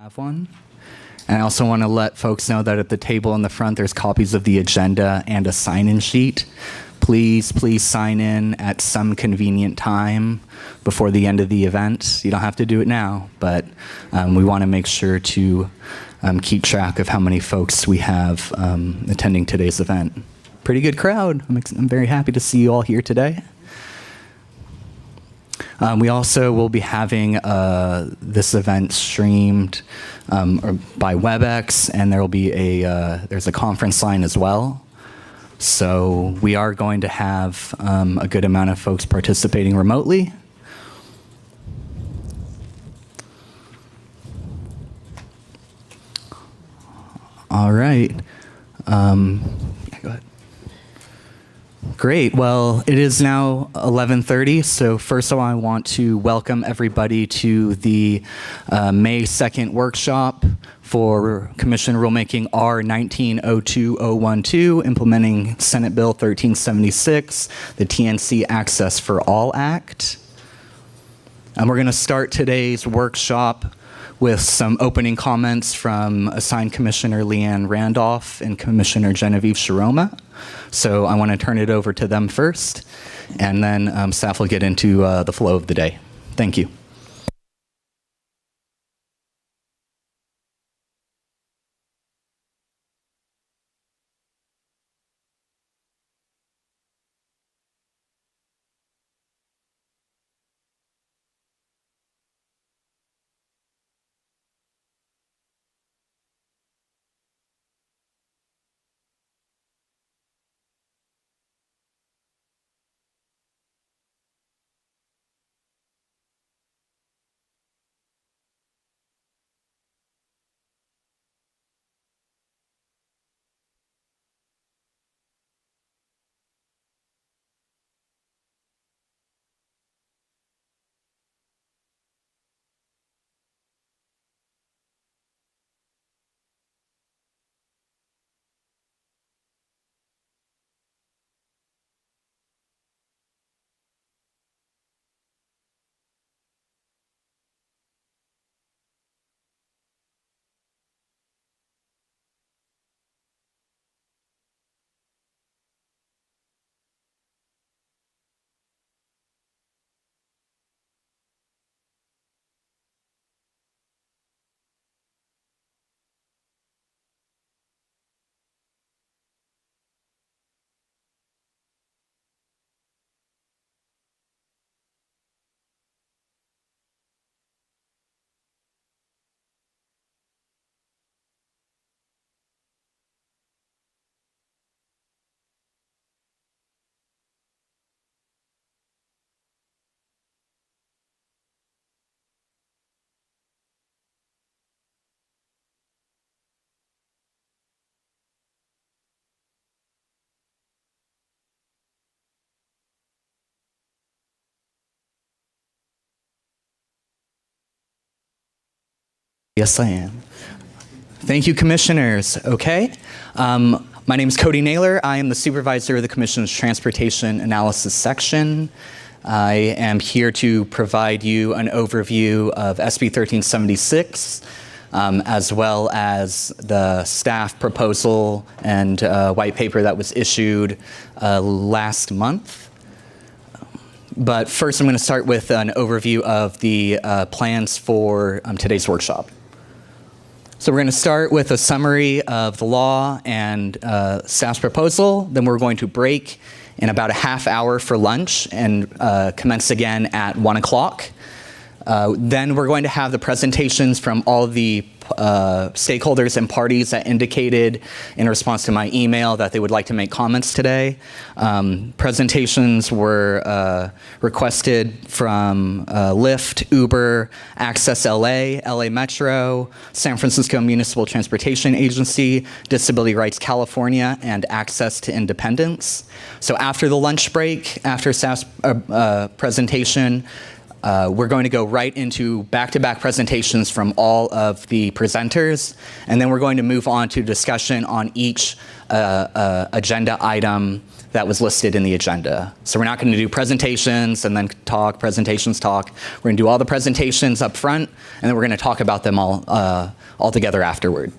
Have one. And I also want to let folks know that at the table in the front, there's copies of the agenda and a sign-in sheet. Please sign in at some convenient time before the end of the event. You don't have to do it now, but we want to make sure to keep track of how many folks we have attending today's event. Pretty good crowd. I'm very happy to see you all here today. We also will be having this event streamed by WebEx, and there will be there's a conference line as well. So we are going to have a good amount of folks participating remotely. All right. Go ahead. Great. Well, it is now 11:30, so first of all, I want to welcome everybody to the May 2nd workshop for Commission Rulemaking R 19-02-012, implementing Senate Bill 1376, the TNC Access for All Act. And we're going to start today's workshop with some opening comments from assigned Commissioner Leanne Randolph and Commissioner Genevieve Sharoma. So I want to turn it over to them first, and then staff will get into the flow of the day. Thank you. Yes, I am. Thank you, commissioners. Okay. My name is Cody Naylor. I am the supervisor of the Commission's Transportation Analysis Section. I am here to provide you an overview of SB 1376, as well as the staff proposal and white paper that was issued last month. But first, I'm going to start with an overview of the plans for today's workshop. So we're going to start with a summary of the law and staff's proposal. Then we're going to break in about a half hour for lunch and commence again at 1 o'clock. Then we're going to have the presentations from all the stakeholders and parties that indicated in response to my email that they would like to make comments today. Presentations were requested from Lyft, Uber, Access LA, LA Metro, San Francisco Municipal Transportation Agency, Disability Rights California, and Access to Independence. So after the lunch break, after staff's presentation, we're going to go right into back-to-back presentations from all of the presenters, and then we're going to move on to discussion on each agenda item that was listed in the agenda. So we're not going to do presentations and then talk, presentations, talk. We're going to do all the presentations up front, and then we're going to talk about them all together afterward.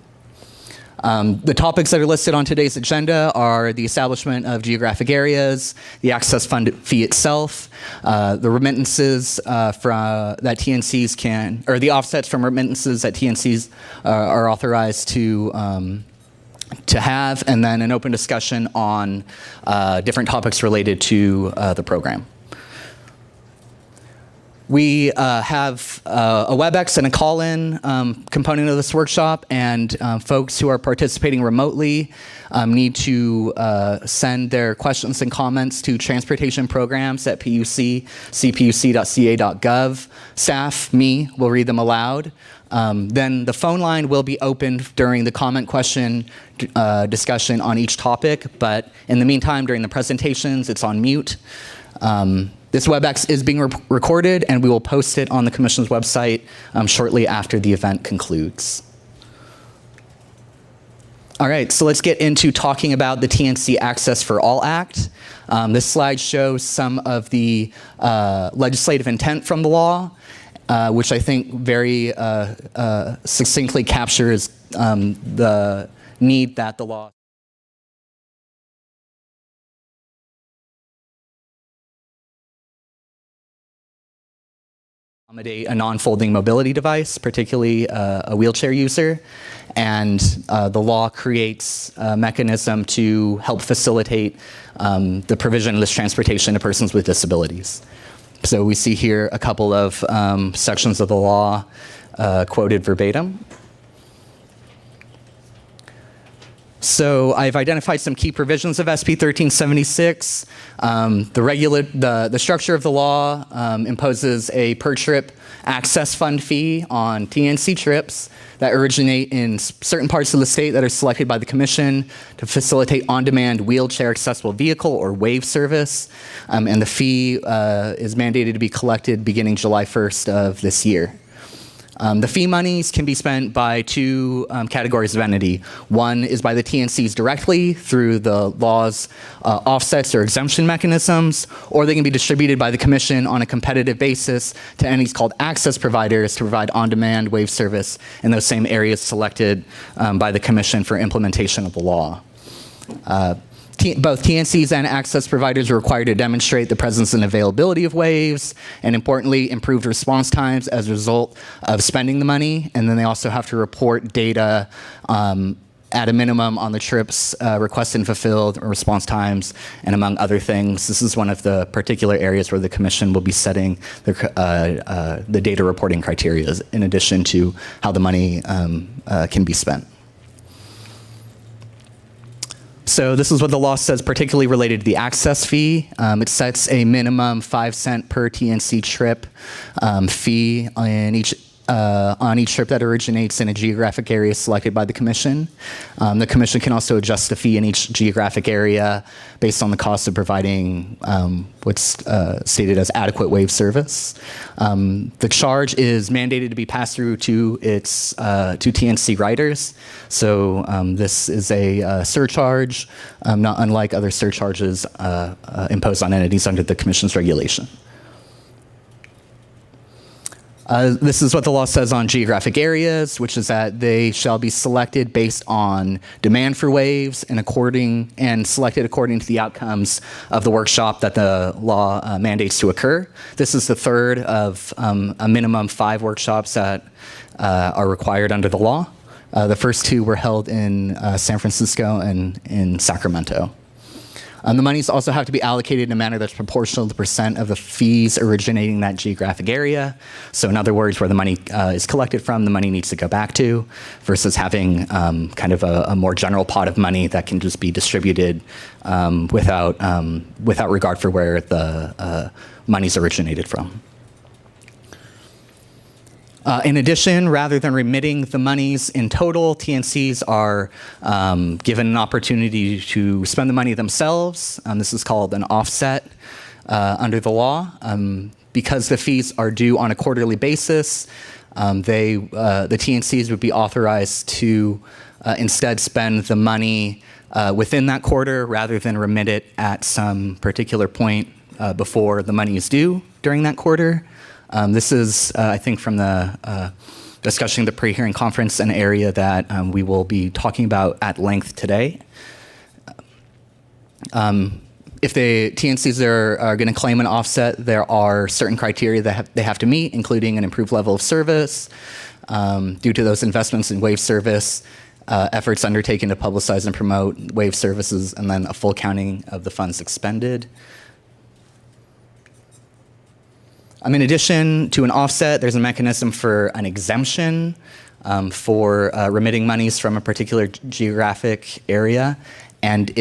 The topics that are listed on today's agenda are the establishment of geographic areas, the access fund fee itself, the remittances that TNCs can, or the offsets from remittances that TNCs are authorized to have, and then an open discussion on different topics related to the program. We have a WebEx and a call-in component of this workshop, and folks who are participating remotely need to send their questions and comments to transportation programs at PUC, cpuc.ca.gov. Staff, me, will read them aloud. Then the phone line will be opened during the comment question discussion on each topic, but in the meantime, during the presentations, it's on mute. This WebEx is being recorded, and we will post it on the Commission's website shortly after the event concludes. All right, so let's get into talking about the TNC Access for All Act. This slide shows some of the legislative intent from the law, which I think very succinctly captures the need that the law accommodate a non-folding mobility device, particularly a wheelchair user, and the law creates a mechanism to help facilitate the provision of this transportation to persons with disabilities. So we see here a couple of sections of the law quoted verbatim. So I've identified some key provisions of SB 1376. The structure of the law imposes a per trip access fund fee on TNC trips that originate in certain parts of the state that are selected by the Commission to facilitate on-demand wheelchair accessible vehicle or WAVE service. And the fee is mandated to be collected beginning July 1st of this year. The fee monies can be spent by two categories of entity. One is by the TNCs directly through the law's offsets or exemption mechanisms, or they can be distributed by the Commission on a competitive basis to entities called access providers to provide on-demand WAVE service in those same areas selected by the Commission for implementation of the law. Both TNCs and access providers are required to demonstrate the presence and availability of WAVEs, and importantly, improved response times as a result of spending the money. And then they also have to report data at a minimum on the trips requested and fulfilled, or response times, and among other things. This is one of the particular areas where the Commission will be setting the data reporting criteria in addition to how the money can be spent. So this is what the law says, particularly related to the access fee. It sets a minimum 5 cent per TNC trip fee on each trip that originates in a geographic area selected by the Commission. The Commission can also adjust the fee in each geographic area based on the cost of providing what's stated as adequate WAVE service. The charge is mandated to be passed through to TNC riders. So this is a surcharge, not unlike other surcharges imposed on entities under the Commission's regulation. This is what the law says on geographic areas, which is that they shall be selected based on demand for WAVEs and selected according to the outcomes of the workshop that the law mandates to occur. This is the third of a minimum 5 workshops that are required under the law. The first 2 were held in San Francisco and in Sacramento. The monies also have to be allocated in a manner that's proportional to the percent of the fees originating in that geographic area. So in other words, where the money is collected from, the money needs to go back to, versus having kind of a more general pot of money that can just be distributed without regard for where the money's originated from. In addition, rather than remitting the monies in total, TNCs are given an opportunity to spend the money themselves. This is called an offset under the law. Because the fees are due on a quarterly basis, the TNCs would be authorized to instead spend the money within that quarter rather than remit it at some particular point before the money is due during that quarter. This is, I think, from the discussing the pre-hearing conference, an area that we will be talking about at length today. If the TNCs are going to claim an offset, there are certain criteria that they have to meet, including an improved level of service. Due to those investments in wave service, efforts undertaken to publicize and promote wave services, and then a full counting of the funds expended. In addition to an offset, there's a mechanism for an exemption for remitting monies from a particular geographic area, and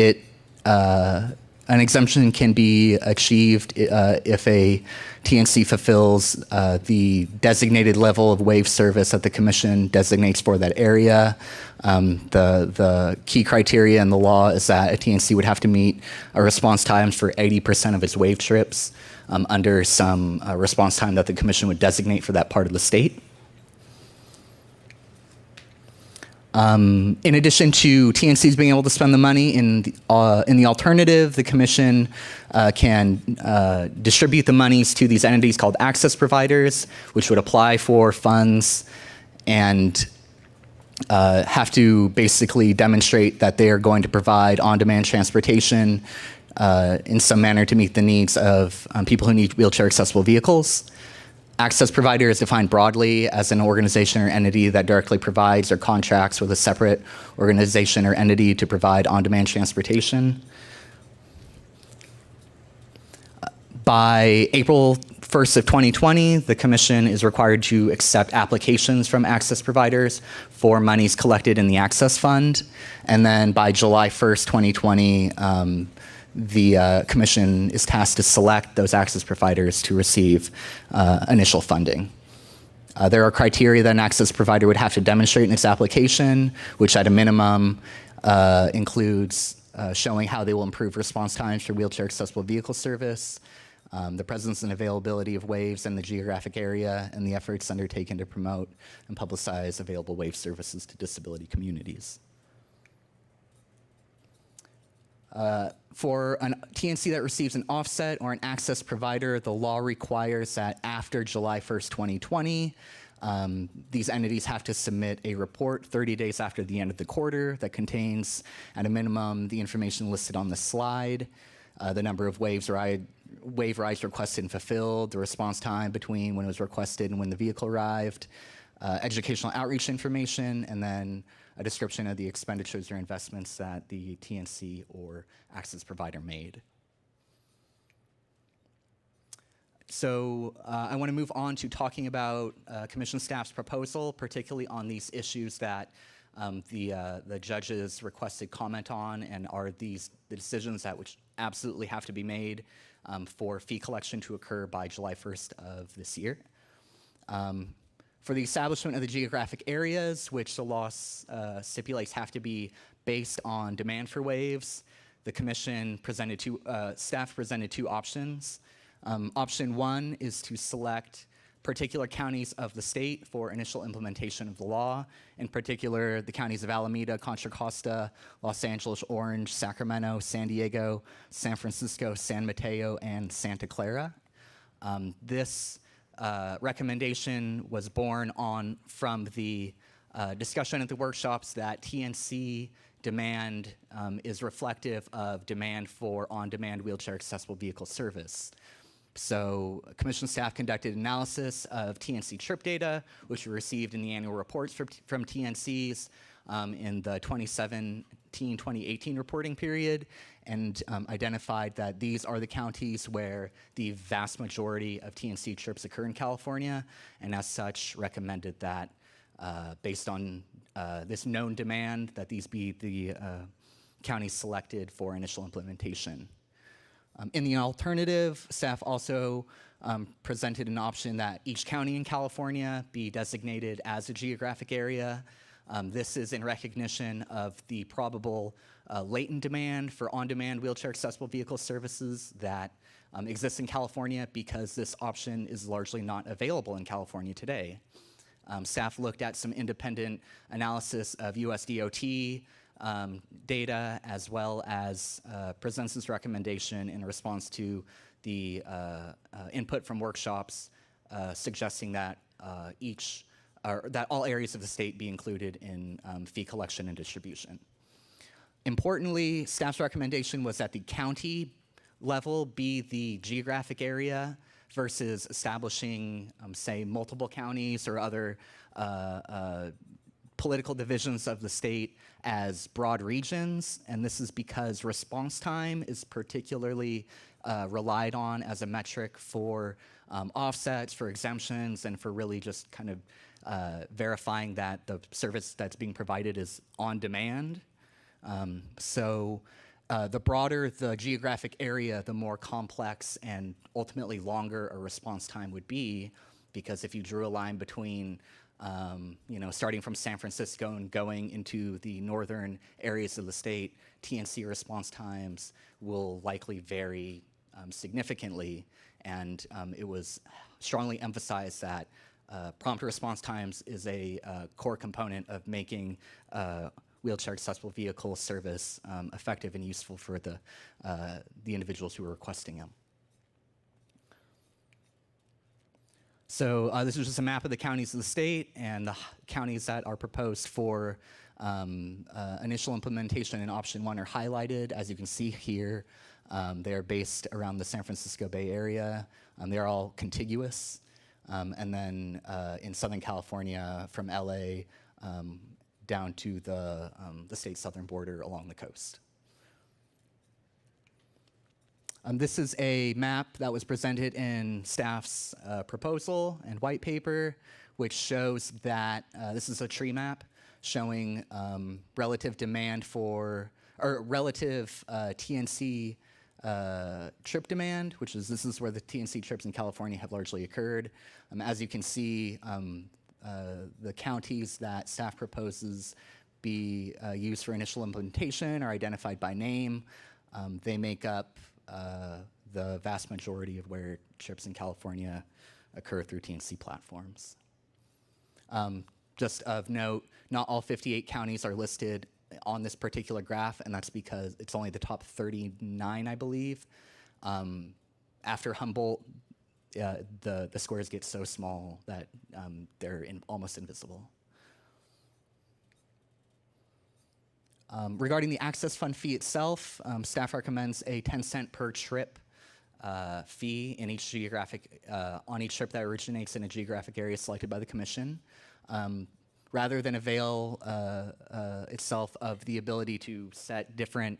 an exemption can be achieved if a TNC fulfills the designated level of wave service that the Commission designates for that area. The key criteria in the law is that a TNC would have to meet a response times for 80% of its wave trips under some response time that the Commission would designate for that part of the state. In addition to TNCs being able to spend the money in the alternative, the Commission can distribute the monies to these entities called access providers, which would apply for funds and have to basically demonstrate that they are going to provide on-demand transportation in some manner to meet the needs of people who need wheelchair-accessible vehicles. Access provider is defined broadly as an organization or entity that directly provides or contracts with a separate organization or entity to provide on-demand transportation. By April 1st of 2020, the Commission is required to accept applications from access providers for monies collected in the Access Fund. And then by July 1st, 2020, the Commission is tasked to select those access providers to receive initial funding. There are criteria that an access provider would have to demonstrate in its application, which at a minimum includes showing how they will improve response times for wheelchair accessible vehicle service, the presence and availability of waves in the geographic area, and the efforts undertaken to promote and publicize available wave services to disability communities. For a TNC that receives an offset or an access provider, the law requires that after July 1st, 2020, these entities have to submit a report 30 days after the end of the quarter that contains, at a minimum, the information listed on the slide, the number of wave rides requested and fulfilled, the response time between when it was requested and when the vehicle arrived, educational outreach information, and then a description of the expenditures or investments that the TNC or access provider made. So I want to move on to talking about Commission staff's proposal, particularly on these issues that the judges requested comment on, and are the decisions that which absolutely have to be made for fee collection to occur by July 1st of this year. For the establishment of the geographic areas, which the law stipulates have to be based on demand for waves, the Commission staff presented two options. Option one is to select particular counties of the state for initial implementation of the law, in particular the counties of Alameda, Contra Costa, Los Angeles, Orange, Sacramento, San Diego, San Francisco, San Mateo, and Santa Clara. This recommendation was born from the discussion at the workshops that TNC demand is reflective of demand for on-demand wheelchair accessible vehicle service. So Commission staff conducted analysis of TNC trip data, which were received in the annual reports from TNCs in the 2017-2018 reporting period, and identified that these are the counties where the vast majority of TNC trips occur in California, and as such recommended that based on this known demand, that these be the counties selected for initial implementation. In the alternative, staff also presented an option that each county in California be designated as a geographic area. This is in recognition of the probable latent demand for on-demand wheelchair accessible vehicle services that exists in California, because this option is largely not available in California today. Staff looked at some independent analysis of US DOT data, as well as presents its recommendation in response to the input from workshops suggesting that that all areas of the state be included in fee collection and distribution. Importantly, staff's recommendation was that the county level be the geographic area versus establishing, say, multiple counties or other political divisions of the state as broad regions. And this is because response time is particularly relied on as a metric for offsets, for exemptions, and for really just kind of verifying that the service that's being provided is on demand. The broader the geographic area, the more complex and ultimately longer a response time would be, because if you drew a line between, starting from San Francisco and going into the northern areas of the state, TNC response times will likely vary significantly, and it was strongly emphasized that prompt response times is a core component of making wheelchair accessible vehicle service effective and useful for the individuals who are requesting them. So this is just a map of the counties of the state and the counties that are proposed for initial implementation in option 1 are highlighted. As you can see here, they're based around the San Francisco Bay Area. They're all contiguous. And then in Southern California, from LA down to the state's southern border along the coast. This is a map that was presented in staff's proposal and white paper, which shows that this is a tree map showing relative demand for, or relative TNC trip demand, this is where the TNC trips in California have largely occurred. As you can see, the counties that staff proposes be used for initial implementation are identified by name. They make up the vast majority of where trips in California occur through TNC platforms. Just of note, not all 58 counties are listed on this particular graph, and that's because it's only the top 39, I believe. After Humboldt, the squares get so small that they're almost invisible. Regarding the access fund fee itself, staff recommends a 10-cent per trip fee in each geographic, on each trip that originates in a geographic area selected by the commission. Rather than avail itself of the ability to set different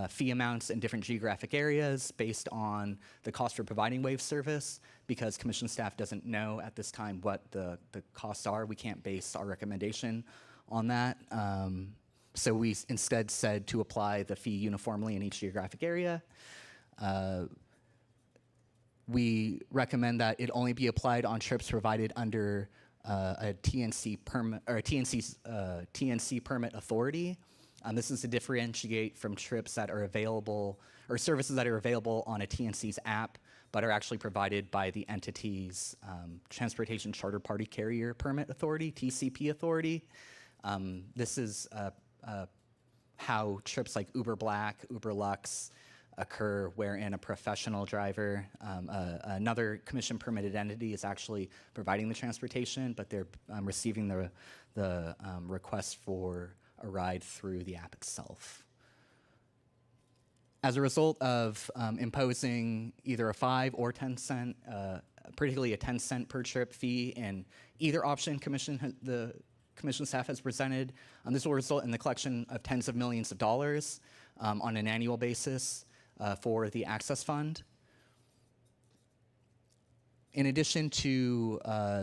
fee amounts in different geographic areas based on the cost for providing wave service, because commission staff doesn't know at this time what the costs are, we can't base our recommendation on that. So we instead said to apply the fee uniformly in each geographic area. We recommend that it only be applied on trips provided under a TNC permit or a TNC permit authority. This is to differentiate from trips that are available or services that are available on a TNC's app, but are actually provided by the entity's Transportation Charter Party Carrier Permit Authority, TCP authority. This is how trips like Uber Black, Uber Lux occur, wherein a professional driver, another commission permitted entity is actually providing the transportation, but they're receiving the request for a ride through the app itself. As a result of imposing either a 5 or 10 cent, particularly a 10 cent per trip fee in either option the commission staff has presented, this will result in the collection of tens of millions of dollars on an annual basis for the Access Fund. In addition to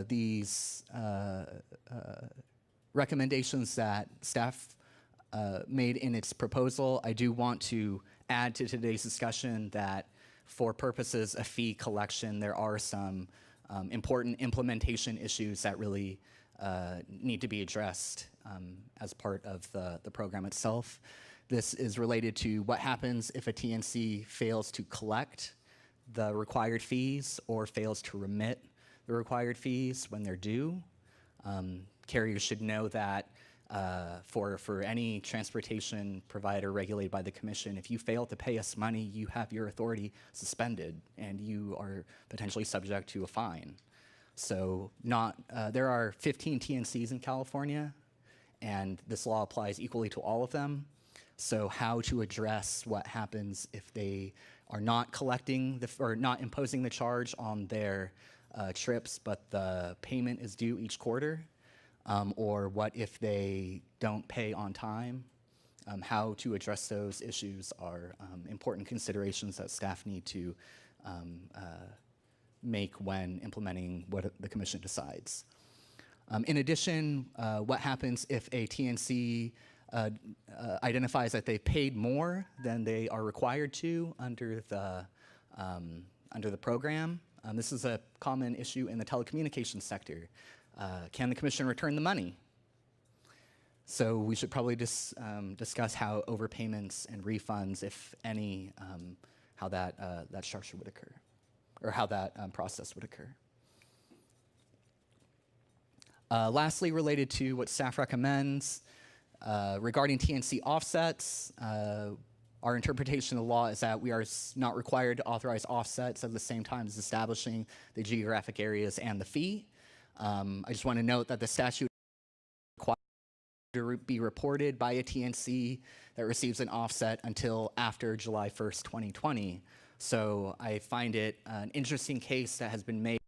these recommendations that staff made in its proposal, I do want to add to today's discussion that for purposes of fee collection, there are some important implementation issues that really need to be addressed as part of the program itself. This is related to what happens if a TNC fails to collect the required fees or fails to remit the required fees when they're due. Carriers should know that for any transportation provider regulated by the commission, if you fail to pay us money, you have your authority suspended and you are potentially subject to a fine. So there are 15 TNCs in California, and this law applies equally to all of them. So how to address what happens if they are not collecting or not imposing the charge on their trips, but the payment is due each quarter, or what if they don't pay on time? How to address those issues are important considerations that staff need to make when implementing what the commission decides. In addition, what happens if a TNC identifies that they've paid more than they are required to under the program? This is a common issue in the telecommunications sector. Can the commission return the money? So we should probably discuss how overpayments and refunds, if any, how that structure would occur, or how that process would occur. Lastly, related to what staff recommends, regarding TNC offsets, our interpretation of the law is that we are not required to authorize offsets at the same time as establishing the geographic areas and the fee. I just want to note that the statute requires to be reported by a TNC that receives an offset until after July 1st, 2020. So I find it an interesting case that has been made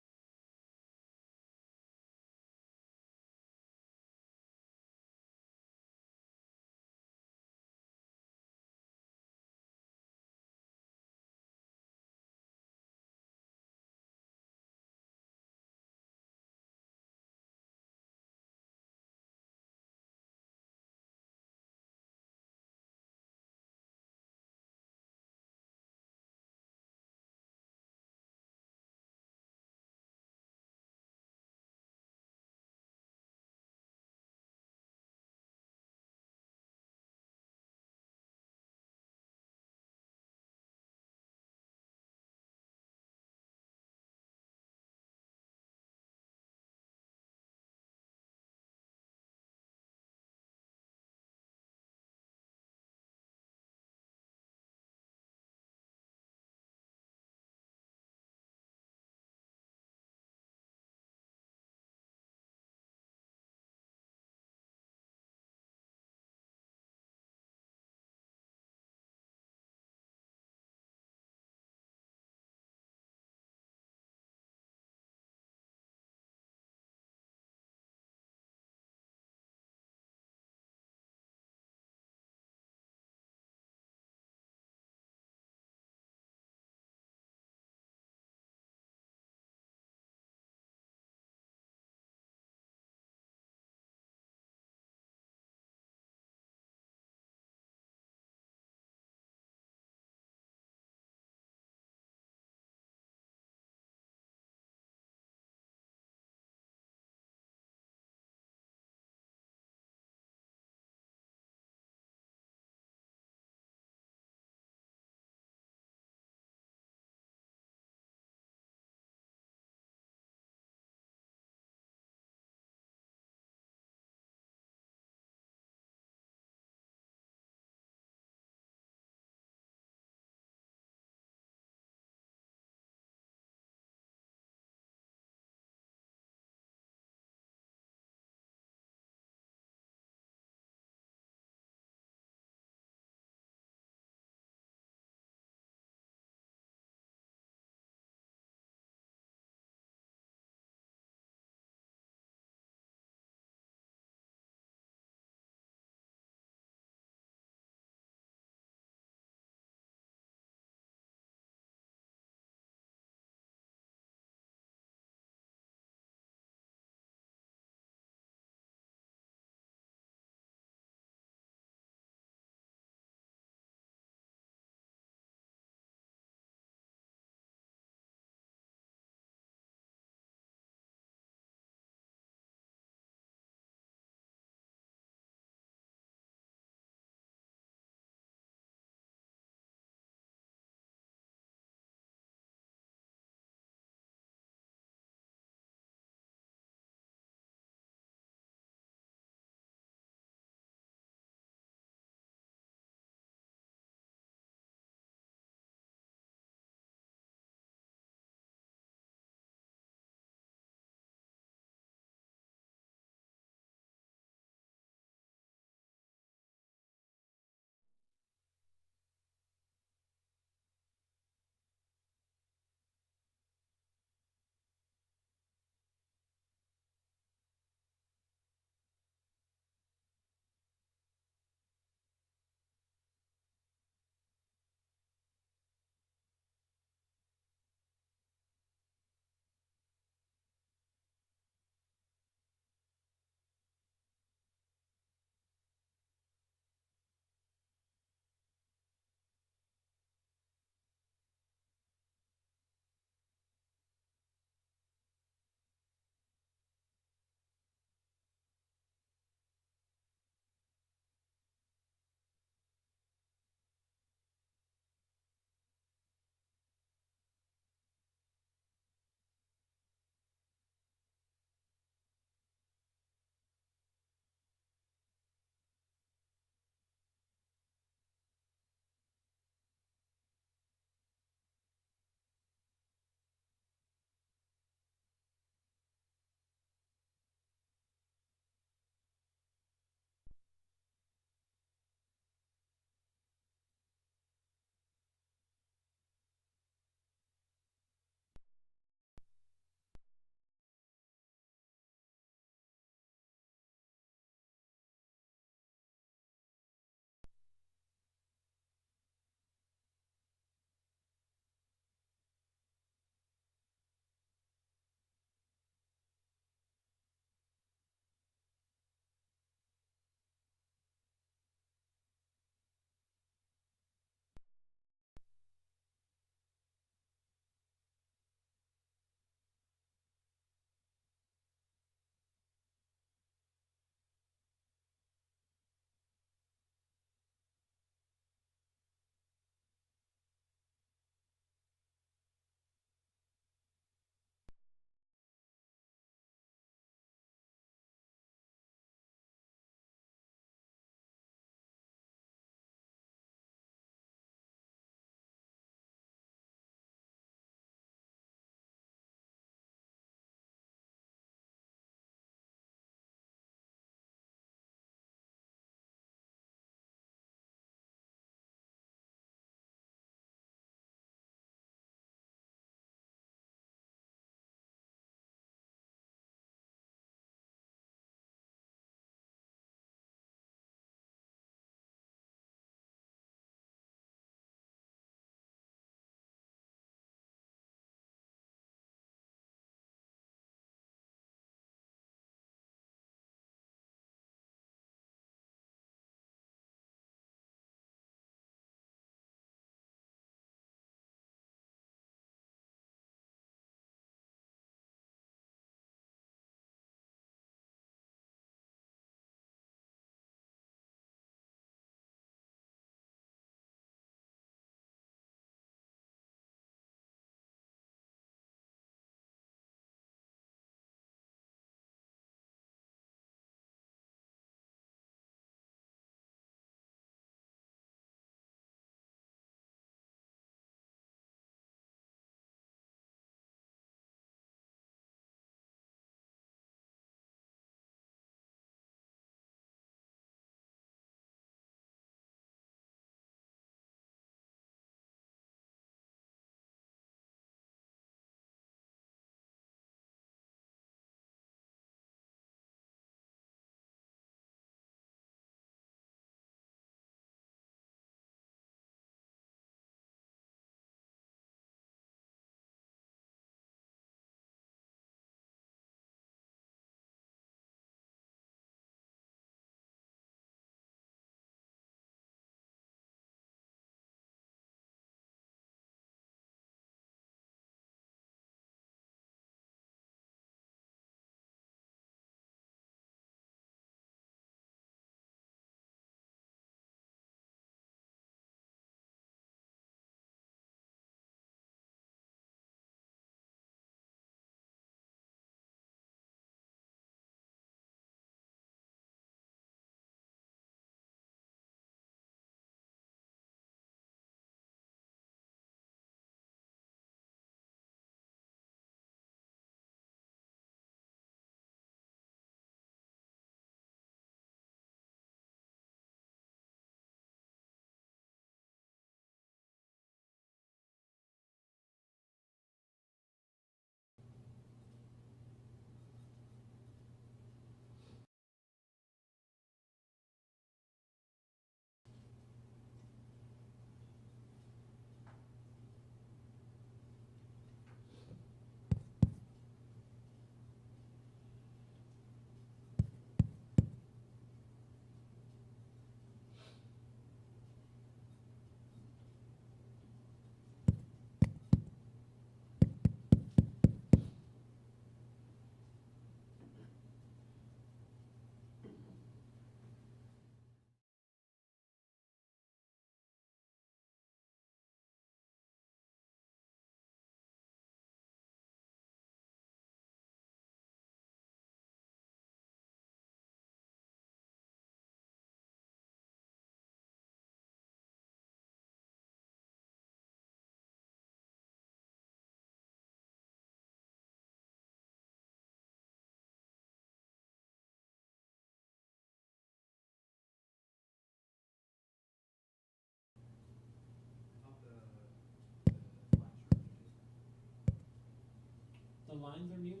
The lines are muted?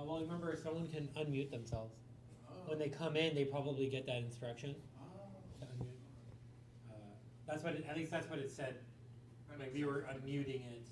Well, remember, someone can unmute themselves. When they come in, they probably get that instruction to unmute. That's what at least that's what it said. Like we were unmuting it.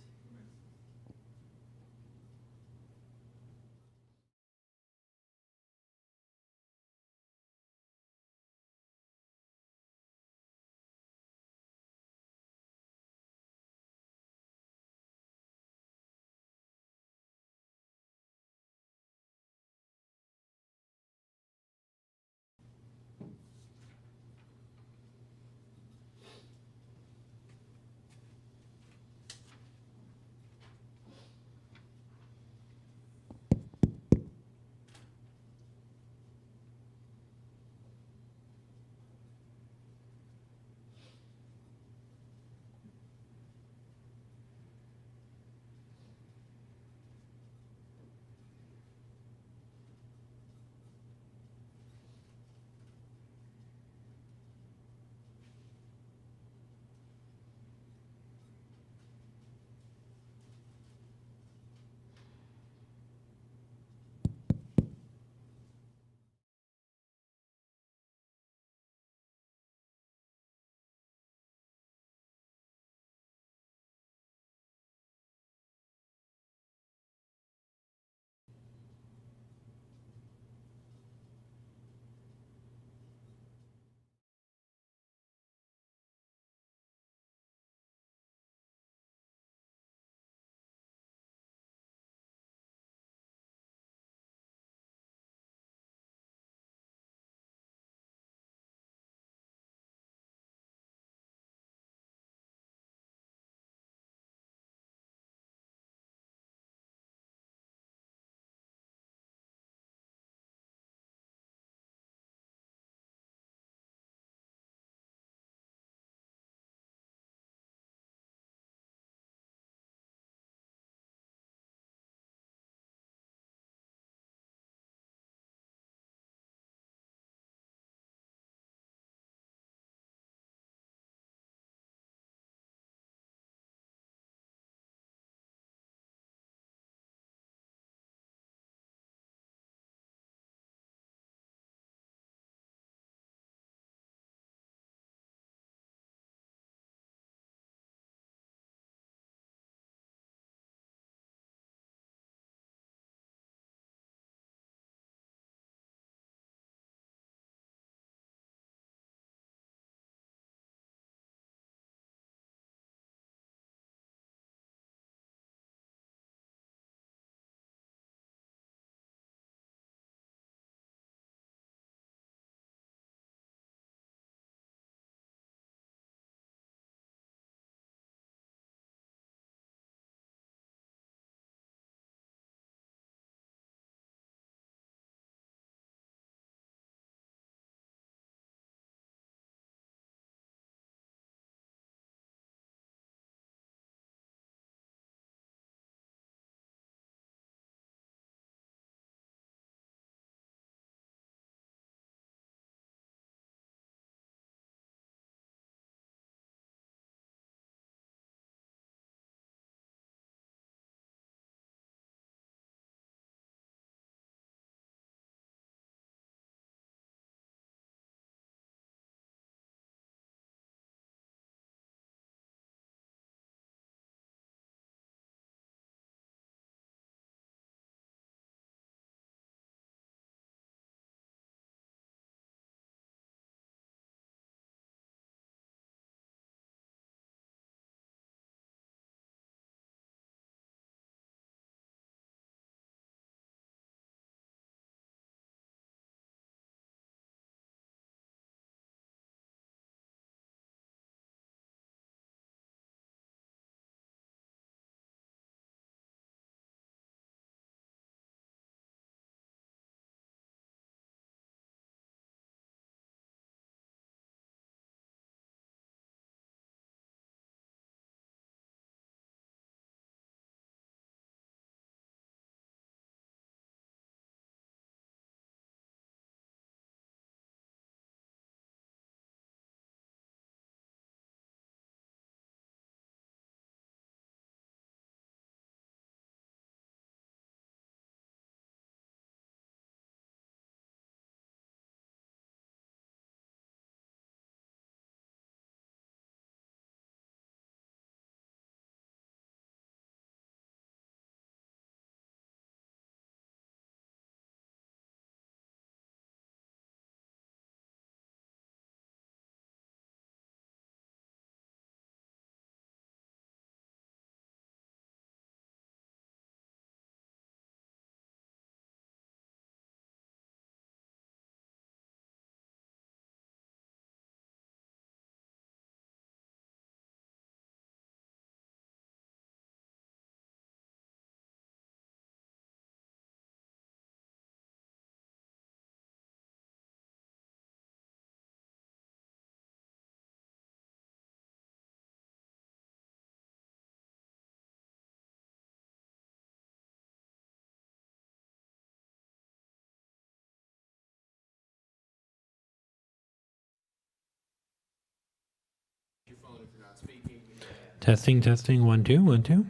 Testing, testing, 1, 2, 1, 2.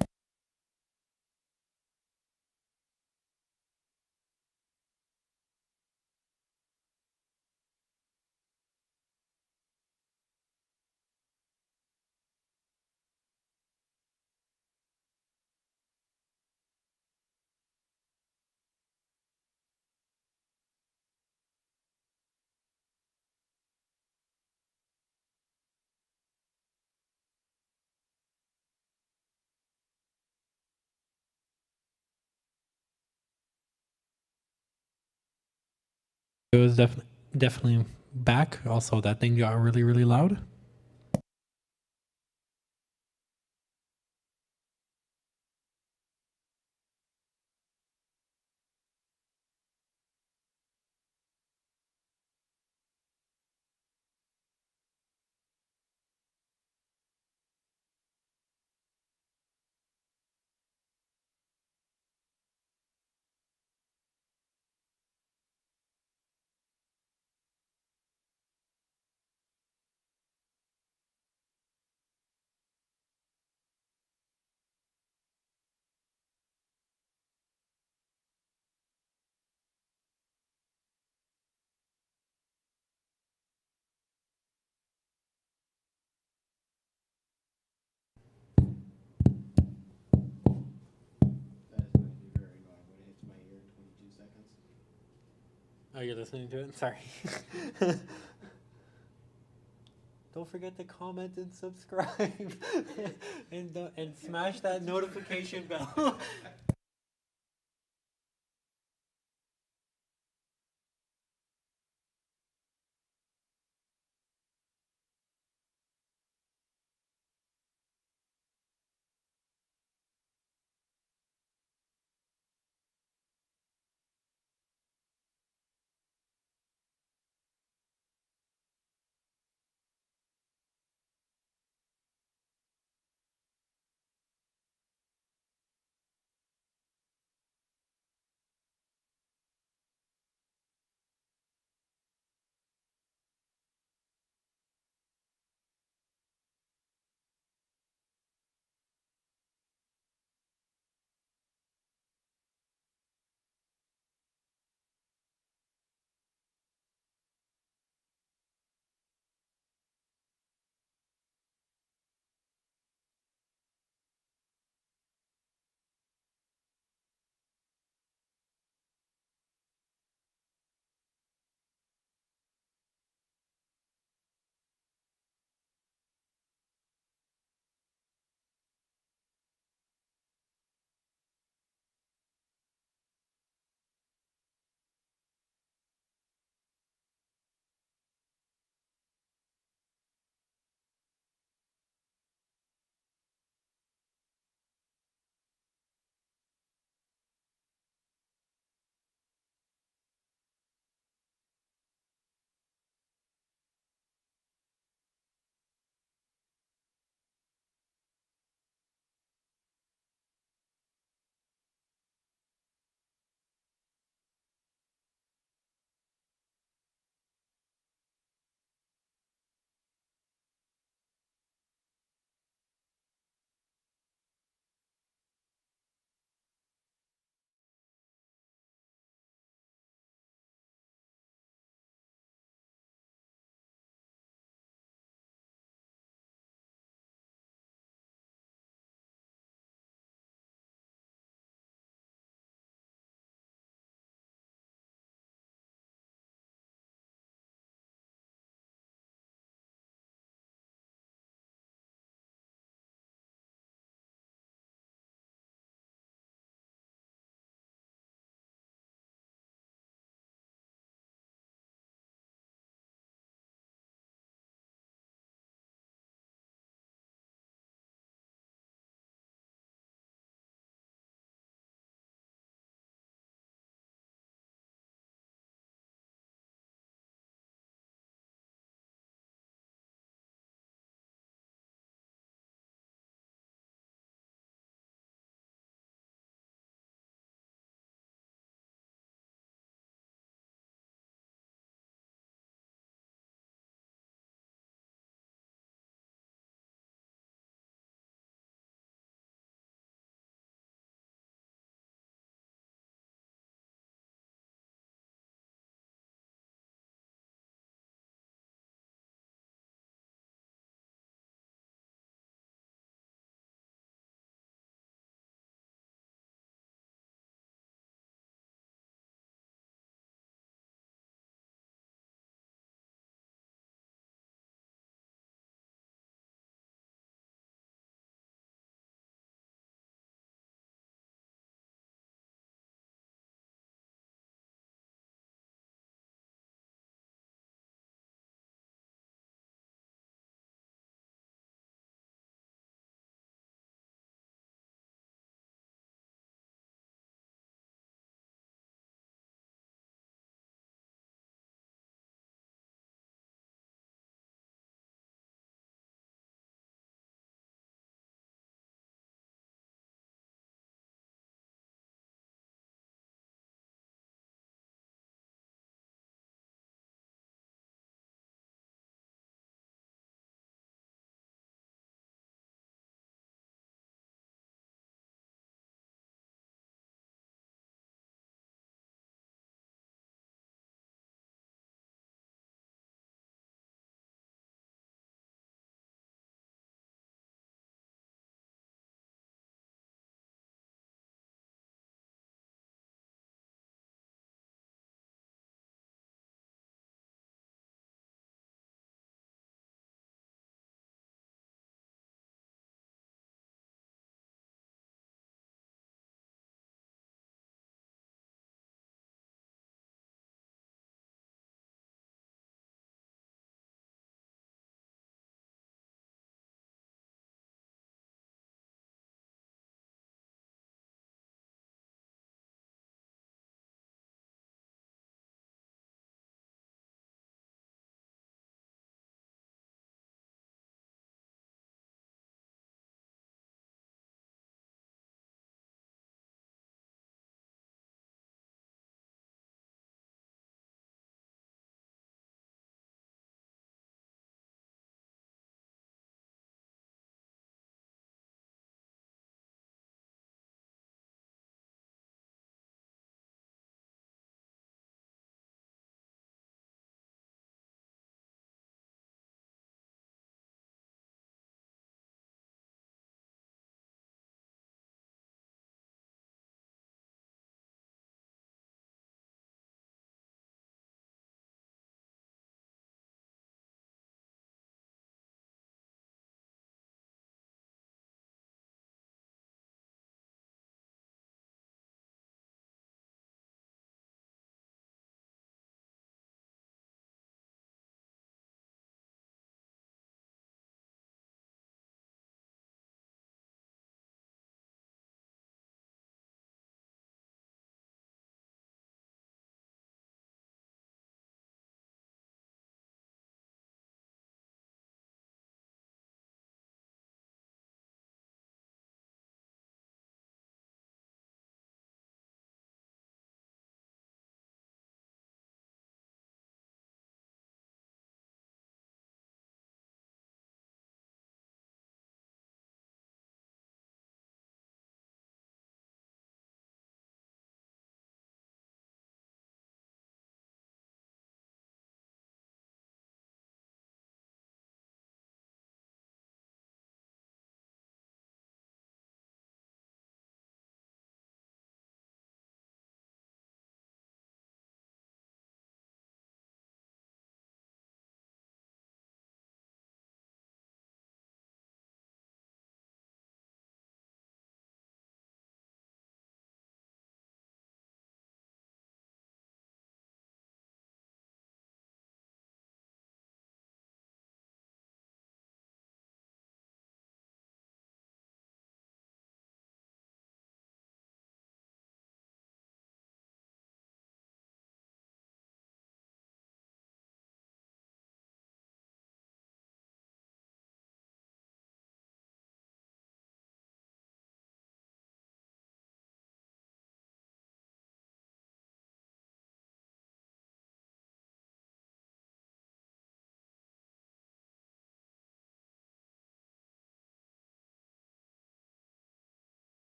It was definitely back. Also, that thing got really, really loud. That is going to be very annoying when it hits my ear in 22 seconds. Oh, you're listening to it? Sorry. Don't forget to comment and subscribe and smash that notification bell.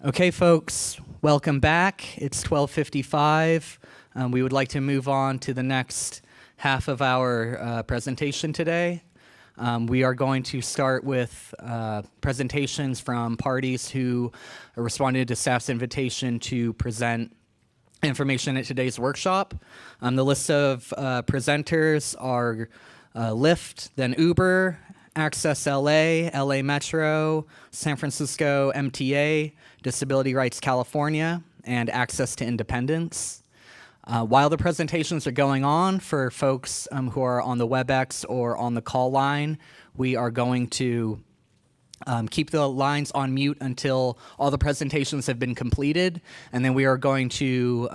Okay, folks, welcome back. It's 12:55. We would like to move on to the next half of our presentation today. We are going to start with presentations from parties who responded to staff's invitation to present information at today's workshop. The list of presenters are Lyft, then Uber, Access LA, LA Metro, San Francisco MTA, Disability Rights California, and Access to Independence. While the presentations are going on, for folks who are on the WebEx or on the call line, we are going to keep the lines on mute until all the presentations have been completed, and then we are going to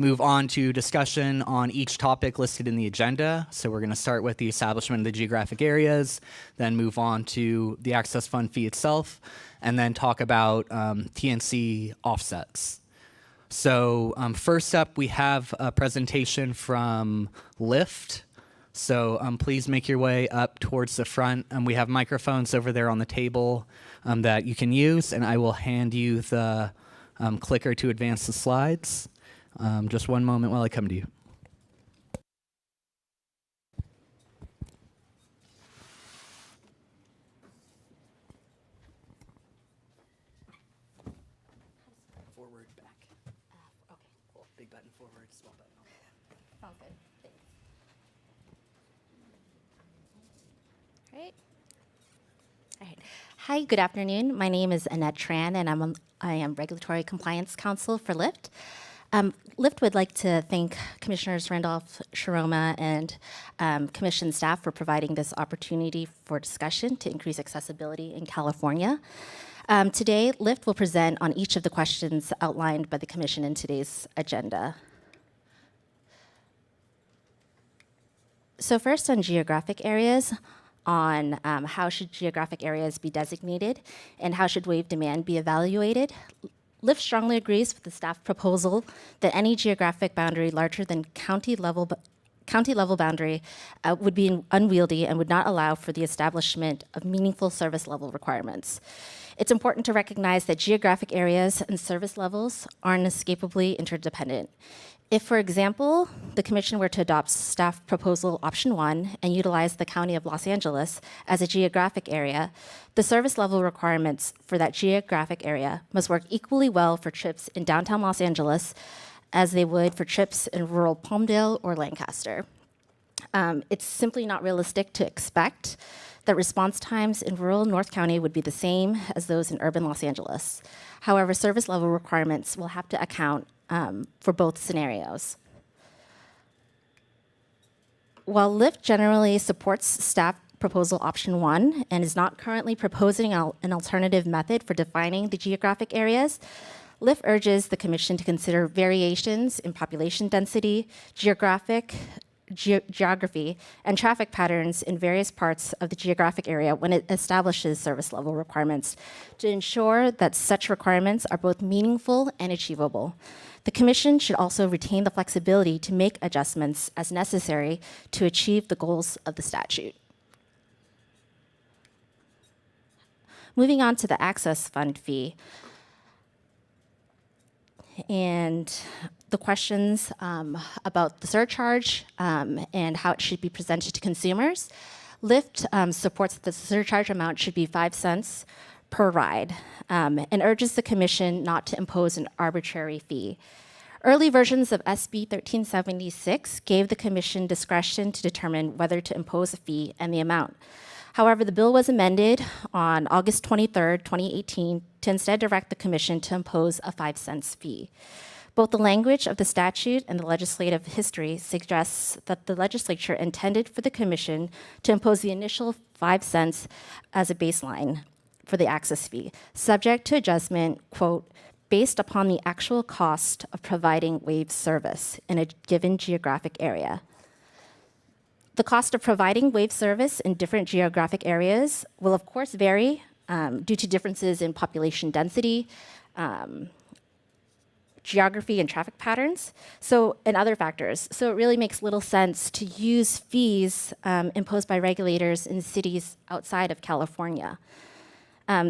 move on to discussion on each topic listed in the agenda. So we're going to start with the establishment of the geographic areas, then move on to the access fund fee itself, and then talk about TNC offsets. So first up, we have a presentation from Lyft. So please make your way up towards the front. We have microphones over there on the table that you can use, and I will hand you the clicker to advance the slides. Just one moment while I come to you. Forward, back. Okay, cool. Big button forward, small button. Sounds good. Thanks. All right. Hi, good afternoon. My name is Annette Tran, and I am Regulatory Compliance Counsel for Lyft. Lyft would like to thank Commissioners Randolph, Sharoma, and Commission staff for providing this opportunity for discussion to increase accessibility in California. Today, Lyft will present on each of the questions outlined by the Commission in today's agenda. So first on geographic areas, on how should geographic areas be designated and how should wave demand be evaluated. Lyft strongly agrees with the staff proposal that any geographic boundary larger than county level boundary would be unwieldy and would not allow for the establishment of meaningful service level requirements. It's important to recognize that geographic areas and service levels are inescapably interdependent. If, for example, the Commission were to adopt staff proposal option 1 and utilize the County of Los Angeles as a geographic area, the service level requirements for that geographic area must work equally well for trips in downtown Los Angeles as they would for trips in rural Palmdale or Lancaster. It's simply not realistic to expect that response times in rural North County would be the same as those in urban Los Angeles. However, service level requirements will have to account for both scenarios. While Lyft generally supports staff proposal option 1 and is not currently proposing an alternative method for defining the geographic areas, Lyft urges the Commission to consider variations in population density, geography, and traffic patterns in various parts of the geographic area when it establishes service level requirements to ensure that such requirements are both meaningful and achievable. The Commission should also retain the flexibility to make adjustments as necessary to achieve the goals of the statute. Moving on to the access fund fee and the questions about the surcharge and how it should be presented to consumers. Lyft supports that the surcharge amount should be 5 cents per ride and urges the Commission not to impose an arbitrary fee. Early versions of SB 1376 gave the Commission discretion to determine whether to impose a fee and the amount. However, the bill was amended on August 23, 2018, to instead direct the Commission to impose a 5 cents fee. Both the language of the statute and the legislative history suggests that the legislature intended for the Commission to impose the initial 5 cents as a baseline for the access fee, subject to adjustment, quote, based upon the actual cost of providing wave service in a given geographic area. The cost of providing wave service in different geographic areas will, of course, vary due to differences in population density, geography and traffic patterns, and other factors. So it really makes little sense to use fees imposed by regulators in cities outside of California.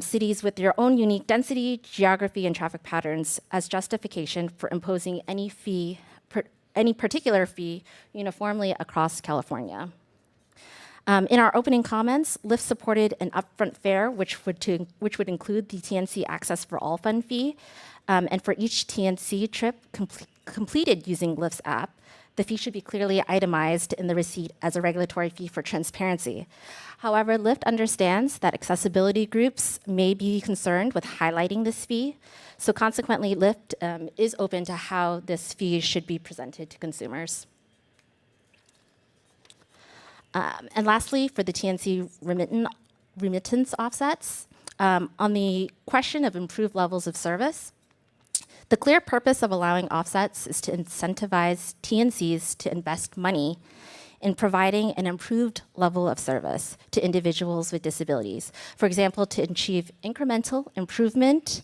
cities with their own unique density, geography, and traffic patterns as justification for imposing any fee, any particular fee uniformly across California. In our opening comments, Lyft supported an upfront fare, which would include the TNC Access for All Fund fee, and for each TNC trip completed using Lyft's app, the fee should be clearly itemized in the receipt as a regulatory fee for transparency. However, Lyft understands that accessibility groups may be concerned with highlighting this fee, so consequently, Lyft is open to how this fee should be presented to consumers. And lastly, for the TNC remittance offsets, on the question of improved levels of service, the clear purpose of allowing offsets is to incentivize TNCs to invest money in providing an improved level of service to individuals with disabilities. For example, to achieve incremental improvement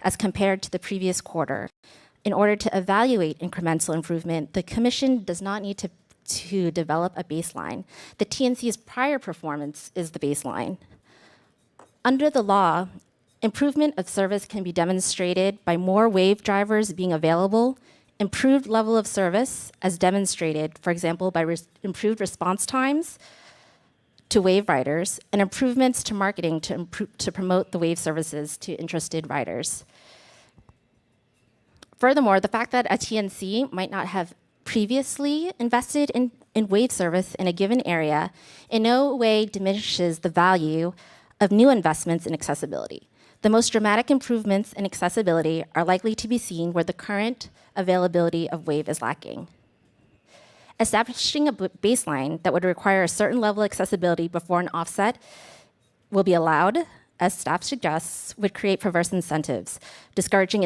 as compared to the previous quarter. In order to evaluate incremental improvement, the Commission does not need to develop a baseline. The TNC's prior performance is the baseline. Under the law, improvement of service can be demonstrated by more Wave drivers being available, improved level of service as demonstrated, for example, by improved response times to Wave riders, and improvements to marketing to promote the Wave services to interested riders. Furthermore, the fact that a TNC might not have previously invested in Wave service in a given area in no way diminishes the value of new investments in accessibility. The most dramatic improvements in accessibility are likely to be seen where the current availability of Wave is lacking. Establishing a baseline that would require a certain level of accessibility before an offset will be allowed, as staff suggests, would create perverse incentives. Discouraging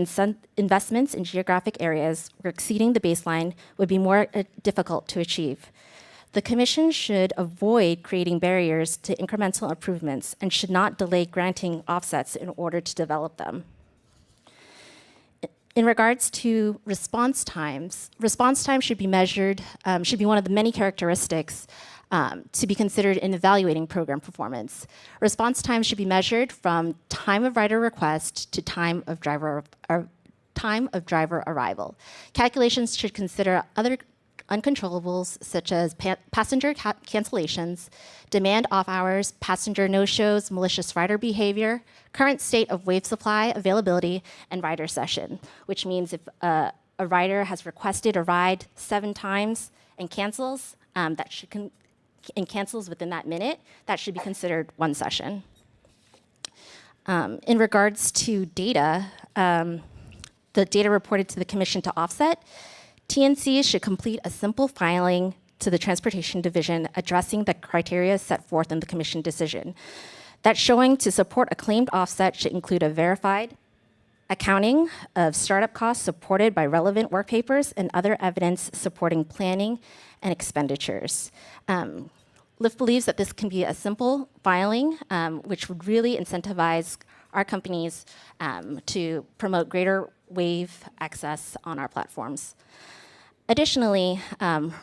investments in geographic areas where exceeding the baseline would be more difficult to achieve. The Commission should avoid creating barriers to incremental improvements and should not delay granting offsets in order to develop them. In regards to response times should be measured, should be one of the many characteristics to be considered in evaluating program performance. Response time should be measured from time of rider request to time of driver arrival. Calculations should consider other uncontrollables such as passenger cancellations, demand off hours, passenger no-shows, malicious rider behavior, current state of Wave supply availability, and rider session, which means if a rider has requested a ride 7 times and cancels, cancels within that minute, that should be considered 1 session. In regards to data, the data reported to the Commission to offset, TNCs should complete a simple filing to the Transportation Division addressing the criteria set forth in the Commission decision. That showing to support a claimed offset should include a verified accounting of startup costs supported by relevant work papers and other evidence supporting planning and expenditures. Lyft believes that this can be a simple filing, which would really incentivize our companies to promote greater Wave access on our platforms. Additionally,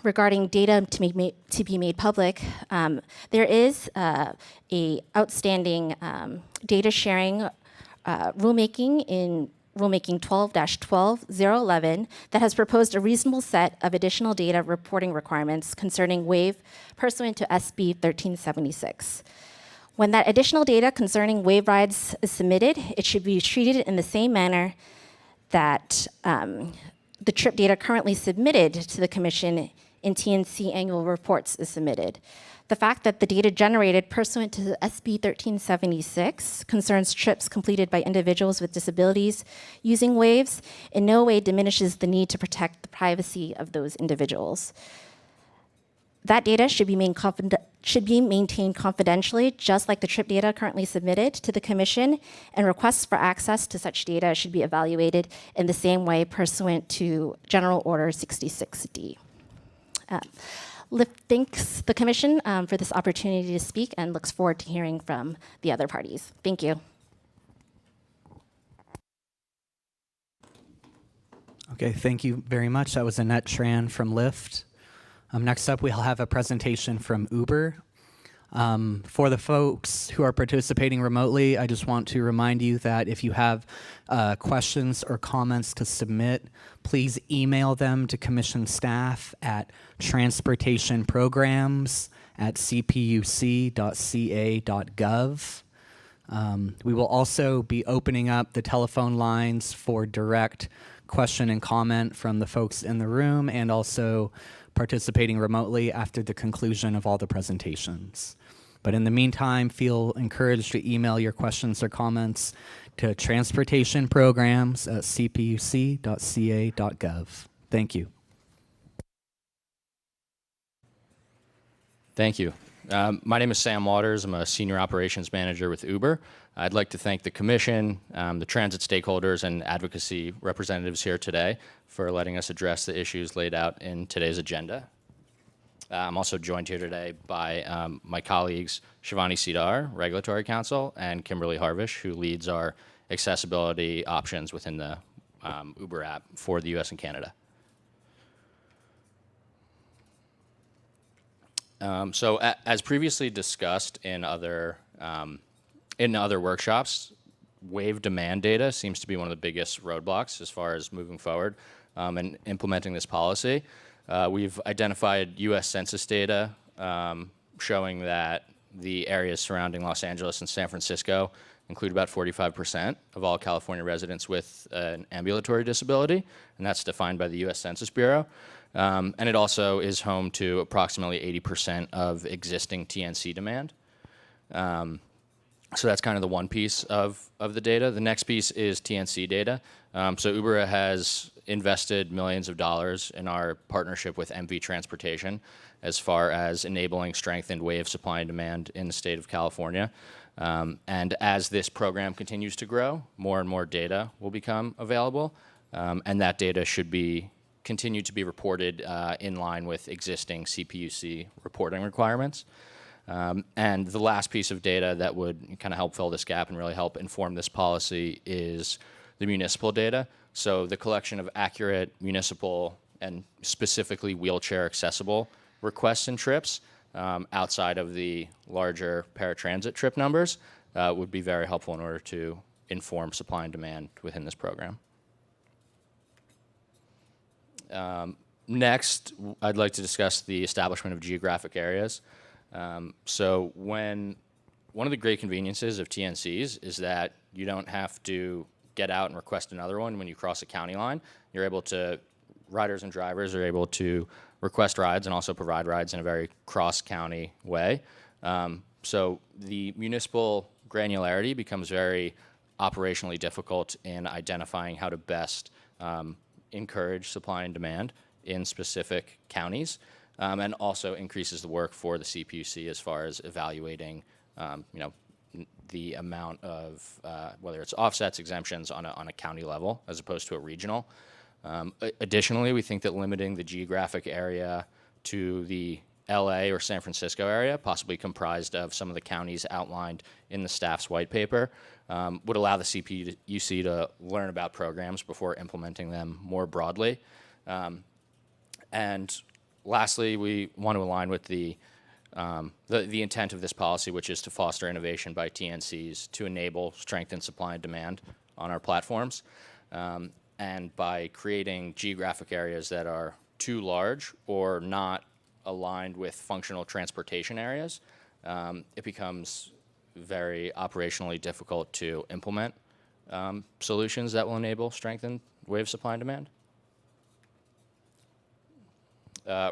regarding data to be made public, there is a outstanding data sharing rulemaking in Rulemaking 12-12-011 that has proposed a reasonable set of additional data reporting requirements concerning Wave pursuant to SB 1376. When that additional data concerning Wave rides is submitted, it should be treated in the same manner that the trip data currently submitted to the Commission in TNC annual reports is submitted. The fact that the data generated pursuant to SB 1376 concerns trips completed by individuals with disabilities using Waves in no way diminishes the need to protect the privacy of those individuals. That data should be maintained confidentially, just like the trip data currently submitted to the Commission, and requests for access to such data should be evaluated in the same way pursuant to General Order 66D. Lyft thanks the Commission for this opportunity to speak and looks forward to hearing from the other parties. Thank you. Okay, thank you very much. That was Annette Tran from Lyft. Next up, we'll have a presentation from Uber. For the folks who are participating remotely, I just want to remind you that if you have questions or comments to submit, please email them to Commission staff at transportationprograms@cpuc.ca.gov. We will also be opening up the telephone lines for direct question and comment from the folks in the room and also participating remotely after the conclusion of all the presentations. But in the meantime, feel encouraged to email your questions or comments to transportationprograms@cpuc.ca.gov. Thank you. Thank you. My name is Sam Waters. I'm a Senior Operations Manager with Uber. I'd like to thank the Commission, the transit stakeholders, and advocacy representatives here today for letting us address the issues laid out in today's agenda. I'm also joined here today by my colleagues, Shivani Sidar, Regulatory Counsel, and Kimberly Harvish, who leads our accessibility options within the Uber app for the US and Canada. So as previously discussed in other workshops, wave demand data seems to be one of the biggest roadblocks as far as moving forward and implementing this policy. We've identified U.S. Census data showing that the areas surrounding Los Angeles and San Francisco include about 45% of all California residents with an ambulatory disability, and that's defined by the U.S. Census Bureau. And it also is home to approximately 80% of existing TNC demand. So that's kind of the one piece of the data. The next piece is TNC data. So Uber has invested millions of dollars in our partnership with MV Transportation as far as enabling strengthened wave supply and demand in the state of California. And as this program continues to grow, more and more data will become available. And that data should be continue to be reported in line with existing CPUC reporting requirements. And the last piece of data that would kind of help fill this gap and really help inform this policy is the municipal data. So the collection of accurate municipal and specifically wheelchair accessible requests and trips outside of the larger paratransit trip numbers would be very helpful in order to inform supply and demand within this program. Next, I'd like to discuss the establishment of geographic areas. So one of the great conveniences of TNCs is that you don't have to get out and request another one when you cross a county line. You're able to, riders and drivers are able to request rides and also provide rides in a very cross-county way. So the municipal granularity becomes very operationally difficult in identifying how to best encourage supply and demand in specific counties, and also increases the work for the CPUC as far as evaluating, the amount of whether it's offsets, exemptions on a county level as opposed to a regional. Additionally, we think that limiting the geographic area to the LA or San Francisco area, possibly comprised of some of the counties outlined in the staff's white paper, would allow the CPUC to learn about programs before implementing them more broadly. And lastly, we want to align with the intent of this policy, which is to foster innovation by TNCs to enable strengthened supply and demand on our platforms. And by creating geographic areas that are too large or not aligned with functional transportation areas, it becomes very operationally difficult to implement solutions that will enable strengthened wave supply and demand.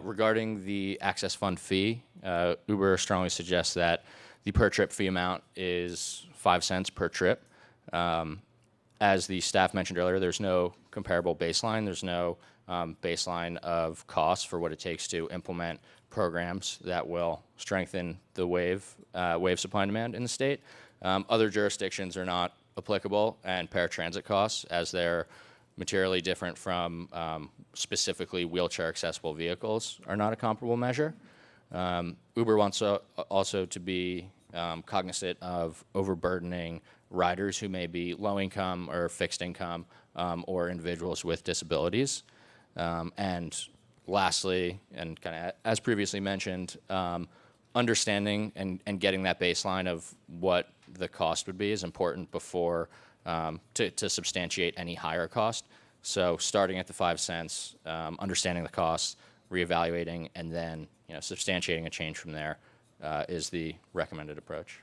Regarding the access fund fee, Uber strongly suggests that the per trip fee amount is 5 cents per trip. As the staff mentioned earlier, there's no comparable baseline. There's no baseline of costs for what it takes to implement programs that will strengthen the wave supply and demand in the state. Other jurisdictions are not applicable, and paratransit costs, as they're materially different from specifically wheelchair accessible vehicles, are not a comparable measure. Uber wants also to be cognizant of overburdening riders who may be low income or fixed income or individuals with disabilities. And lastly, and kind of as previously mentioned, understanding and getting that baseline of what the cost would be is important before to substantiate any higher cost. So starting at the 5 cents, understanding the costs, reevaluating, and then substantiating a change from there is the recommended approach.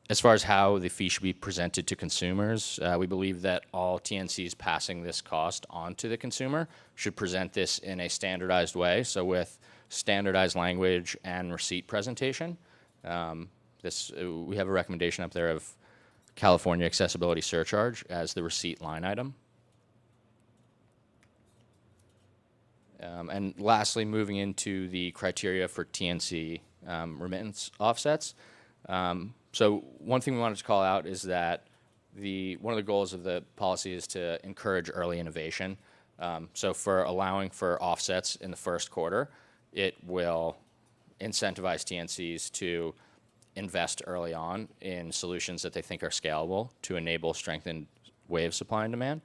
As far as how the fee should be presented to consumers, we believe that all TNCs passing this cost on to the consumer should present this in a standardized way, so with standardized language and receipt presentation. We have a recommendation up there of California accessibility surcharge as the receipt line item. And lastly, moving into the criteria for TNC remittance offsets. So one thing we wanted to call out is that one of the goals of the policy is to encourage early innovation. So for allowing for offsets in the first quarter, it will incentivize TNCs to invest early on in solutions that they think are scalable to enable strengthened wave supply and demand.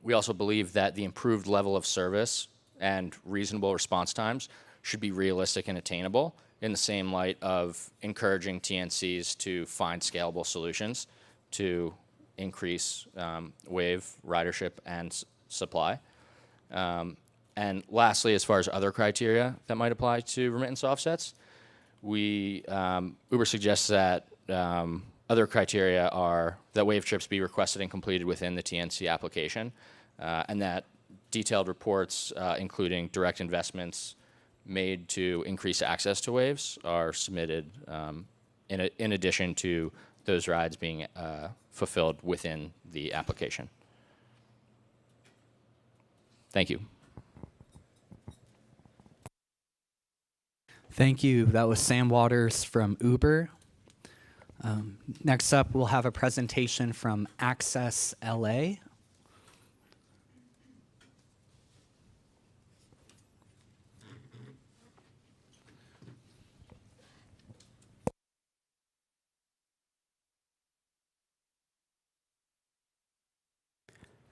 We also believe that the improved level of service and reasonable response times should be realistic and attainable in the same light of encouraging TNCs to find scalable solutions to increase wave ridership and supply. And lastly, as far as other criteria that might apply to remittance offsets, Uber suggests that other criteria are that wave trips be requested and completed within the TNC application, and that detailed reports, including direct investments made to increase access to waves, are submitted in addition to those rides being fulfilled within the application. Thank you. Thank you. That was Sam Waters from Uber. Next up, we'll have a presentation from Access LA.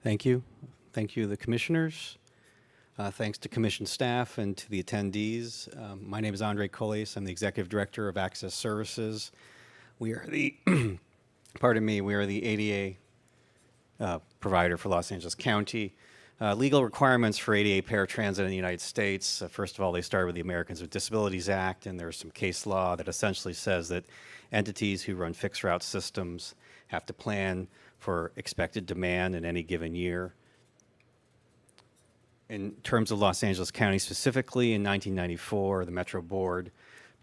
Thank you. Thank you, the commissioners. Thanks to commission staff and to the attendees. My name is Andre Coles. I'm the executive director of Access Services. We are the, pardon me, we are the ADA provider for Los Angeles County. Legal requirements for ADA paratransit in the United States. First of all, they start with the Americans with Disabilities Act, and there's some case law that essentially says that entities who run fixed route systems have to plan for expected demand in any given year. In terms of Los Angeles County specifically, in 1994, the Metro Board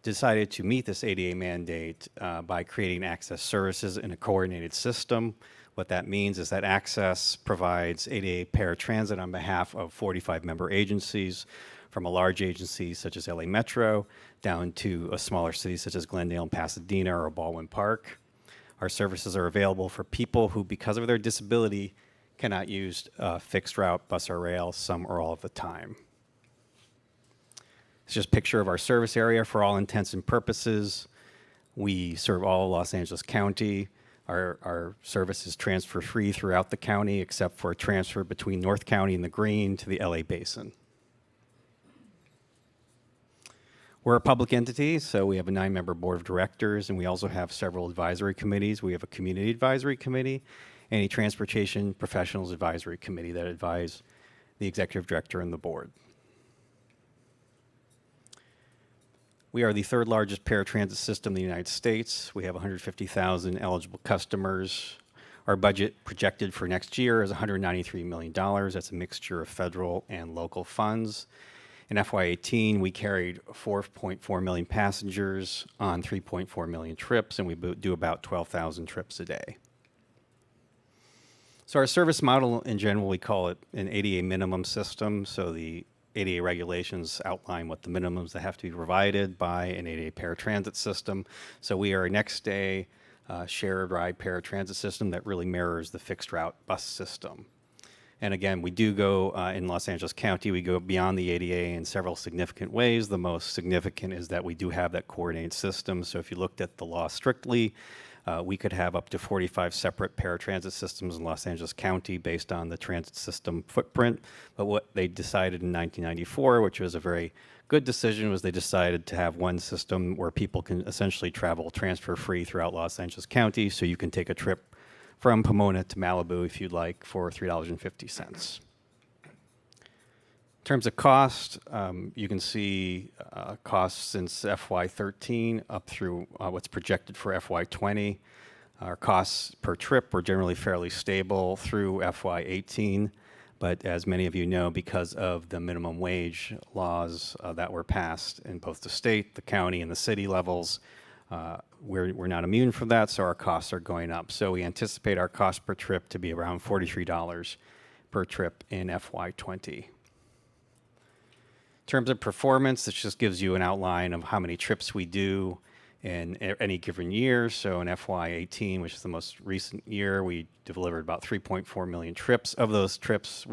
decided to meet this ADA mandate by creating Access Services in a coordinated system. What that means is that Access provides ADA paratransit on behalf of 45 member agencies, from a large agency such as LA Metro down to a smaller city such as Glendale and Pasadena or Baldwin Park. Our services are available for people who, because of their disability, cannot use fixed route, bus or rail, some or all of the time. It's just a picture of our service area for all intents and purposes. We serve all of Los Angeles County. Our service is transfer free throughout the county except for a transfer between North County and the Green to the LA Basin. We're a public entity, so we have a 9-member board of directors, and we also have several advisory committees. We have a community advisory committee and a transportation professionals advisory committee that advise the executive director and the board. We are the 3rd largest paratransit system in the United States. We have 150,000 eligible customers. Our budget projected for next year is $193 million. That's a mixture of federal and local funds. In FY18, we carried 4.4 million passengers on 3.4 million trips, and we do about 12,000 trips a day. So our service model, in general, we call it an ADA minimum system. So the ADA regulations outline what the minimums that have to be provided by an ADA paratransit system. So we are a next day shared ride paratransit system that really mirrors the fixed route bus system. And again, we do go in Los Angeles County, we go beyond the ADA in several significant ways. The most significant is that we do have that coordinated system. So if you looked at the law strictly, we could have up to 45 separate paratransit systems in Los Angeles County based on the transit system footprint. But what they decided in 1994, which was a very good decision, was they decided to have one system where people can essentially travel transfer-free throughout Los Angeles County. So you can take a trip from Pomona to Malibu, if you'd like, for $3.50. In terms of cost, you can see costs since FY13 up through what's projected for FY20. Our costs per trip were generally fairly stable through FY18, but as many of you know, because of the minimum wage laws that were passed in both the state, the county, and the city levels, we're not immune from that, so our costs are going up. So we anticipate our cost per trip to be around $43 per trip in FY20. In terms of performance, this just gives you an outline of how many trips we do in any given year. So in FY18, which is the most recent year, we delivered about 3.4 million trips. Of those trips,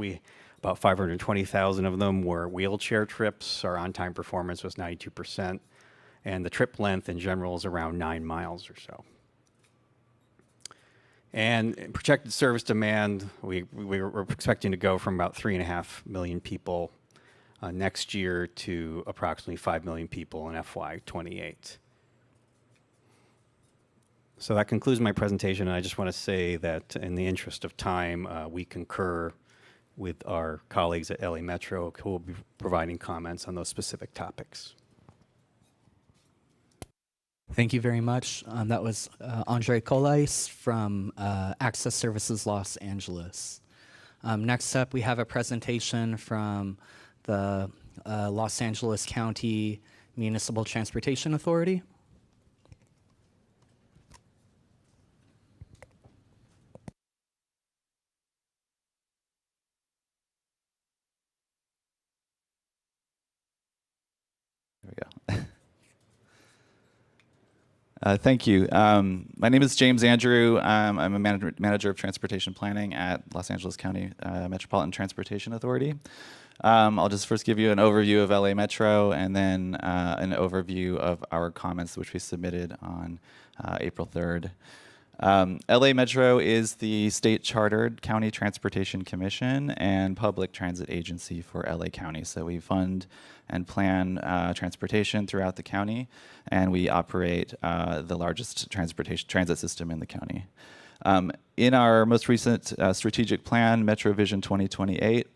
about 520,000 of them were wheelchair trips. Our on-time performance was 92%. And the trip length in general is around 9 miles or so. And in projected service demand, we're expecting to go from about 3.5 million people next year to approximately 5 million people in FY28. So that concludes my presentation, and I just want to say that in the interest of time, we concur with our colleagues at LA Metro who will be providing comments on those specific topics. Thank you very much. That was Andre Colais from Access Services Los Angeles. Next up, we have a presentation from the Los Angeles County Municipal Transportation Authority. There we go. Thank you. My name is James Andrew. I'm a manager of transportation planning at Los Angeles County Metropolitan Transportation Authority. I'll just first give you an overview of LA Metro and then an overview of our comments which we submitted on April 3rd. LA Metro is the state-chartered county transportation commission and public transit agency for LA County. So we fund and plan transportation throughout the county, and we operate the largest transit system in the county. In our most recent strategic plan, Metro Vision 2028,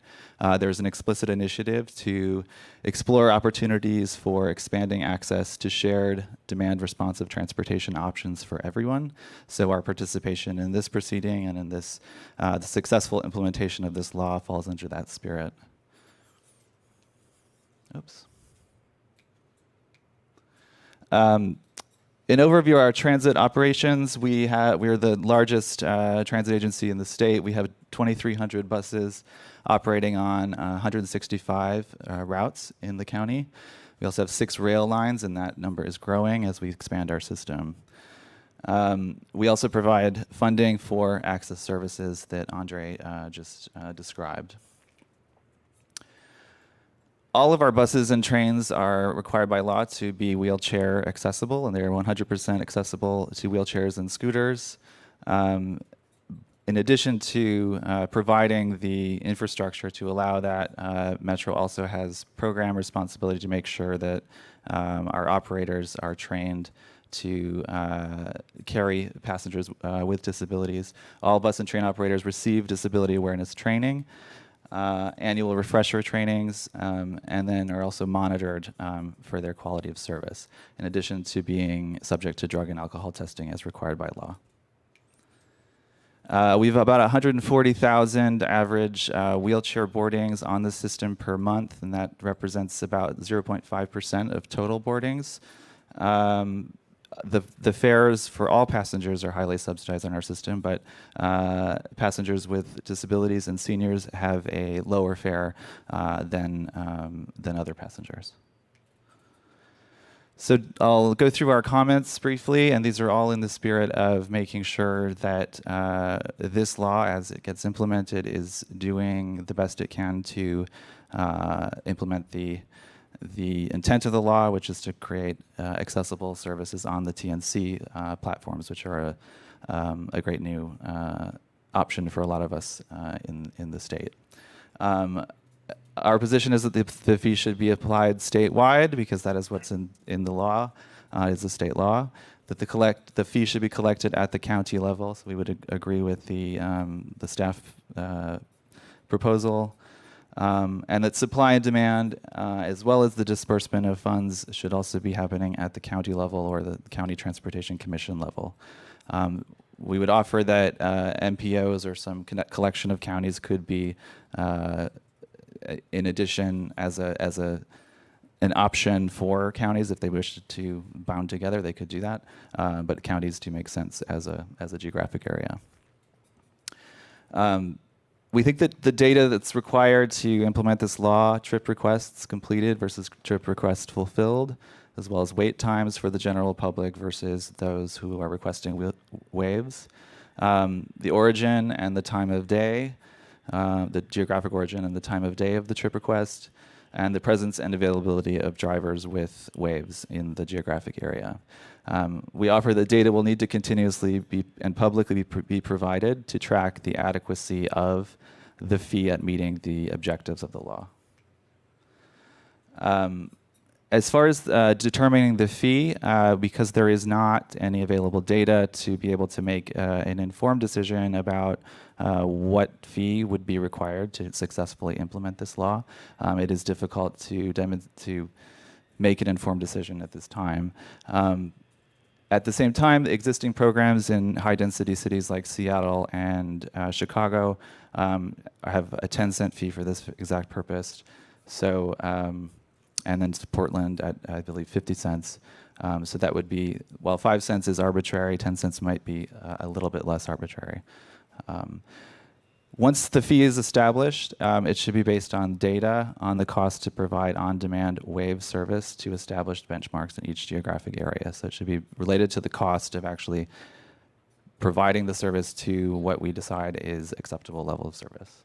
there's an explicit initiative to explore opportunities for expanding access to shared demand responsive transportation options for everyone. So our participation in this proceeding and in this the successful implementation of this law falls under that spirit. Oops. In overview of our transit operations, we are the largest transit agency in the state. We have 2,300 buses operating on 165 routes in the county. We also have 6 rail lines, and that number is growing as we expand our system. We also provide funding for access services that Andre just described. All of our buses and trains are required by law to be wheelchair accessible, and they are 100% accessible to wheelchairs and scooters. In addition to providing the infrastructure to allow that, Metro also has program responsibility to make sure that our operators are trained to carry passengers with disabilities. All bus and train operators receive disability awareness training, annual refresher trainings, and then are also monitored for their quality of service, in addition to being subject to drug and alcohol testing as required by law. We have about 140,000 average wheelchair boardings on the system per month, and that represents about 0.5% of total boardings. The fares for all passengers are highly subsidized on our system, but passengers with disabilities and seniors have a lower fare than other passengers. So I'll go through our comments briefly, and these are all in the spirit of making sure that this law, as it gets implemented, is doing the best it can to implement the intent of the law, which is to create accessible services on the TNC platforms, which are a great new option for a lot of us in the state. Our position is that the fee should be applied statewide because that is what's in the law, is a state law. That the fee should be collected at the county level. So we would agree with the staff proposal, and that supply and demand, as well as the disbursement of funds, should also be happening at the county level or the County Transportation Commission level. We would offer that MPOs or some collection of counties could be in addition as an option for counties if they wish to bound together, they could do that. But counties do make sense as a geographic area. We think that the data that's required to implement this law, trip requests completed versus trip requests fulfilled, as well as wait times for the general public versus those who are requesting waves, the origin and the time of day, the geographic origin and the time of day of the trip request, and the presence and availability of drivers with waves in the geographic area. We offer that data will need to continuously be and publicly be provided to track the adequacy of the fee at meeting the objectives of the law. As far as determining the fee, because there is not any available data to be able to make an informed decision about what fee would be required to successfully implement this law, it is difficult to make an informed decision at this time. At the same time, the existing programs in high-density cities like Seattle and Chicago have a 10-cent fee for this exact purpose. So. And then Portland at, I believe, 50 cents. So that would be, while 5 cents is arbitrary, 10 cents might be a little bit less arbitrary. Once the fee is established, it should be based on data on the cost to provide on-demand wave service to established benchmarks in each geographic area. So it should be related to the cost of actually providing the service to what we decide is acceptable level of service.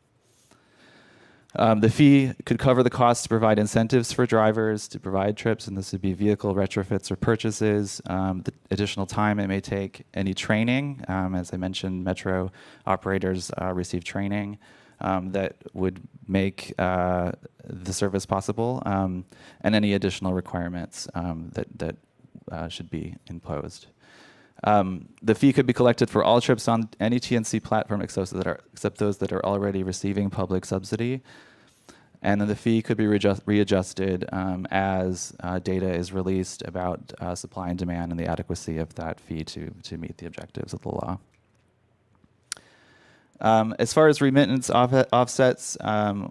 The fee could cover the cost to provide incentives for drivers to provide trips, and this would be vehicle retrofits or purchases, the additional time it may take, any training. As I mentioned, metro operators receive training that would make the service possible, and any additional requirements that should be imposed. The fee could be collected for all trips on any TNC platform except those that are already receiving public subsidy. And then the fee could be readjusted as data is released about supply and demand and the adequacy of that fee to meet the objectives of the law. As far as remittance offsets,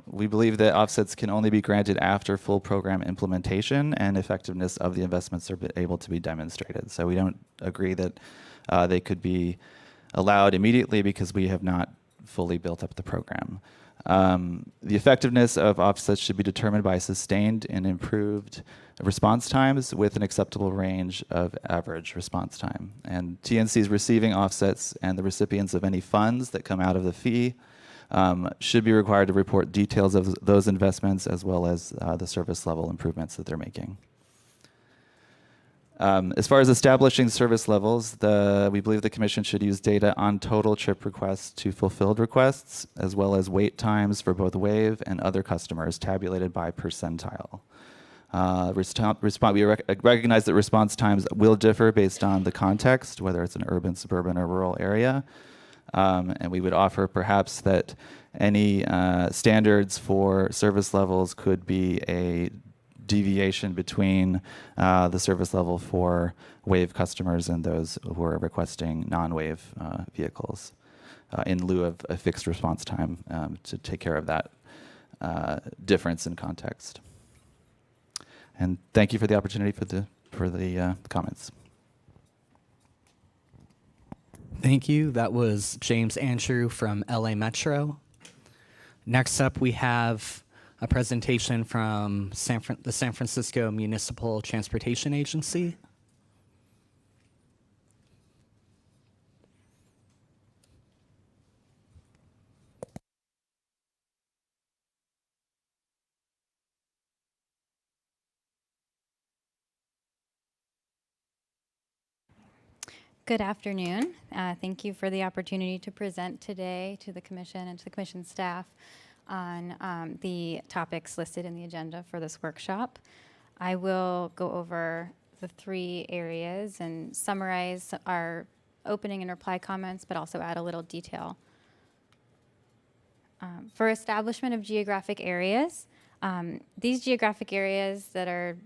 we believe that offsets can only be granted after full program implementation and effectiveness of the investments are able to be demonstrated. So we don't agree that they could be allowed immediately because we have not fully built up the program. The effectiveness of offsets should be determined by sustained and improved response times with an acceptable range of average response time. And TNCs receiving offsets and the recipients of any funds that come out of the fee should be required to report details of those investments as well as the service level improvements that they're making. As far as establishing service levels, we believe the Commission should use data on total trip requests to fulfilled requests, as well as wait times for both Wave and other customers tabulated by percentile. We recognize that response times will differ based on the context, whether it's an urban, suburban, or rural area. And we would offer perhaps that any standards for service levels could be a deviation between the service level for Wave customers and those who are requesting non-Wave vehicles in lieu of a fixed response time to take care of that difference in context. And thank you for the opportunity for the comments. Thank you. That was James Andrew from LA Metro. Next up, we have a presentation from the San Francisco Municipal Transportation Agency. Good afternoon. Thank you for the opportunity to present today to the Commission and to the Commission staff on the topics listed in the agenda for this workshop. I will go over the 3 areas and summarize our opening and reply comments, but also add a little detail. For establishment of geographic areas, these geographic areas that are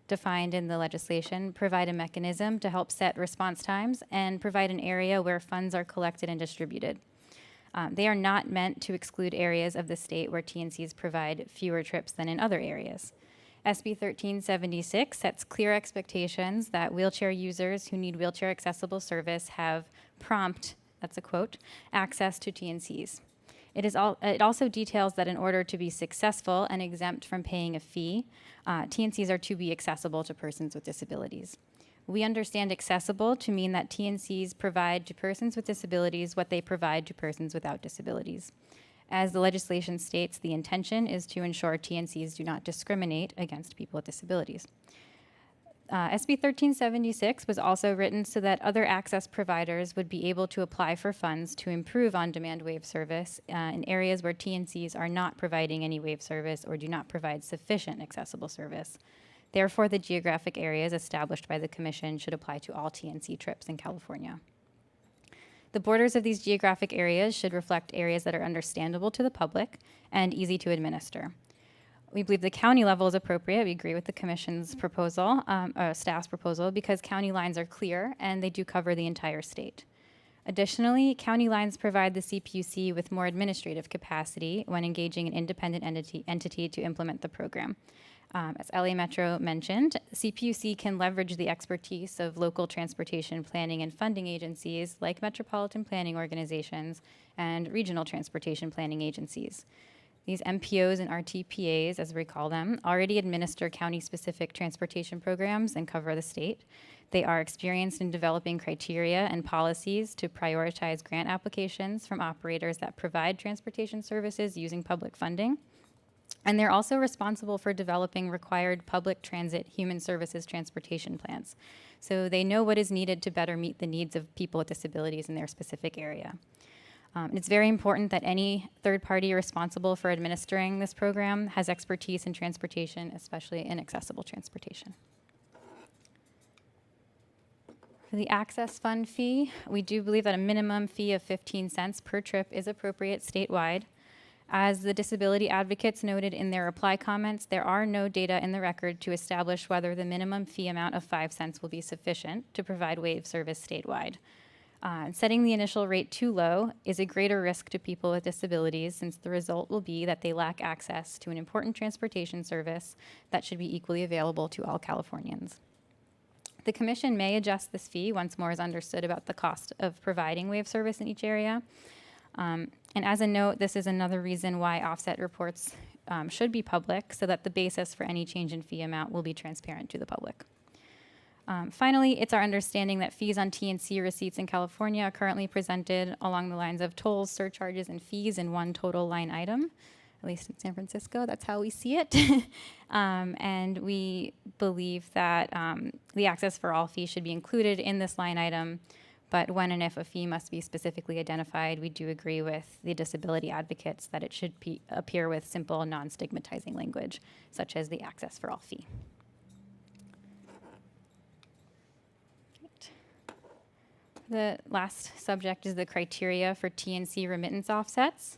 defined in the legislation provide a mechanism to help set response times and provide an area where funds are collected and distributed. They are not meant to exclude areas of the state where TNCs provide fewer trips than in other areas. SB 1376 sets clear expectations that wheelchair users who need wheelchair accessible service have prompt, that's a quote, access to TNCs. It also details that in order to be successful and exempt from paying a fee, TNCs are to be accessible to persons with disabilities. We understand accessible to mean that TNCs provide to persons with disabilities what they provide to persons without disabilities. As the legislation states, the intention is to ensure TNCs do not discriminate against people with disabilities. SB 1376 was also written so that other access providers would be able to apply for funds to improve on-demand wave service in areas where TNCs are not providing any wave service or do not provide sufficient accessible service. Therefore, the geographic areas established by the Commission should apply to all TNC trips in California. The borders of these geographic areas should reflect areas that are understandable to the public and easy to administer. We believe the county level is appropriate. We agree with the Commission's proposal, staff's proposal, because county lines are clear and they do cover the entire state. Additionally, county lines provide the CPUC with more administrative capacity when engaging an independent entity to implement the program. As LA Metro mentioned, CPUC can leverage the expertise of local transportation planning and funding agencies like metropolitan planning organizations and regional transportation planning agencies. These MPOs and RTPAs, as we call them, already administer county-specific transportation programs and cover the state. They are experienced in developing criteria and policies to prioritize grant applications from operators that provide transportation services using public funding. And they're also responsible for developing required public transit human services transportation plans. So they know what is needed to better meet the needs of people with disabilities in their specific area. It's very important that any third party responsible for administering this program has expertise in transportation, especially in accessible transportation. For the access fund fee, we do believe that a minimum fee of 15 cents per trip is appropriate statewide. As the disability advocates noted in their reply comments, there are no data in the record to establish whether the minimum fee amount of 5 cents will be sufficient to provide wave service statewide. Setting the initial rate too low is a greater risk to people with disabilities, since the result will be that they lack access to an important transportation service that should be equally available to all Californians. The Commission may adjust this fee once more is understood about the cost of providing wave service in each area. And as a note, this is another reason why offset reports should be public, so that the basis for any change in fee amount will be transparent to the public. Finally, it's our understanding that fees on TNC receipts in California are currently presented along the lines of tolls, surcharges, and fees in one total line item. At least in San Francisco, that's how we see it. And we believe that the access for all fee should be included in this line item, but when and if a fee must be specifically identified, we do agree with the disability advocates that it should appear with simple, non-stigmatizing language, such as the access for all fee. The last subject is the criteria for TNC remittance offsets.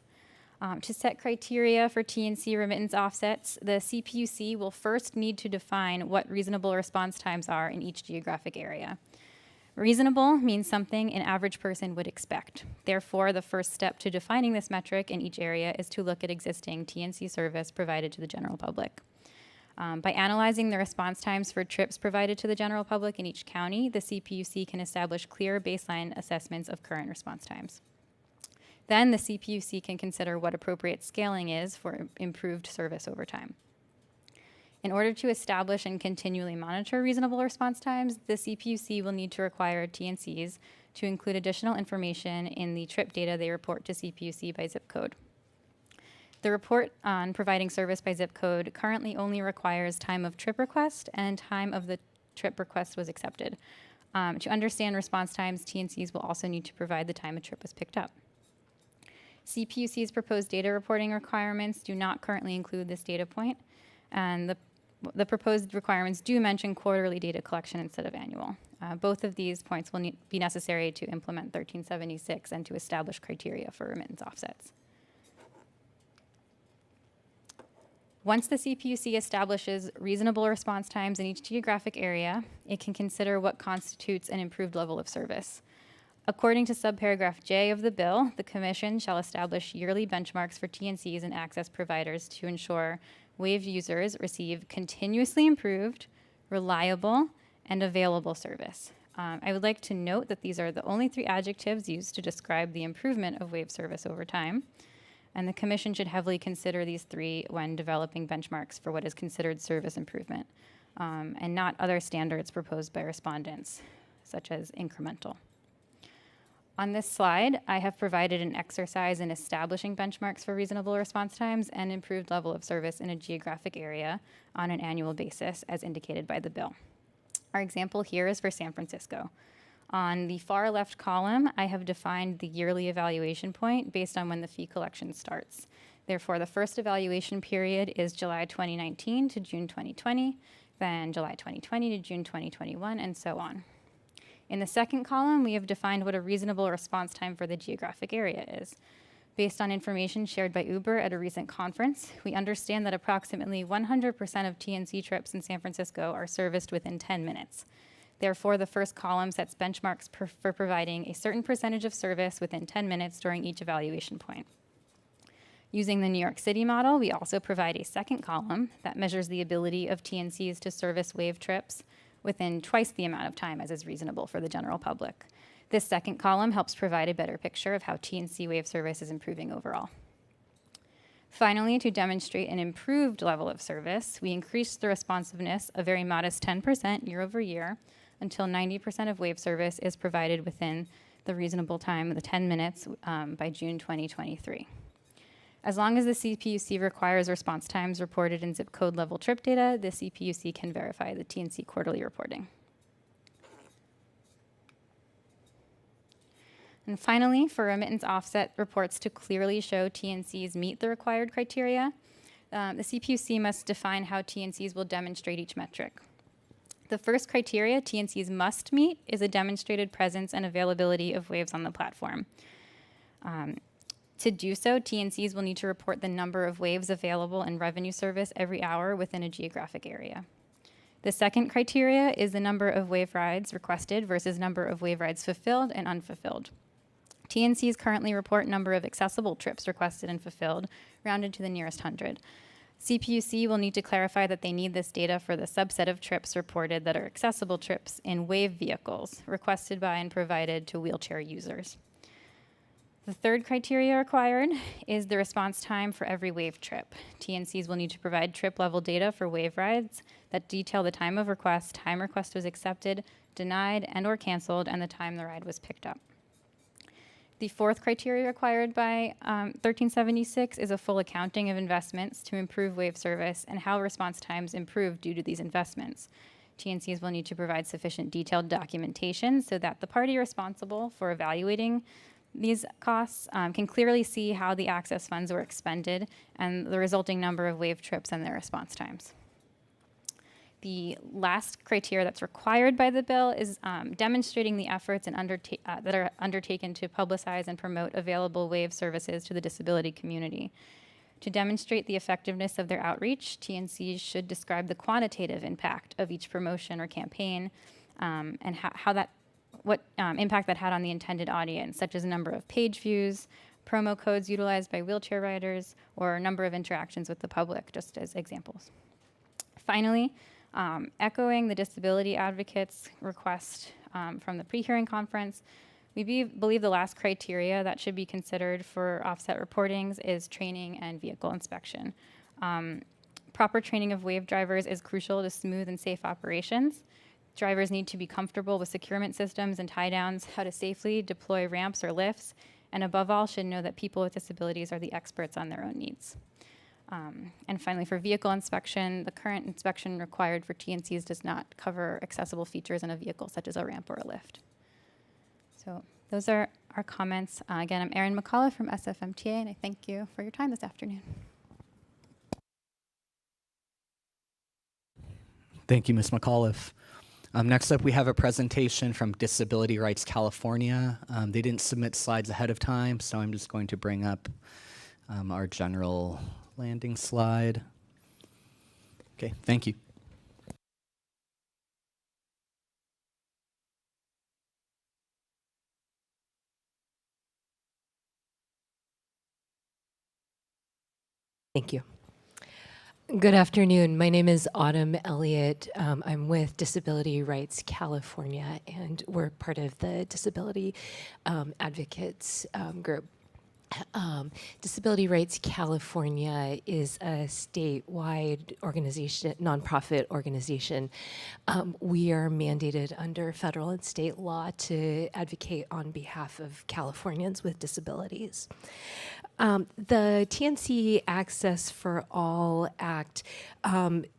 To set criteria for TNC remittance offsets, the CPUC will first need to define what reasonable response times are in each geographic area. Reasonable means something an average person would expect. Therefore, the first step to defining this metric in each area is to look at existing TNC service provided to the general public. By analyzing the response times for trips provided to the general public in each county, the CPUC can establish clear baseline assessments of current response times. Then the CPUC can consider what appropriate scaling is for improved service over time. In order to establish and continually monitor reasonable response times, the CPUC will need to require TNCs to include additional information in the trip data they report to CPUC by zip code. The report on providing service by zip code currently only requires time of trip request and time of the trip request was accepted. To understand response times, TNCs will also need to provide the time a trip was picked up. CPUC's proposed data reporting requirements do not currently include this data point, and the proposed requirements do mention quarterly data collection instead of annual. Both of these points will be necessary to implement 1376 and to establish criteria for remittance offsets. Once the CPUC establishes reasonable response times in each geographic area, it can consider what constitutes an improved level of service. According to subparagraph J of the bill, the Commission shall establish yearly benchmarks for TNCs and access providers to ensure WAVE users receive continuously improved, reliable, and available service. I would like to note that these are the only 3 adjectives used to describe the improvement of WAVE service over time. And the Commission should heavily consider these 3 when developing benchmarks for what is considered service improvement, and not other standards proposed by respondents, such as incremental. On this slide, I have provided an exercise in establishing benchmarks for reasonable response times and improved level of service in a geographic area on an annual basis, as indicated by the bill. Our example here is for San Francisco. On the far left column, I have defined the yearly evaluation point based on when the fee collection starts. Therefore, the first evaluation period is July 2019 to June 2020, then July 2020 to June 2021, and so on. In the second column, we have defined what a reasonable response time for the geographic area is. Based on information shared by Uber at a recent conference, we understand that approximately 100% of TNC trips in San Francisco are serviced within 10 minutes. Therefore, the first column sets benchmarks for providing a certain percentage of service within 10 minutes during each evaluation point. Using the New York City model, we also provide a second column that measures the ability of TNCs to service WAVE trips within twice the amount of time as is reasonable for the general public. This second column helps provide a better picture of how TNC WAVE service is improving overall. Finally, to demonstrate an improved level of service, we increased the responsiveness a very modest 10% year over year until 90% of WAVE service is provided within the reasonable time of the 10 minutes by June 2023. As long as the CPUC requires response times reported in zip code level trip data, the CPUC can verify the TNC quarterly reporting. And finally, for remittance offset reports to clearly show TNCs meet the required criteria, the CPUC must define how TNCs will demonstrate each metric. The first criteria TNCs must meet is a demonstrated presence and availability of WAVEs on the platform. To do so, TNCs will need to report the number of WAVEs available in revenue service every hour within a geographic area. The second criteria is the number of WAVE rides requested versus number of WAVE rides fulfilled and unfulfilled. TNCs currently report number of accessible trips requested and fulfilled, rounded to the nearest 100. CPUC will need to clarify that they need this data for the subset of trips reported that are accessible trips in WAVE vehicles, requested by and provided to wheelchair users. The third criteria required is the response time for every WAVE trip. TNCs will need to provide trip-level data for WAVE rides that detail the time of request, time request was accepted, denied, and or canceled, and the time the ride was picked up. The fourth criteria required by 1376 is a full accounting of investments to improve WAVE service and how response times improve due to these investments. TNCs will need to provide sufficient detailed documentation so that the party responsible for evaluating these costs can clearly see how the access funds were expended and the resulting number of WAVE trips and their response times. The last criteria that's required by the bill is demonstrating the efforts that are undertaken to publicize and promote available WAVE services to the disability community. To demonstrate the effectiveness of their outreach, TNCs should describe the quantitative impact of each promotion or campaign and what impact that had on the intended audience, such as number of page views, promo codes utilized by wheelchair riders, or number of interactions with the public, just as examples. Finally, echoing the disability advocates' request from the pre-hearing conference, Believe the last criteria that should be considered for offset reportings is training and vehicle inspection. Proper training of wave drivers is crucial to smooth and safe operations. Drivers need to be comfortable with securement systems and tie downs, how to safely deploy ramps or lifts, and above all, should know that people with disabilities are the experts on their own needs. And finally, for vehicle inspection, the current inspection required for TNCs does not cover accessible features in a vehicle, such as a ramp or a lift. So those are our comments. Again, I'm Erin McCullough from SFMTA, and I thank you for your time this afternoon. Thank you, Ms. McAuliffe. Next up, we have a presentation from Disability Rights California. They didn't submit slides ahead of time, so I'm just going to bring up our general landing slide. Okay, thank you. Thank you. Good afternoon. My name is Autumn Elliott. I'm with Disability Rights California, and we're part of the Disability Advocates group. Disability Rights California is a statewide organization, nonprofit organization. We are mandated under federal and state law to advocate on behalf of Californians with disabilities. The TNC Access for All Act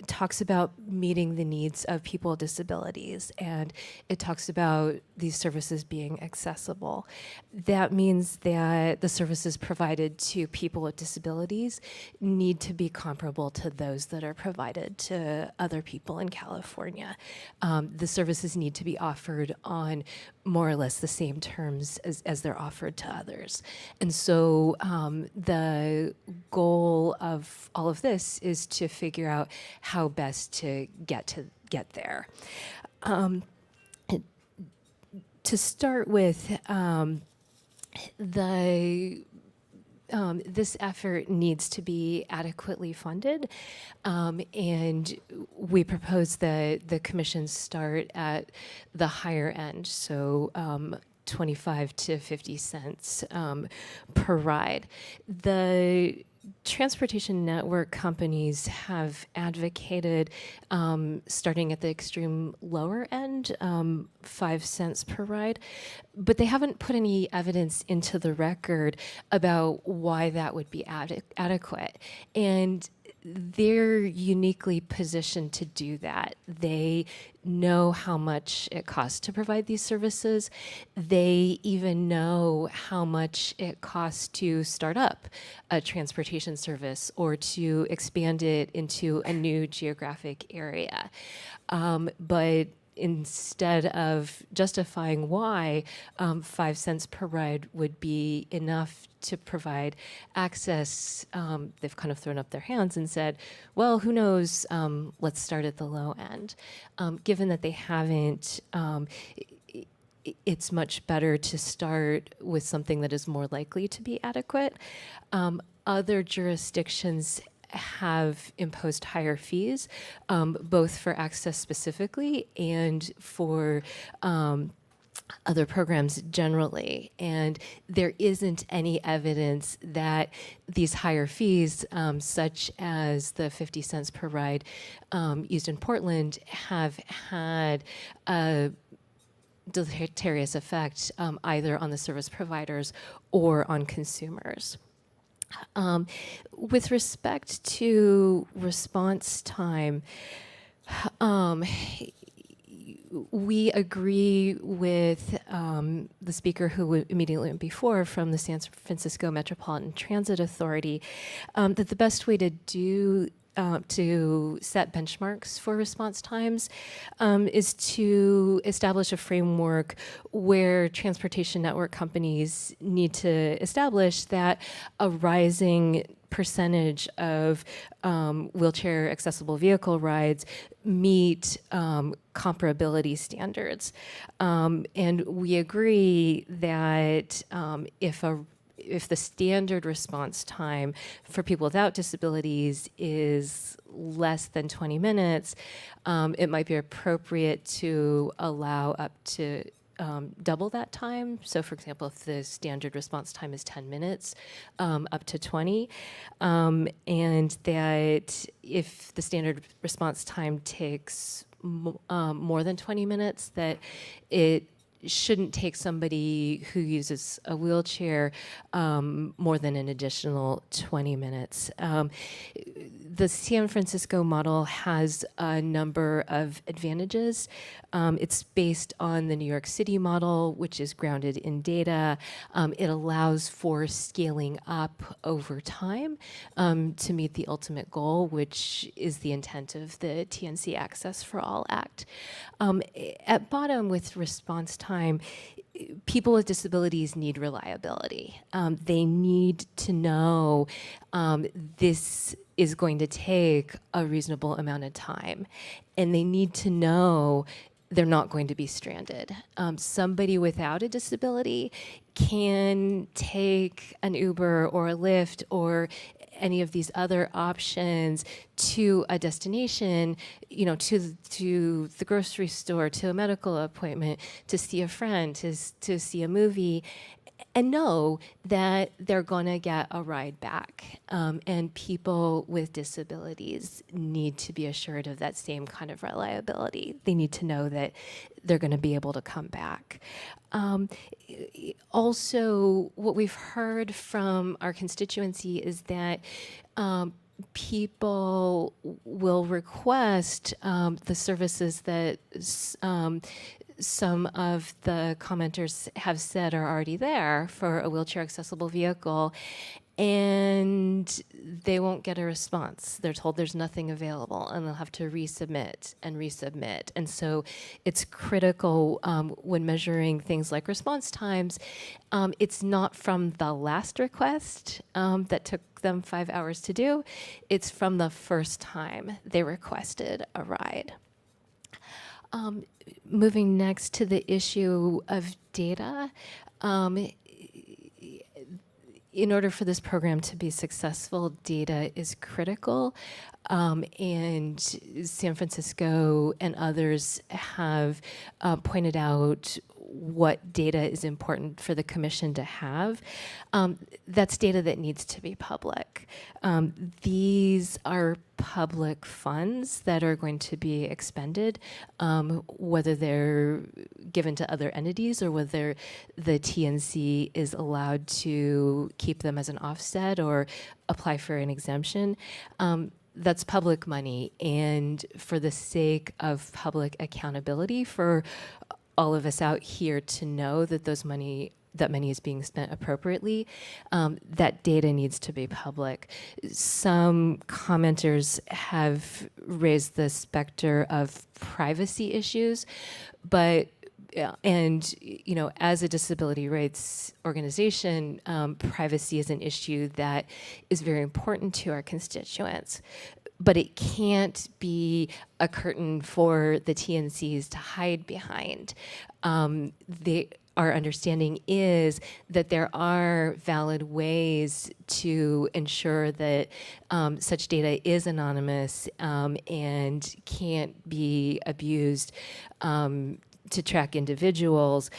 talks about meeting the needs of people with disabilities, and it talks about these services being accessible. That means that the services provided to people with disabilities need to be comparable to those that are provided to other people in California. The services need to be offered on more or less the same terms as they're offered to others. And so the goal of all of this is to figure out how best to get there. To start with, this effort needs to be adequately funded, and we propose that the commission start at the higher end, so 25 to 50 cents per ride. The transportation network companies have advocated starting at the extreme lower end, 5 cents per ride, but they haven't put any evidence into the record about why that would be adequate. And they're uniquely positioned to do that. They know how much it costs to provide these services. They even know how much it costs to start up a transportation service or to expand it into a new geographic area. But instead of justifying why 5 cents per ride would be enough to provide access, they've kind of thrown up their hands and said, well, who knows, let's start at the low end. Given that they haven't, it's much better to start with something that is more likely to be adequate. Other jurisdictions have imposed higher fees, both for access specifically and for other programs generally. And there isn't any evidence that these higher fees, such as the 50 cents per ride used in Portland, have had a deleterious effect either on the service providers or on consumers. With respect to response time, we agree with the speaker who immediately went before from the San Francisco Metropolitan Transit Authority that the best way to set benchmarks for response times is to establish a framework where transportation network companies need to establish that a rising percentage of wheelchair accessible vehicle rides meet comparability standards. And we agree that if the standard response time for people without disabilities is less than 20 minutes, it might be appropriate to allow up to double that time. So, for example, if the standard response time is 10 minutes, up to 20, and that if the standard response time takes more than 20 minutes, that it shouldn't take somebody who uses a wheelchair more than an additional 20 minutes. The San Francisco model has a number of advantages. It's based on the New York City model, which is grounded in data. It allows for scaling up over time to meet the ultimate goal, which is the intent of the TNC Access for All Act. At bottom, with response time, people with disabilities need reliability. They need to know this is going to take a reasonable amount of time, and they need to know they're not going to be stranded. Somebody without a disability can take an Uber or a Lyft or any of these other options to a destination, you know, to the grocery store, to a medical appointment, to see a friend, to see a movie, and know that they're gonna get a ride back. And people with disabilities need to be assured of that same kind of reliability. They need to know that they're gonna be able to come back. Also, what we've heard from our constituency is that people will request the services that some of the commenters have said are already there for a wheelchair accessible vehicle, and they won't get a response. They're told there's nothing available, and they'll have to resubmit and resubmit. And so it's critical when measuring things like response times. It's not from the last request that took them 5 hours to do. It's from the first time they requested a ride. Moving next to the issue of data. In order for this program to be successful, data is critical, and San Francisco and others have pointed out what data is important for the commission to have. That's data that needs to be public. These are public funds that are going to be expended, whether they're given to other entities or whether the TNC is allowed to keep them as an offset or apply for an exemption. That's public money, and for the sake of public accountability for all of us out here to know that that money is being spent appropriately, that data needs to be public. Some commenters have raised the specter of privacy issues, but and you know, as a disability rights organization, privacy is an issue that is very important to our constituents. But it can't be a curtain for the TNCs to hide behind. Our understanding is that there are valid ways to ensure that such data is anonymous and can't be abused to track individuals.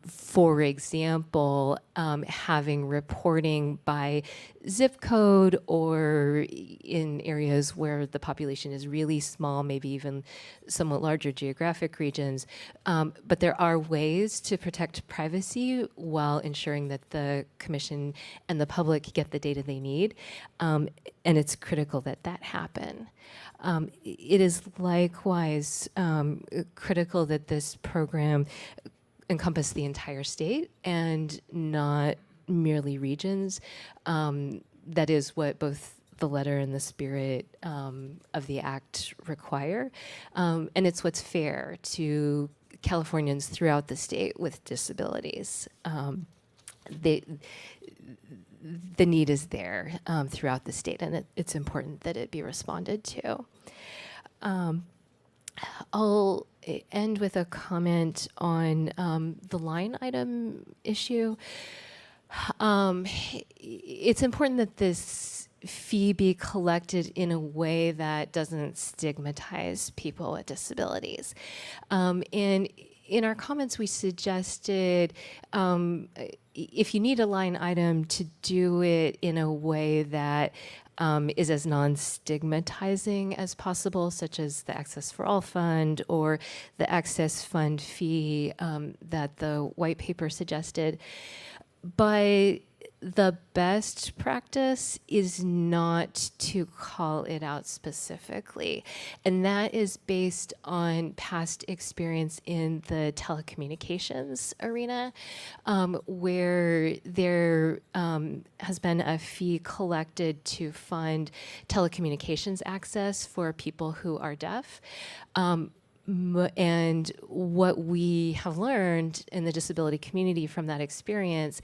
For example, having reporting by zip code, or in areas where the population is really small, maybe even somewhat larger geographic regions. But there are ways to protect privacy while ensuring that the commission and the public get the data they need. And it's critical that that happen. It is likewise critical that this program encompass the entire state and not merely regions. That is what both the letter and the spirit of the act require. And it's what's fair to Californians throughout the state with disabilities. The need is there throughout the state, and it's important that it be responded to. I'll end with a comment on the line item issue. It's important that this fee be collected in a way that doesn't stigmatize people with disabilities. And in our comments, we suggested if you need a line item to do it in a way that is as non-stigmatizing as possible, such as the Access for All Fund or the Access Fund fee that the white paper suggested. But the best practice is not to call it out specifically. And that is based on past experience in the telecommunications arena, where there has been a fee collected to fund telecommunications access for people who are deaf. And what we have learned in the disability community from that experience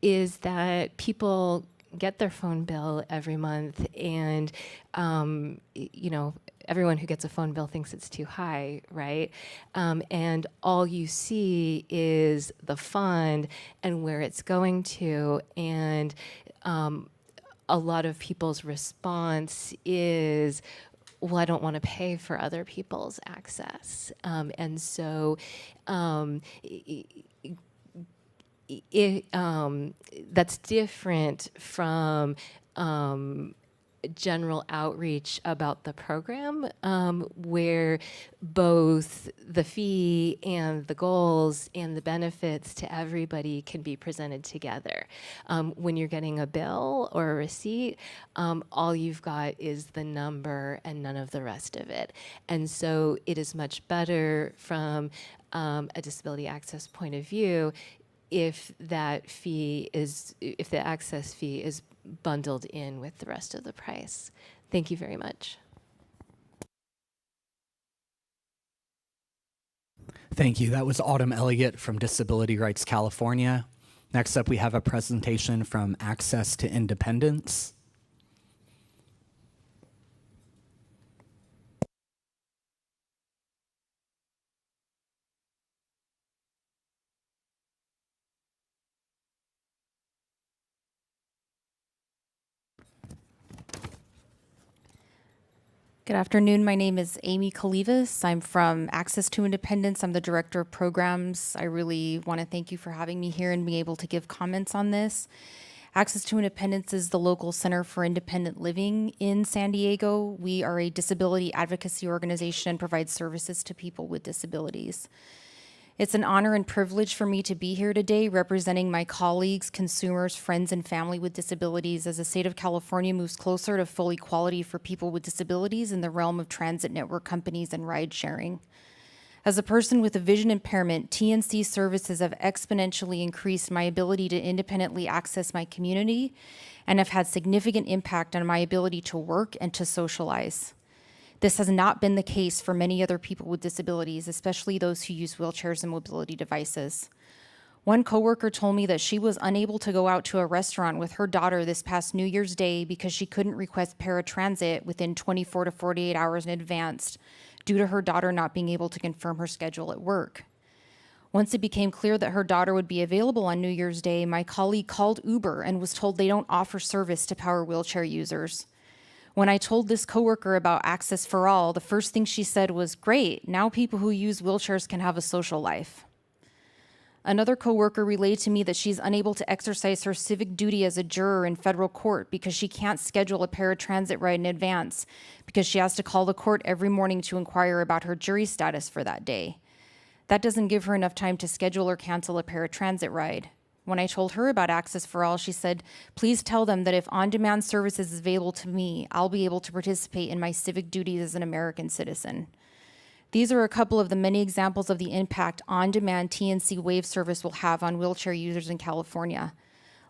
is that people get their phone bill every month, and everyone who gets a phone bill thinks it's too high, right? And all you see is the fund and where it's going to, and a lot of people's response is, well, I don't want to pay for other people's access. And so that's different from general outreach about the program, where both the fee and the goals and the benefits to everybody can be presented together. When you're getting a bill or a receipt, all you've got is the number and none of the rest of it. And so it is much better from a disability access point of view if that fee is, if the access fee is bundled in with the rest of the price. Thank you very much. Thank you. That was Autumn Elliott from Disability Rights California. Next up, we have a presentation from Access to Independence. Good afternoon. My name is Amy Kalivas. I'm from Access to Independence. I'm the Director of Programs. I really want to thank you for having me here and being able to give comments on this. Access to Independence is the local center for independent living in San Diego. We are a disability advocacy organization and provide services to people with disabilities. It's an honor and privilege for me to be here today representing my colleagues, consumers, friends, and family with disabilities as the state of California moves closer to full equality for people with disabilities in the realm of transit network companies and ride sharing. As a person with a vision impairment, TNC services have exponentially increased my ability to independently access my community and have had significant impact on my ability to work and to socialize. This has not been the case for many other people with disabilities, especially those who use wheelchairs and mobility devices. One coworker told me that she was unable to go out to a restaurant with her daughter this past New Year's Day because she couldn't request paratransit within 24 to 48 hours in advance due to her daughter not being able to confirm her schedule at work. Once it became clear that her daughter would be available on New Year's Day, my colleague called Uber and was told they don't offer service to power wheelchair users. When I told this coworker about Access for All, the first thing she said was, "Great, now people who use wheelchairs can have a social life." Another coworker relayed to me that she's unable to exercise her civic duty as a juror in federal court because she can't schedule a paratransit ride in advance because she has to call the court every morning to inquire about her jury status for that day. That doesn't give her enough time to schedule or cancel a paratransit ride. When I told her about Access for All, she said, "Please tell them that if on-demand services is available to me, I'll be able to participate in my civic duties as an American citizen." These are a couple of the many examples of the impact on-demand TNC wave service will have on wheelchair users in California.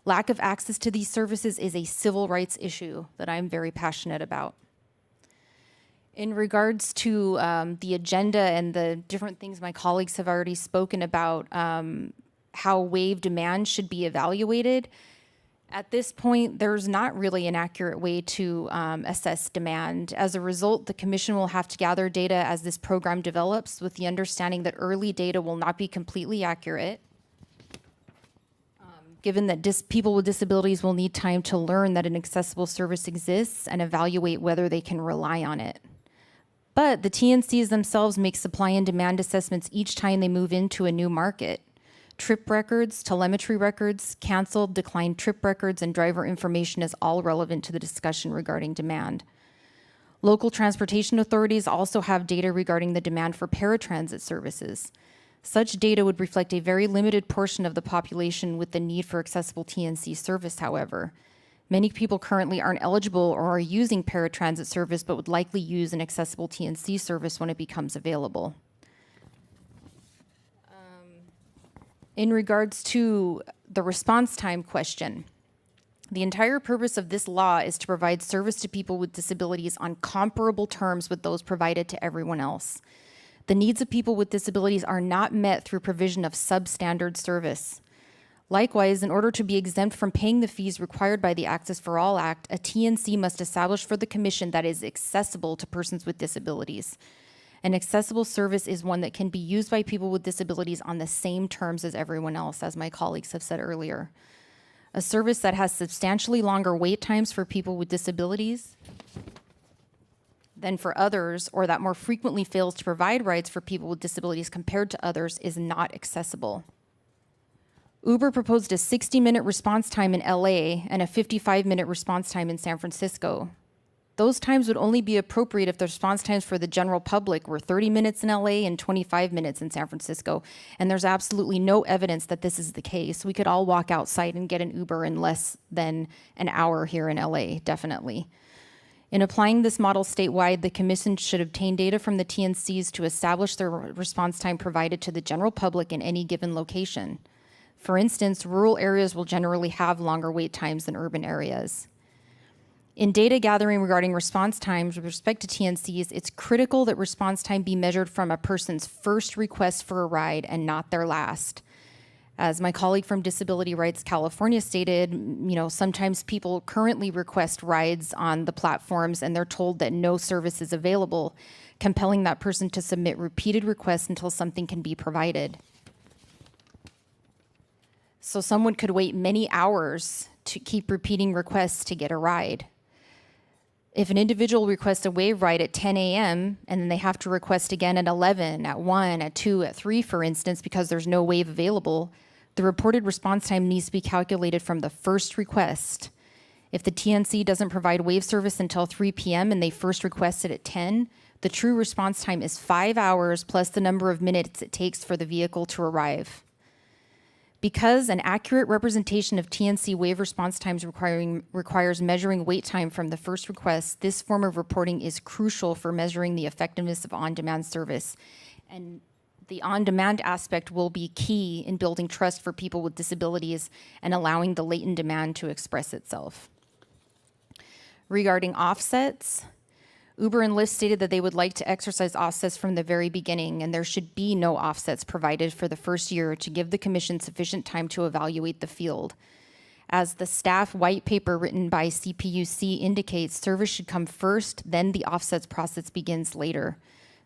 Lack of access to these services is a civil rights issue that I'm very passionate about. In regards to the agenda and the different things my colleagues have already spoken about, how wave demand should be evaluated. At this point, there's not really an accurate way to assess demand. As a result, the Commission will have to gather data as this program develops with the understanding that early data will not be completely accurate. Given that people with disabilities will need time to learn that an accessible service exists and evaluate whether they can rely on it. But the TNCs themselves make supply and demand assessments each time they move into a new market. Trip records, telemetry records, canceled, declined trip records, and driver information is all relevant to the discussion regarding demand. Local transportation authorities also have data regarding the demand for paratransit services. Such data would reflect a very limited portion of the population with the need for accessible TNC service, however. Many people currently aren't eligible or are using paratransit service but would likely use an accessible TNC service when it becomes available. In regards to the response time question, the entire purpose of this law is to provide service to people with disabilities on comparable terms with those provided to everyone else. The needs of people with disabilities are not met through provision of substandard service. Likewise, in order to be exempt from paying the fees required by the Access for All Act, a TNC must establish for the Commission that is accessible to persons with disabilities. An accessible service is one that can be used by people with disabilities on the same terms as everyone else, as my colleagues have said earlier. A service that has substantially longer wait times for people with disabilities than for others, or that more frequently fails to provide rides for people with disabilities compared to others, is not accessible. Uber proposed a 60-minute response time in LA and a 55-minute response time in San Francisco. Those times would only be appropriate if the response times for the general public were 30 minutes in LA and 25 minutes in San Francisco, and there's absolutely no evidence that this is the case. We could all walk outside and get an Uber in less than an hour here in LA, definitely. In applying this model statewide, the Commission should obtain data from the TNCs to establish the response time provided to the general public in any given location. For instance, rural areas will generally have longer wait times than urban areas. In data gathering regarding response times with respect to TNCs, it's critical that response time be measured from a person's first request for a ride and not their last. As my colleague from Disability Rights California stated, sometimes people currently request rides on the platforms and they're told that no service is available, compelling that person to submit repeated requests until something can be provided. So someone could wait many hours to keep repeating requests to get a ride. If an individual requests a wave ride at 10 a.m. and then they have to request again at 11, at 1, at 2, at 3, for instance, because there's no wave available, the reported response time needs to be calculated from the first request. If the TNC doesn't provide wave service until 3 p.m. and they first requested at 10, the true response time is 5 hours plus the number of minutes it takes for the vehicle to arrive. Because an accurate representation of TNC wave response times requires measuring wait time from the first request, this form of reporting is crucial for measuring the effectiveness of on-demand service. And the on-demand aspect will be key in building trust for people with disabilities and allowing the latent demand to express itself. Regarding offsets, Uber and Lyft stated that they would like to exercise offsets from the very beginning, and there should be no offsets provided for the first year to give the Commission sufficient time to evaluate the field. As the staff white paper written by CPUC indicates, service should come first, then the offsets process begins later.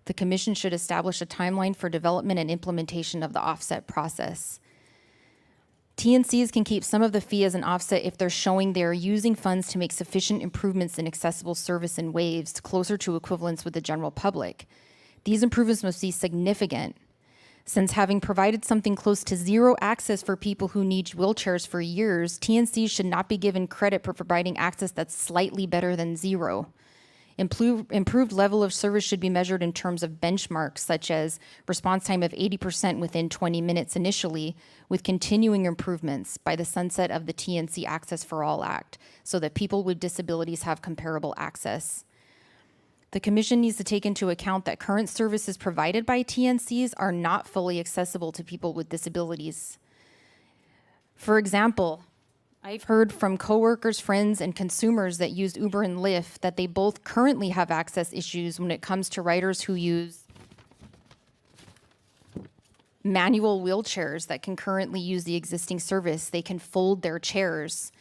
The Commission should establish a timeline for development and implementation of the offset process. TNCs can keep some of the fee as an offset if they're showing they're using funds to make sufficient improvements in accessible service and waves closer to equivalence with the general public. These improvements must be significant, since having provided something close to zero access for people who need wheelchairs for years, TNCs should not be given credit for providing access that's slightly better than zero. Improved level of service should be measured in terms of benchmarks, such as response time of 80% within 20 minutes initially, with continuing improvements by the sunset of the TNC Access for All Act, so that people with disabilities have comparable access. The Commission needs to take into account that current services provided by TNCs are not fully accessible to people with disabilities. For example, I've heard from coworkers, friends, and consumers that use Uber and Lyft that they both currently have access issues when it comes to riders who use manual wheelchairs that can currently use the existing service. They can fold their chairs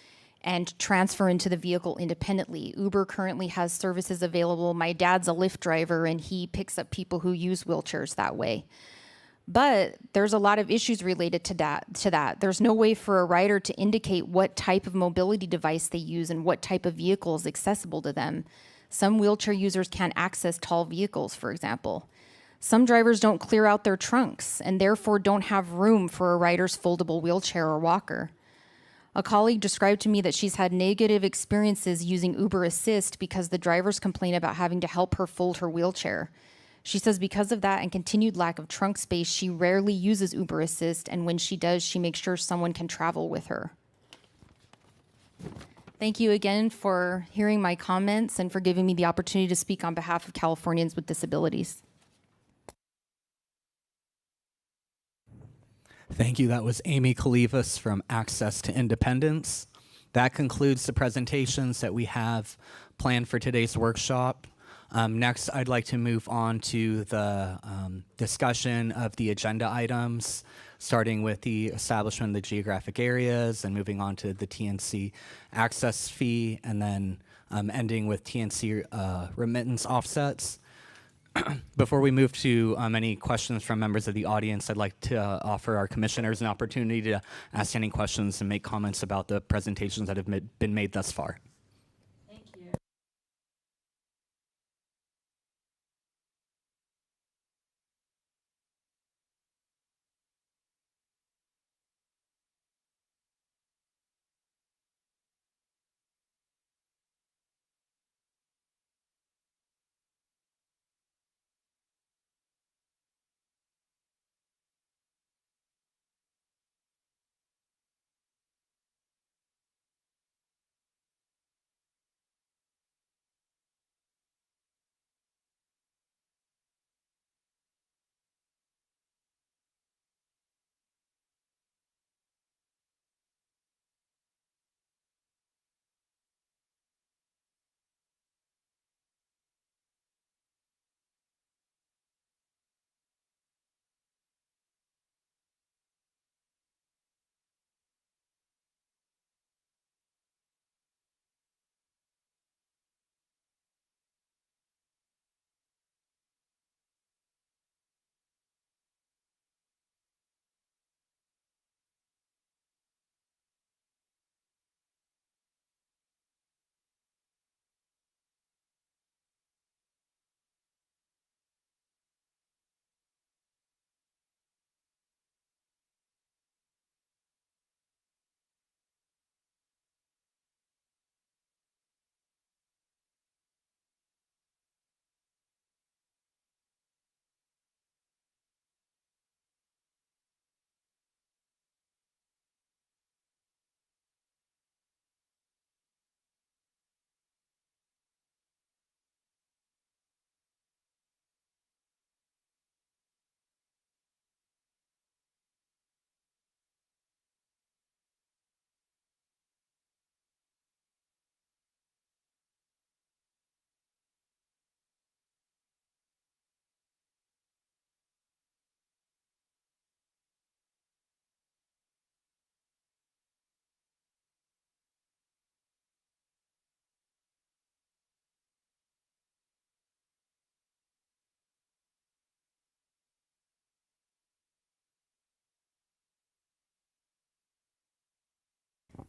and transfer into the vehicle independently. Uber currently has services available. My dad's a Lyft driver, and he picks up people who use wheelchairs that way. But there's a lot of issues related to that. There's no way for a rider to indicate what type of mobility device they use and what type of vehicle is accessible to them. Some wheelchair users can't access tall vehicles, for example. Some drivers don't clear out their trunks and therefore don't have room for a rider's foldable wheelchair or walker. A colleague described to me that she's had negative experiences using Uber Assist because the drivers complain about having to help her fold her wheelchair. She says because of that and continued lack of trunk space, she rarely uses Uber Assist, and when she does, she makes sure someone can travel with her. Thank you again for hearing my comments and for giving me the opportunity to speak on behalf of Californians with disabilities. Thank you. That was Amy Kalivas from Access to Independence. That concludes the presentations that we have planned for today's workshop. Next, I'd like to move on to the discussion of the agenda items, starting with the establishment of the geographic areas and moving on to the TNC access fee, and then ending with TNC remittance offsets. Before we move to any questions from members of the audience, I'd like to offer our commissioners an opportunity to ask any questions and make comments about the presentations that have been made thus far.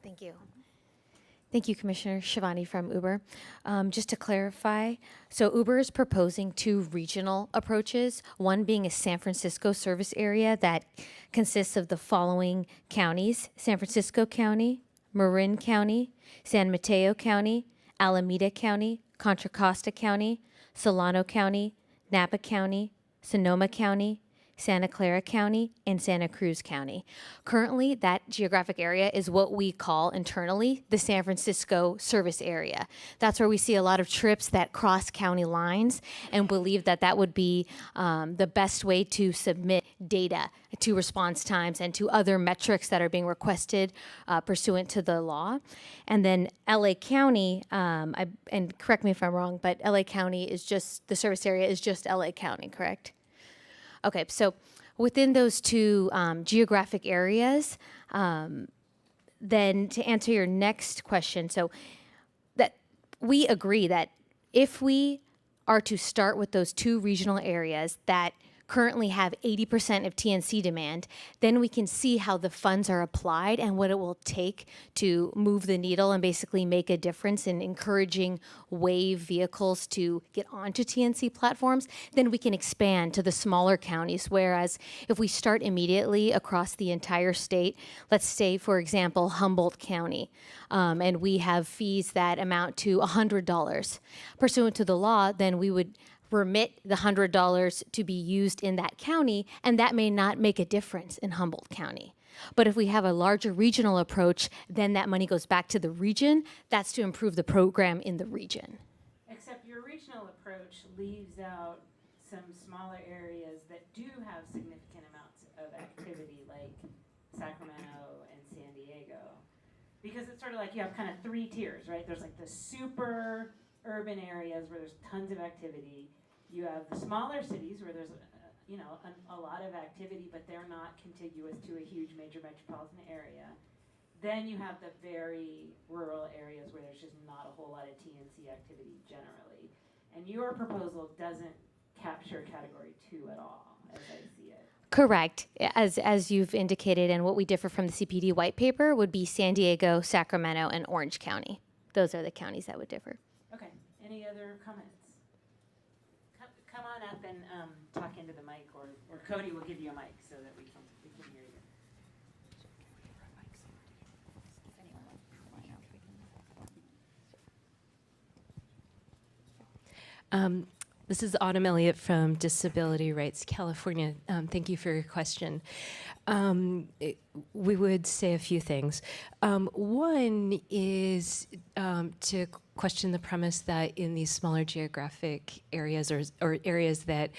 Thank you. Thank you, Commissioner Shivani from Uber. Just to clarify, so Uber is proposing two regional approaches, one being a San Francisco service area that consists of the following counties: San Francisco County, Marin County, San Mateo County, Alameda County, Contra Costa County, Solano County, Napa County, Sonoma County, Santa Clara County, and Santa Cruz County. Currently, that geographic area is what we call internally the San Francisco service area. That's where we see a lot of trips that cross county lines, and believe that that would be the best way to submit data to response times and to other metrics that are being requested pursuant to the law. And then LA County, and correct me if I'm wrong, but LA County is just, the service area is just LA County, correct? Okay, so within those two geographic areas, then to answer your next question, so that we agree that if we are to start with those two regional areas that currently have 80% of TNC demand, then we can see how the funds are applied and what it will take to move the needle and basically make a difference in encouraging wave vehicles to get onto TNC platforms. Then we can expand to the smaller counties. Whereas if we start immediately across the entire state, let's say, for example, Humboldt County, and we have fees that amount to $100. Pursuant to the law, then we would remit the $100 to be used in that county, and that may not make a difference in Humboldt County. But if we have a larger regional approach, then that money goes back to the region. That's to improve the program in the region. Except your regional approach leaves out some smaller areas that do have significant amounts of activity, like Sacramento and San Diego. Because it's sort of like you have kind of 3 tiers, right? There's like the super urban areas where there's tons of activity. You have the smaller cities where there's a lot of activity, but they're not contiguous to a huge major metropolitan area. Then you have the very rural areas where there's just not a whole lot of TNC activity generally. And your proposal doesn't capture category 2 at all, as I see it. Correct. As you've indicated, and what we differ from the CPD white paper would be San Diego, Sacramento, and Orange County. Those are the counties that would differ. Okay. Any other comments? Come on up and talk into the mic, or Cody will give you a mic so that we can hear you. This is Autumn Elliott from Disability Rights California. Thank you for your question. We would say a few things. One is to question the premise that in these smaller geographic areas or areas that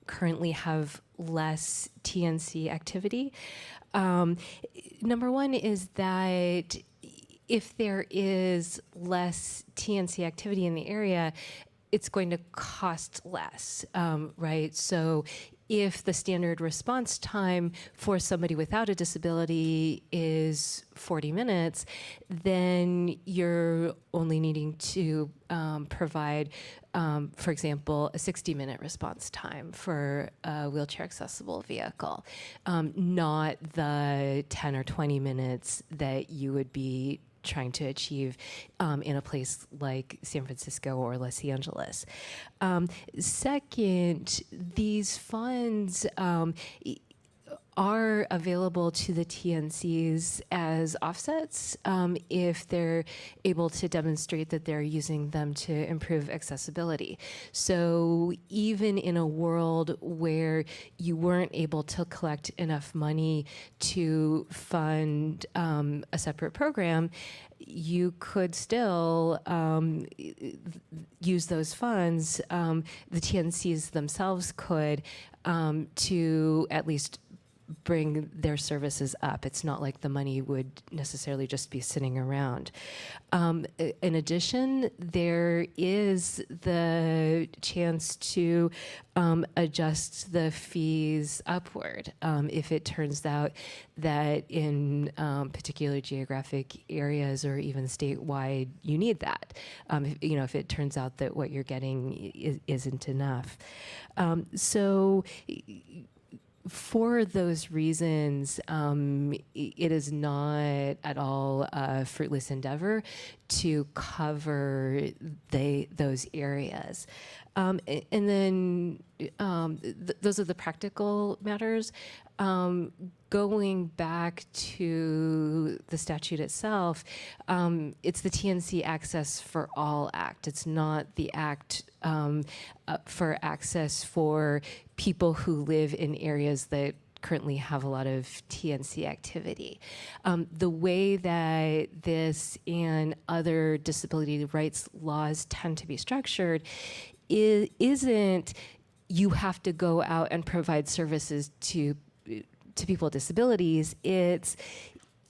currently have less TNC activity. Number one is that if there is less TNC activity in the area, it's going to cost less, right? So if the standard response time for somebody without a disability is 40 minutes, then you're only needing to provide, for example, a 60-minute response time for a wheelchair accessible vehicle, not the 10 or 20 minutes that you would be trying to achieve in a place like San Francisco or Los Angeles. Second, these funds are available to the TNCs as offsets if they're able to demonstrate that they're using them to improve accessibility. So even in a world where you weren't able to collect enough money to fund a separate program, you could still use those funds, the TNCs themselves could, to at least bring their services up. It's not like the money would necessarily just be sitting around. In addition, there is the chance to adjust the fees upward if it turns out that in particular geographic areas or even statewide you need that. If it turns out that what you're getting isn't enough. So for those reasons, it is not at all a fruitless endeavor to cover those areas. And then those are the practical matters. Going back to the statute itself, it's the TNC Access for All Act. It's not the act for access for people who live in areas that currently have a lot of TNC activity. The way that this and other disability rights laws tend to be structured isn't you have to go out and provide services to people with disabilities. It's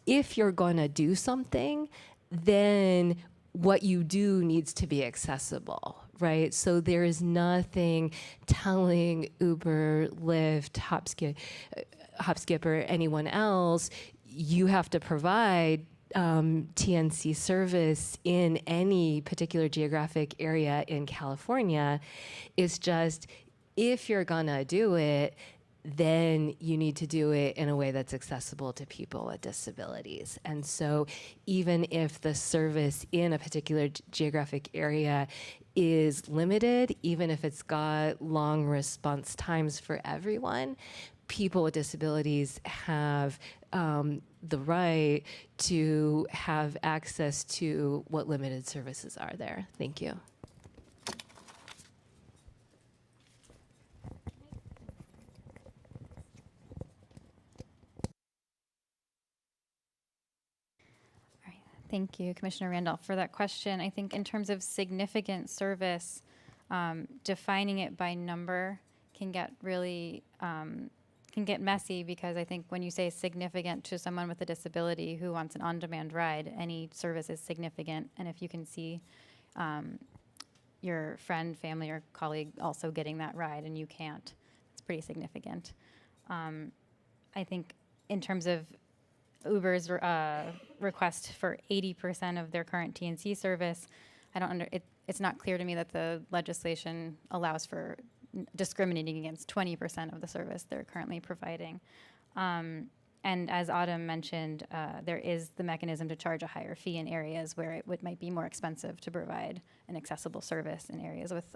if you're going to do something, then what you do needs to be accessible, right? So there is nothing telling Uber, Lyft, Hopskip, or anyone else, you have to provide TNC service in any particular geographic area in California. It's just if you're gonna do it, then you need to do it in a way that's accessible to people with disabilities. And so even if the service in a particular geographic area is limited, even if it's got long response times for everyone, people with disabilities have the right to have access to what limited services are there. Thank you. Thank you, Commissioner Randolph, for that question. I think in terms of significant service, defining it by number can get really can get messy, because I think when you say significant to someone with a disability who wants an on-demand ride, any service is significant. And if you can see your friend, family, or colleague also getting that ride and you can't, it's pretty significant. I think in terms of Uber's request for 80% of their current TNC service, it's not clear to me that the legislation allows for discriminating against 20% of the service they're currently providing. And as Autumn mentioned, there is the mechanism to charge a higher fee in areas where it might be more expensive to provide an accessible service in areas with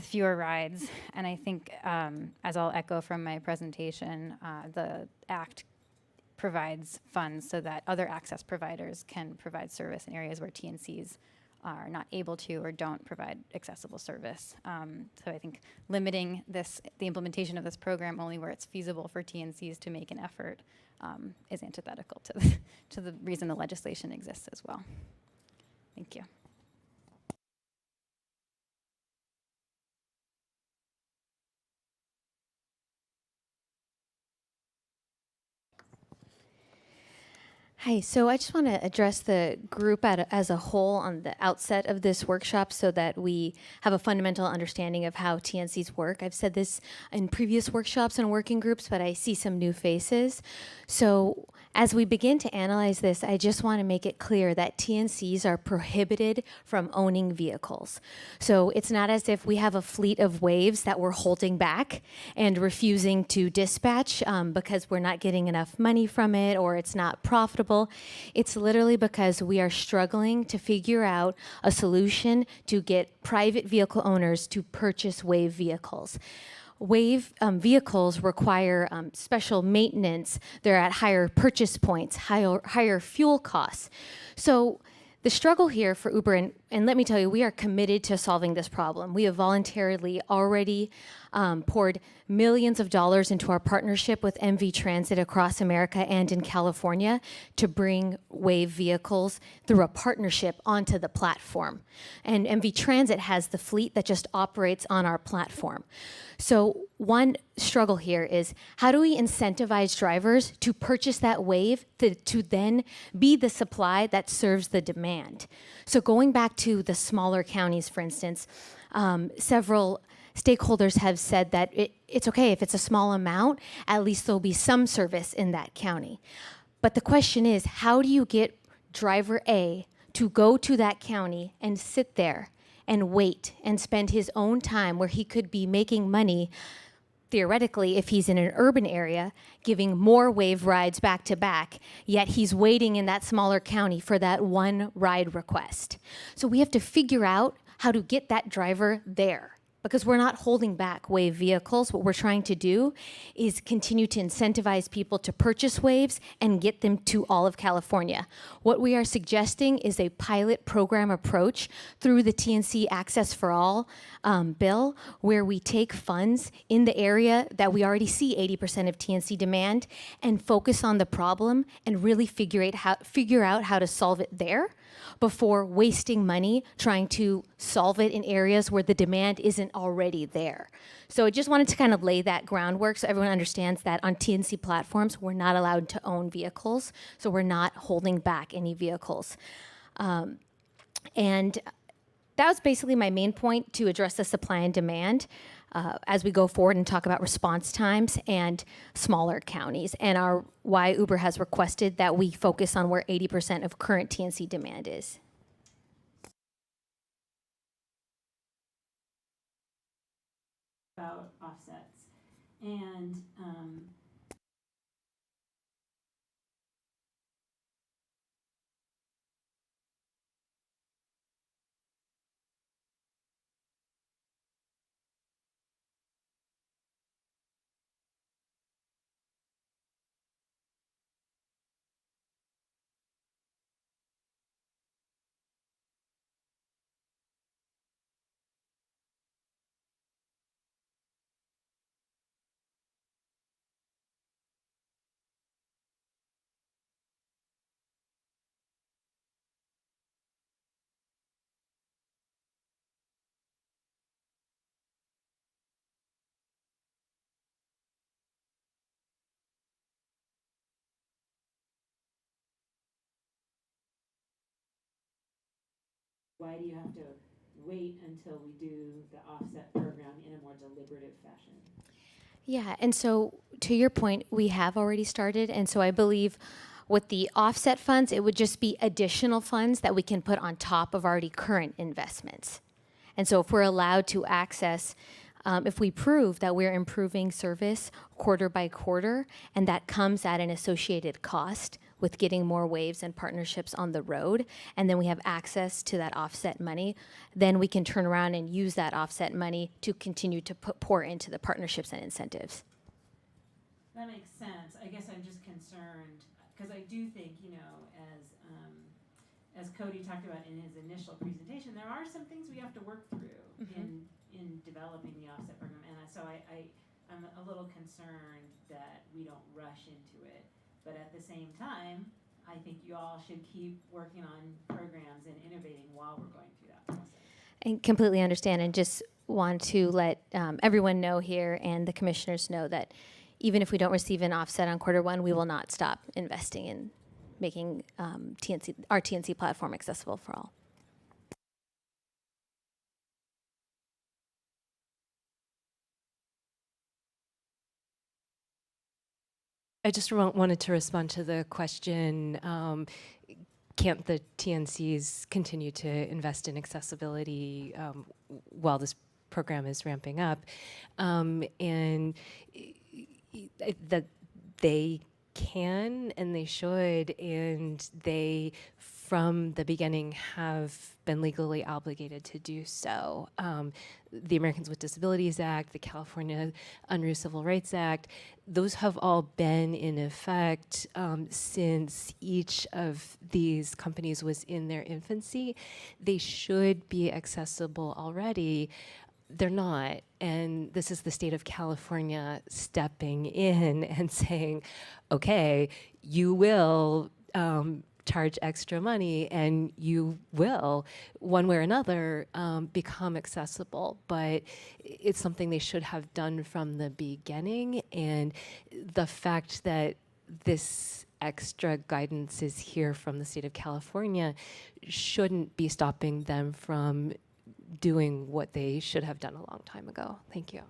fewer rides. And I think, as I'll echo from my presentation, the Act provides funds so that other access providers can provide service in areas where TNCs are not able to or don't provide accessible service. So I think limiting the implementation of this program only where it's feasible for TNCs to make an effort is antithetical to the reason the legislation exists as well. Thank you. Hi, so I just want to address the group as a whole on the outset of this workshop so that we have a fundamental understanding of how TNCs work. I've said this in previous workshops and working groups, but I see some new faces. So as we begin to analyze this, I just want to make it clear that TNCs are prohibited from owning vehicles. So it's not as if we have a fleet of waves that we're holding back and refusing to dispatch because we're not getting enough money from it or it's not profitable. It's literally because we are struggling to figure out a solution to get private vehicle owners to purchase wave vehicles. Wave vehicles require special maintenance. They're at higher purchase points, higher fuel costs. So the struggle here for Uber, and let me tell you, we are committed to solving this problem. We have voluntarily already poured millions of dollars into our partnership with MV Transit across America and in California to bring wave vehicles through a partnership onto the platform. And MV Transit has the fleet that just operates on our platform. So one struggle here is, how do we incentivize drivers to purchase that wave to then be the supply that serves the demand? So going back to the smaller counties, for instance, several stakeholders have said that it's okay if it's a small amount, at least there'll be some service in that county. But the question is, how do you get driver A to go to that county and sit there and wait and spend his own time where he could be making money, theoretically, if he's in an urban area, giving more wave rides back to back, yet he's waiting in that smaller county for that one ride request? So we have to figure out how to get that driver there, because we're not holding back wave vehicles. What we're trying to do is continue to incentivize people to purchase waves and get them to all of California. What we are suggesting is a pilot program approach through the TNC Access for All bill, where we take funds in the area that we already see 80% of TNC demand and focus on the problem and really figure out how to solve it there before wasting money trying to solve it in areas where the demand isn't already there. So I just wanted to kind of lay that groundwork so everyone understands that on TNC platforms, we're not allowed to own vehicles, so we're not holding back any vehicles. And that was basically my main point, to address the supply and demand as we go forward and talk about response times and smaller counties, and why Uber has requested that we focus on where 80% of current TNC demand is. about offsets. And why do you have to wait until we do the offset program in a more deliberative fashion? Yeah, and so to your point, we have already started, and so I believe with the offset funds, it would just be additional funds that we can put on top of already current investments. And so if we're allowed to access, if we prove that we're improving service quarter by quarter, and that comes at an associated cost with getting more waves and partnerships on the road, and then we have access to that offset money, then we can turn around and use that offset money to continue to pour into the partnerships and incentives. That makes sense. I guess I'm just concerned because I do think, you know, as Cody talked about in his initial presentation, there are some things we have to work through in developing the offset program, and so I'm a little concerned that we don't rush into it. But at the same time, I think you all should keep working on programs and innovating while we're going through that process. I completely understand, and just want to let everyone know here and the commissioners know that even if we don't receive an offset on quarter one, we will not stop investing in making our TNC platform accessible for all. I just wanted to respond to the question, can't the TNCs continue to invest in accessibility while this program is ramping up? And that they can and they should, and they from the beginning have been legally obligated to do so. The Americans with Disabilities Act, the California Unruh Civil Rights Act, those have all been in effect since each of these companies was in their infancy. They should be accessible already. They're not. And this is the state of California stepping in and saying, okay, you will charge extra money and you will, one way or another, become accessible. But it's something they should have done from the beginning. And the fact that this extra guidance is here from the state of California shouldn't be stopping them from doing what they should have done a long time ago. Thank you.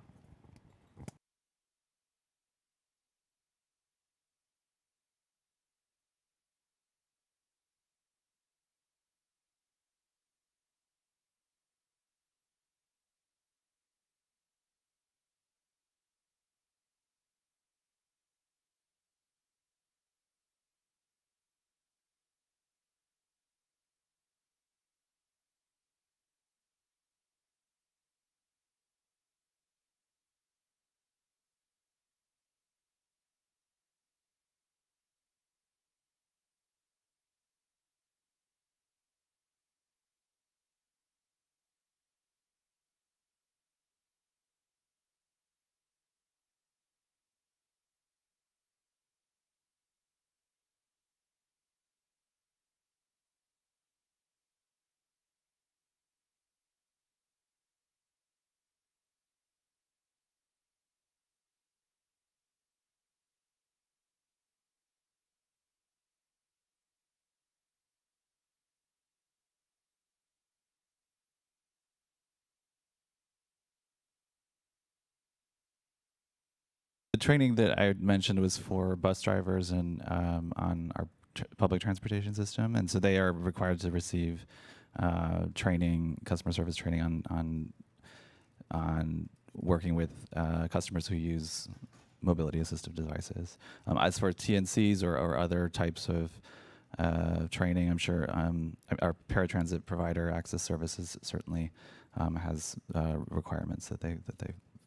The training that I mentioned was for bus drivers and on our public transportation system, and so they are required to receive training, customer service training on working with customers who use mobility assistive devices. As for TNCs or other types of training, I'm sure our paratransit provider, Access Services, certainly has requirements that they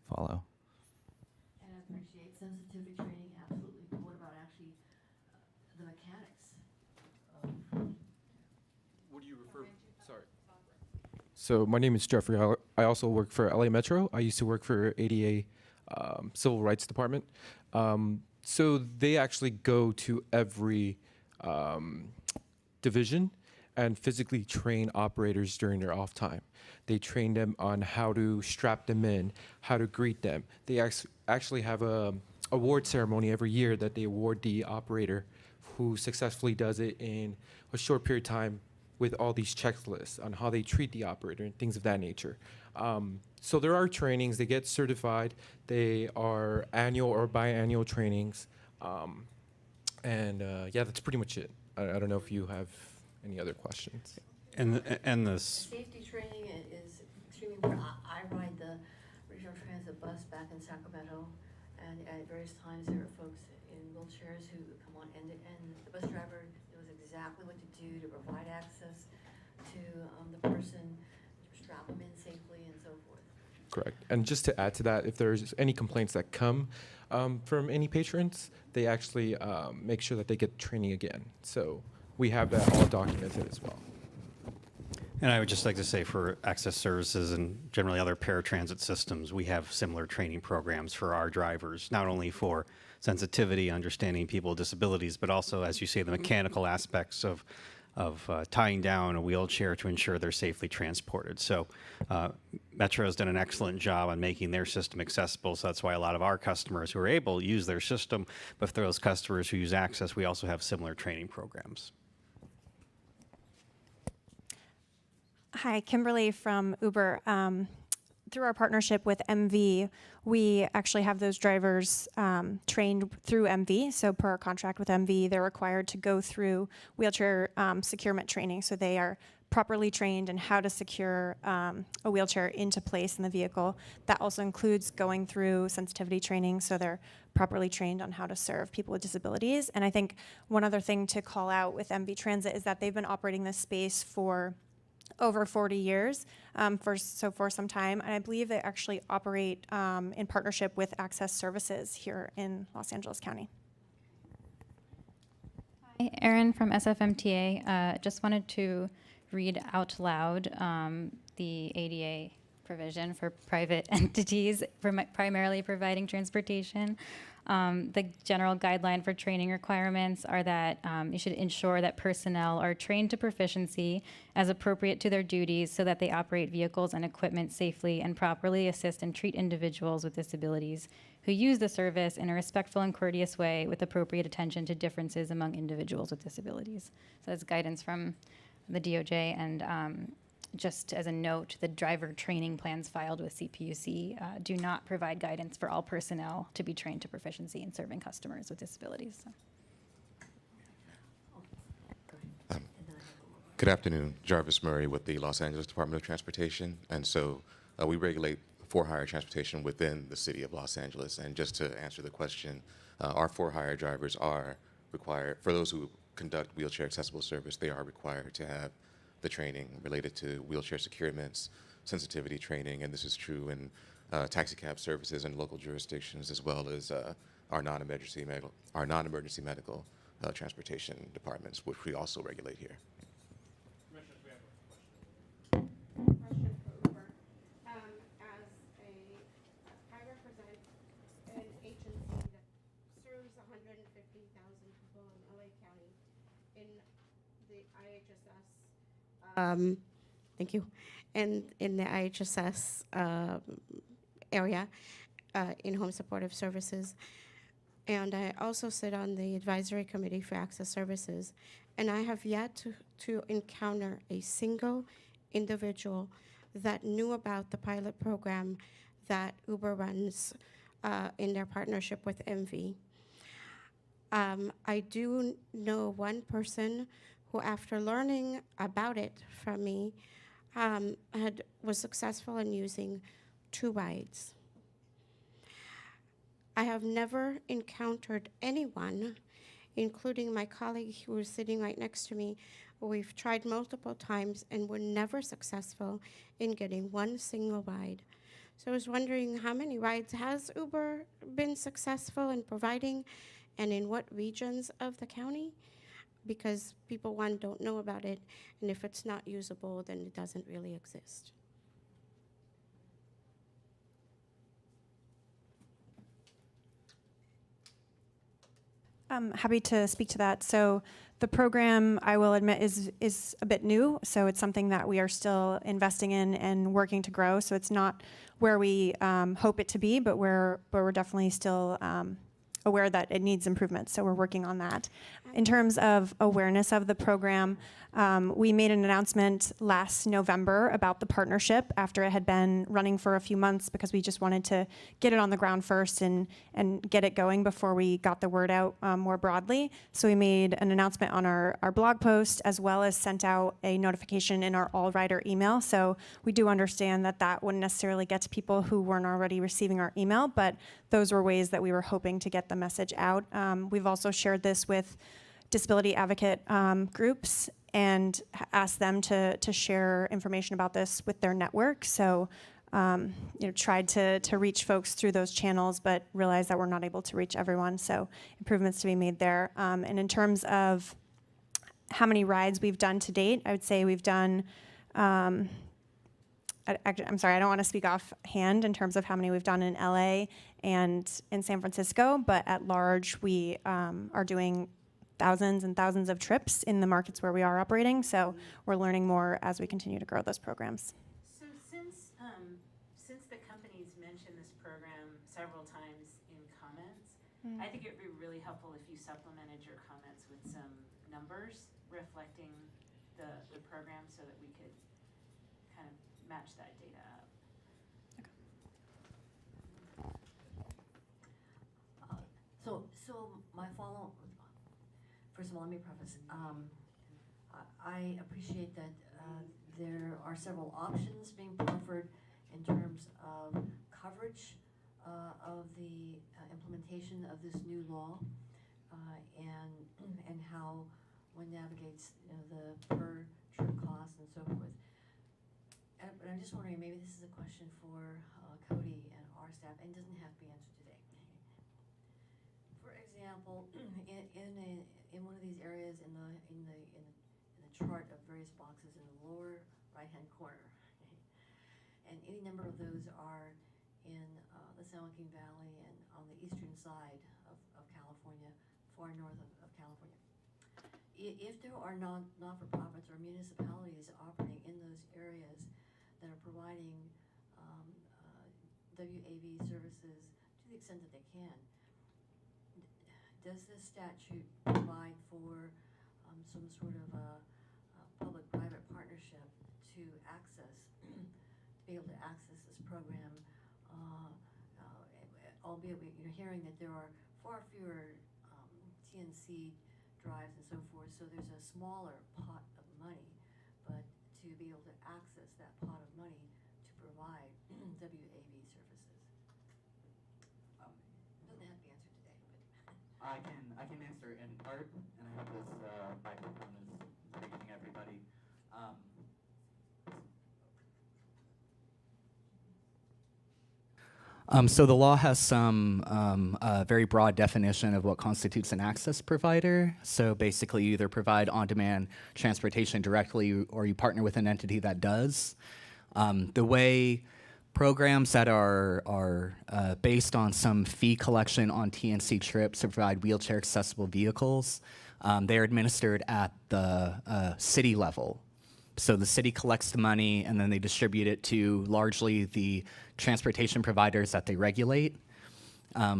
follow. And I appreciate sensitivity training, absolutely. But what about actually the mechanics? What do you refer? Sorry. So my name is Jeffrey. I also work for LA Metro. I used to work for ADA Civil Rights Department. So they actually go to every division and physically train operators during their off time. They train them on how to strap them in, how to greet them. They actually have a award ceremony every year that they award the operator who successfully does it in a short period of time with all these checklists on how they treat the operator and things of that nature. So there are trainings, they get certified, they are annual or biannual trainings. Yeah, that's pretty much it. I don't know if you have any other questions. And this. Safety training is extremely important. I ride the regional transit bus back in Sacramento, and at various times there are folks in wheelchairs who come on, and the bus driver knows exactly what to do to provide access to the person, strap them in safely, and so forth. Correct. And just to add to that, if there's any complaints that come from any patrons, they actually make sure that they get training again. So we have that all documented as well. And I would just like to say for Access Services and generally other paratransit systems, we have similar training programs for our drivers, not only for sensitivity, understanding people with disabilities, but also, as you say, the mechanical aspects of tying down a wheelchair to ensure they're safely transported. So Metro has done an excellent job on making their system accessible, so that's why a lot of our customers who are able use their system, but for those customers who use Access, we also have similar training programs. Hi, Kimberly from Uber. Through our partnership with MV, we actually have those drivers trained through MV. So per our contract with MV, they're required to go through wheelchair securement training. So they are properly trained in how to secure a wheelchair into place in the vehicle. That also includes going through sensitivity training. So they're properly trained on how to serve people with disabilities. And I think one other thing to call out with MV Transit is that they've been operating this space for over 40 years, for some time. And I believe they actually operate in partnership with Access Services here in Los Angeles County. Hi, Erin from SFMTA. Just wanted to read out loud the ADA provision for private entities primarily providing transportation. The general guideline for training requirements are that you should ensure that personnel are trained to proficiency as appropriate to their duties so that they operate vehicles and equipment safely and properly assist and treat individuals with disabilities who use the service in a respectful and courteous way with appropriate attention to differences among individuals with disabilities. So that's guidance from the DOJ, and just as a note, the driver training plans filed with CPUC do not provide guidance for all personnel to be trained to proficiency in serving customers with disabilities. So. Good afternoon, Jarvis Murray with the Los Angeles Department of Transportation. And so we regulate for-hire transportation within the city of Los Angeles. And just to answer the question, our for-hire drivers are required, for those who conduct wheelchair accessible service, they are required to have the training related to wheelchair securements, sensitivity training, and this is true in taxi cab services in local jurisdictions, as well as our non-emergency medical transportation departments, which we also regulate here. Question for Uber. I represent an agency that serves 150,000 people in LA County in the IHSS. Thank you. In the IHSS area, in home supportive services. And I also sit on the advisory committee for Access Services. And I have yet to encounter a single individual that knew about the pilot program that Uber runs in their partnership with MV. I do know one person who, after learning about it from me, was successful in using 2 rides. I have never encountered anyone, including my colleague who is sitting right next to me. We've tried multiple times and we're never successful in getting one single ride. So I was wondering, how many rides has Uber been successful in providing, and in what regions of the county? Because people, one, don't know about it, and if it's not usable, then it doesn't really exist. I'm happy to speak to that. So the program, I will admit, is a bit new. So it's something that we are still investing in and working to grow. So it's not where we hope it to be, but we're definitely still aware that it needs improvement. So we're working on that. In terms of awareness of the program, we made an announcement last November about the partnership after it had been running for a few months, because we just wanted to get it on the ground first and get it going before we got the word out more broadly. So we made an announcement on our blog post, as well as sent out a notification in our all rider email. So we do understand that that wouldn't necessarily get to people who weren't already receiving our email, but those were ways that we were hoping to get the message out. We've also shared this with disability advocate groups and asked them to share information about this with their network. So, tried to reach folks through those channels, but realized that we're not able to reach everyone. So improvements to be made there. And in terms of how many rides we've done to date, I would say we've done, I'm sorry, I don't want to speak offhand in terms of how many we've done in LA and in San Francisco, but at large, we are doing thousands and thousands of trips in the markets where we are operating. So we're learning more as we continue to grow those programs. So since the companies mentioned this program several times in comments, I think it would be really helpful if you supplemented your comments with some numbers reflecting the program, so that we could kind of match that data up. So my follow. First of all, let me preface. I appreciate that there are several options being proffered in terms of coverage of the implementation of this new law, and how one navigates, the per trip costs and so forth. But I'm just wondering, maybe this is a question for Cody and our staff, and doesn't have to be answered today. For example, in one of these areas in the chart of various boxes in the lower right-hand corner, and any number of those are in the San Joaquin Valley and on the eastern side of California, far north of California. If there are not-for-profits or municipalities operating in those areas that are providing WAV services to the extent that they can, does this statute provide for some sort of a public-private partnership to be able to access this program? Albeit you're hearing that there are far fewer TNC drives and so forth, so there's a smaller pot of money, but to be able to access that pot of money to provide WAV services. Doesn't have to be answered today, but I can answer in part, and I hope this microphone is reaching everybody. So the law has some very broad definition of what constitutes an access provider. So basically, you either provide on-demand transportation directly, or you partner with an entity that does. The way programs that are based on some fee collection on TNC trips to provide wheelchair accessible vehicles, they are administered at the city level. So the city collects the money, and then they distribute it to largely the transportation providers that they regulate.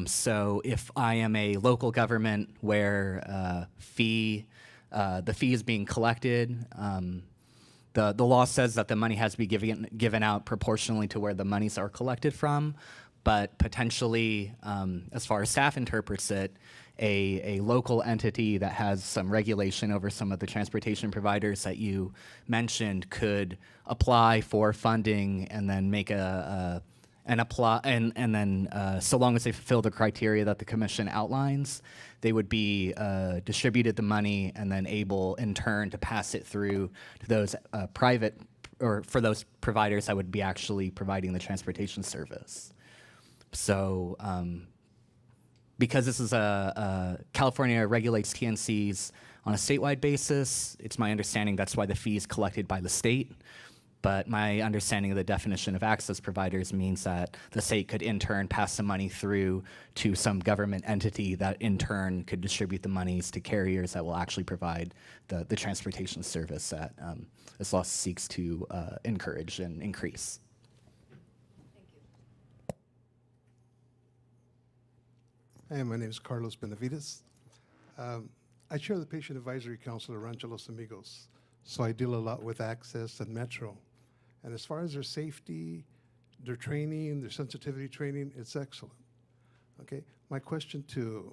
So if I am a local government where the fee is being collected, the law says that the money has to be given out proportionally to where the monies are collected from, but potentially, as far as staff interprets it, a local entity that has some regulation over some of the transportation providers that you mentioned could apply for funding and then make and apply, and then so long as they fulfill the criteria that the commission outlines, they would be distributed the money and then able in turn to pass it through to those private, or for those providers that would be actually providing the transportation service. So because this is California regulates TNCs on a statewide basis, it's my understanding that's why the fee is collected by the state. But my understanding of the definition of access providers means that the state could in turn pass the money through to some government entity that in turn could distribute the monies to carriers that will actually provide the transportation service that this law seeks to encourage and increase. Hi, my name is Carlos Benavides. I chair the Patient Advisory Council at Rancho Los Amigos, so I deal a lot with Access and Metro. And as far as their safety, their training, their sensitivity training, it's excellent. Okay, my question to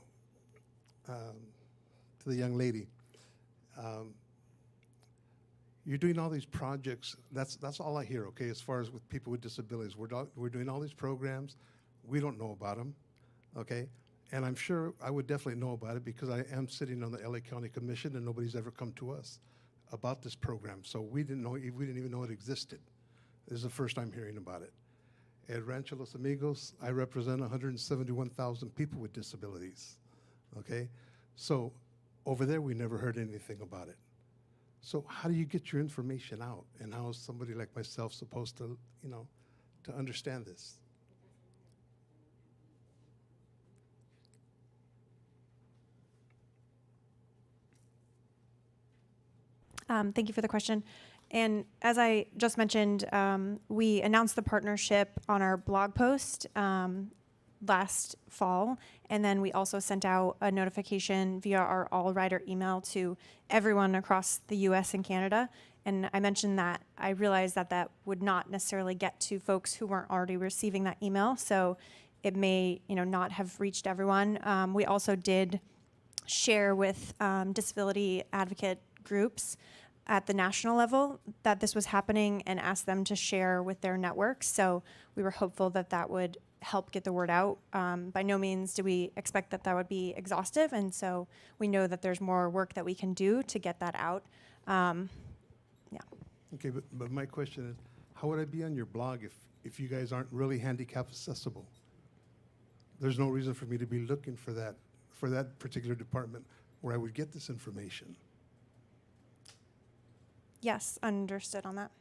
the young lady, you're doing all these projects, that's all I hear, okay, as far as with people with disabilities. We're doing all these programs, we don't know about them, okay? And I'm sure I would definitely know about it because I am sitting on the LA County Commission and nobody's ever come to us about this program. So we didn't even know it existed. This is the first time hearing about it. At Rancho Los Amigos, I represent 171,000 people with disabilities, okay? So over there, we never heard anything about it. So how do you get your information out? And how is somebody like myself supposed to, to understand this? Thank you for the question. And as I just mentioned, we announced the partnership on our blog post last fall, and then we also sent out a notification via our All Rider email to everyone across the US and Canada. And I mentioned that I realized that that would not necessarily get to folks who weren't already receiving that email, so it may not have reached everyone. We also did share with disability advocate groups at the national level that this was happening and asked them to share with their networks. So we were hopeful that that would help get the word out. By no means do we expect that that would be exhaustive, and so we know that there's more work that we can do to get that out. Yeah. Okay, but my question is, how would I be on your blog if you guys aren't really handicap accessible? There's no reason for me to be looking for that particular department where I would get this information. Yes, understood on that.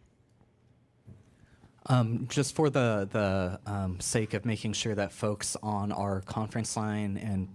Just for the sake of making sure that folks on our conference line and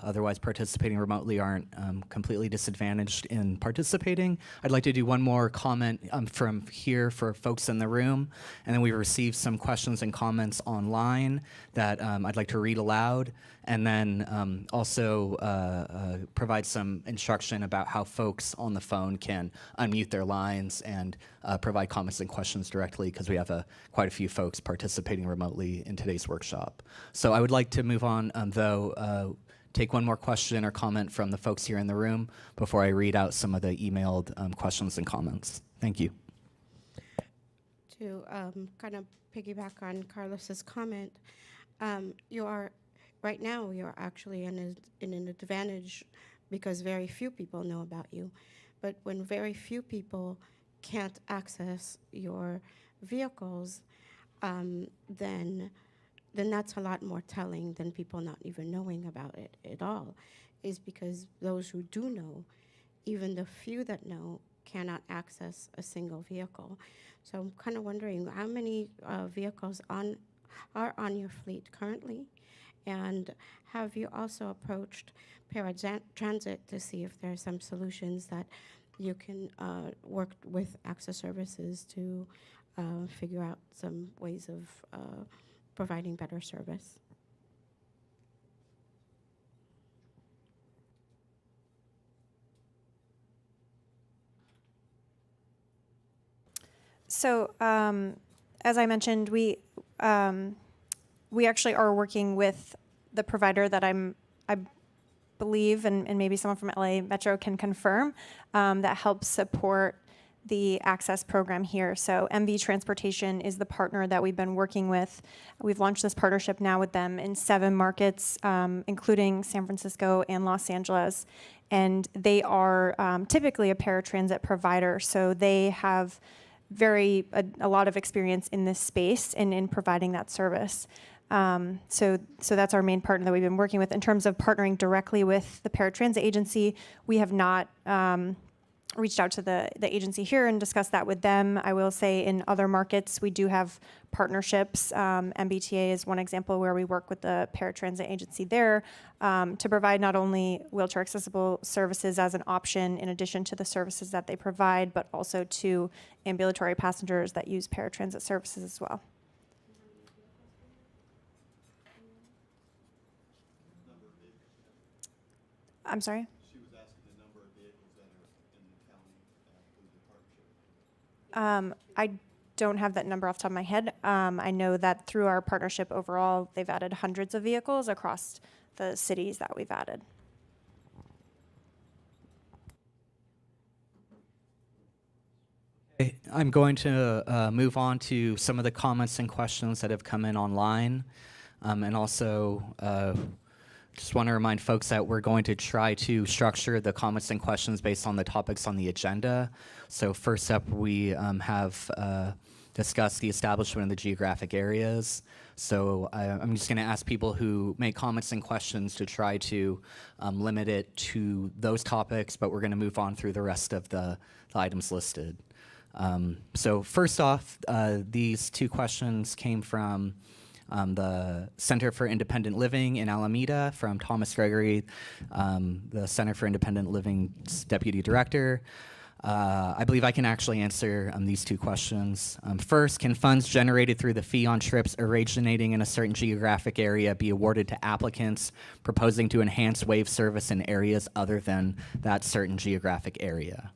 otherwise participating remotely aren't completely disadvantaged in participating, I'd like to do one more comment from here for folks in the room, and then we received some questions and comments online that I'd like to read aloud, and then also provide some instruction about how folks on the phone can unmute their lines and provide comments and questions directly, because we have quite a few folks participating remotely in today's workshop. So I would like to move on, though, take one more question or comment from the folks here in the room before I read out some of the emailed questions and comments. Thank you. To kind of piggyback on Carlos's comment, right now you're actually in an advantage because very few people know about you. But when very few people can't access your vehicles, then that's a lot more telling than people not even knowing about it at all, is because those who do know, even the few that know, cannot access a single vehicle. So I'm kind of wondering how many vehicles are on your fleet currently, and have you also approached paratransit to see if there are some solutions that you can work with Access Services to figure out some ways of providing better service? So as I mentioned, we actually are working with the provider that I believe, and maybe someone from LA Metro can confirm, that helps support the access program here. So MV Transportation is the partner that we've been working with. We've launched this partnership now with them in 7 markets, including San Francisco and Los Angeles. And they are typically a paratransit provider, so they have a lot of experience in this space and in providing that service. So that's our main partner that we've been working with. In terms of partnering directly with the paratransit agency, we have not reached out to the agency here and discussed that with them. I will say in other markets, we do have partnerships. MBTA is one example where we work with the paratransit agency there to provide not only wheelchair accessible services as an option in addition to the services that they provide, but also to ambulatory passengers that use paratransit services as well. I'm sorry? She was asking the number of vehicles that are in the county through the partnership. I don't have that number off the top of my head. I know that through our partnership overall, they've added hundreds of vehicles across the cities that we've added. Okay, I'm going to move on to some of the comments and questions that have come in online. And also, just want to remind folks that we're going to try to structure the comments and questions based on the topics on the agenda. So first up, we have discussed the establishment of the geographic areas. So I'm just going to ask people who make comments and questions to try to limit it to those topics, but we're going to move on through the rest of the items listed. So first off, these 2 questions came from the Center for Independent Living in Alameda from Thomas Gregory, the Center for Independent Living's Deputy Director. I believe I can actually answer these 2 questions. First, can funds generated through the fee on trips originating in a certain geographic area be awarded to applicants proposing to enhance wave service in areas other than that certain geographic area?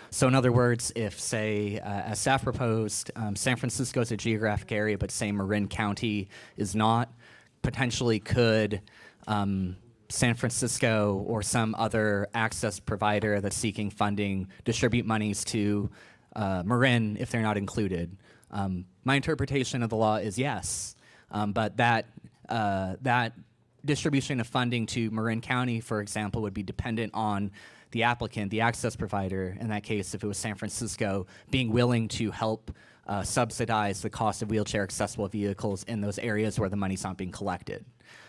So in other words, if, say, as staff proposed, San Francisco is a geographic area, but say Marin County is not, potentially could San Francisco or some other access provider that's seeking funding distribute monies to Marin if they're not included? My interpretation of the law is yes, but that distribution of funding to Marin County, for example, would be dependent on the applicant, the access provider, in that case, if it was San Francisco, being willing to help subsidize the cost of wheelchair accessible vehicles in those areas where the money's not being collected.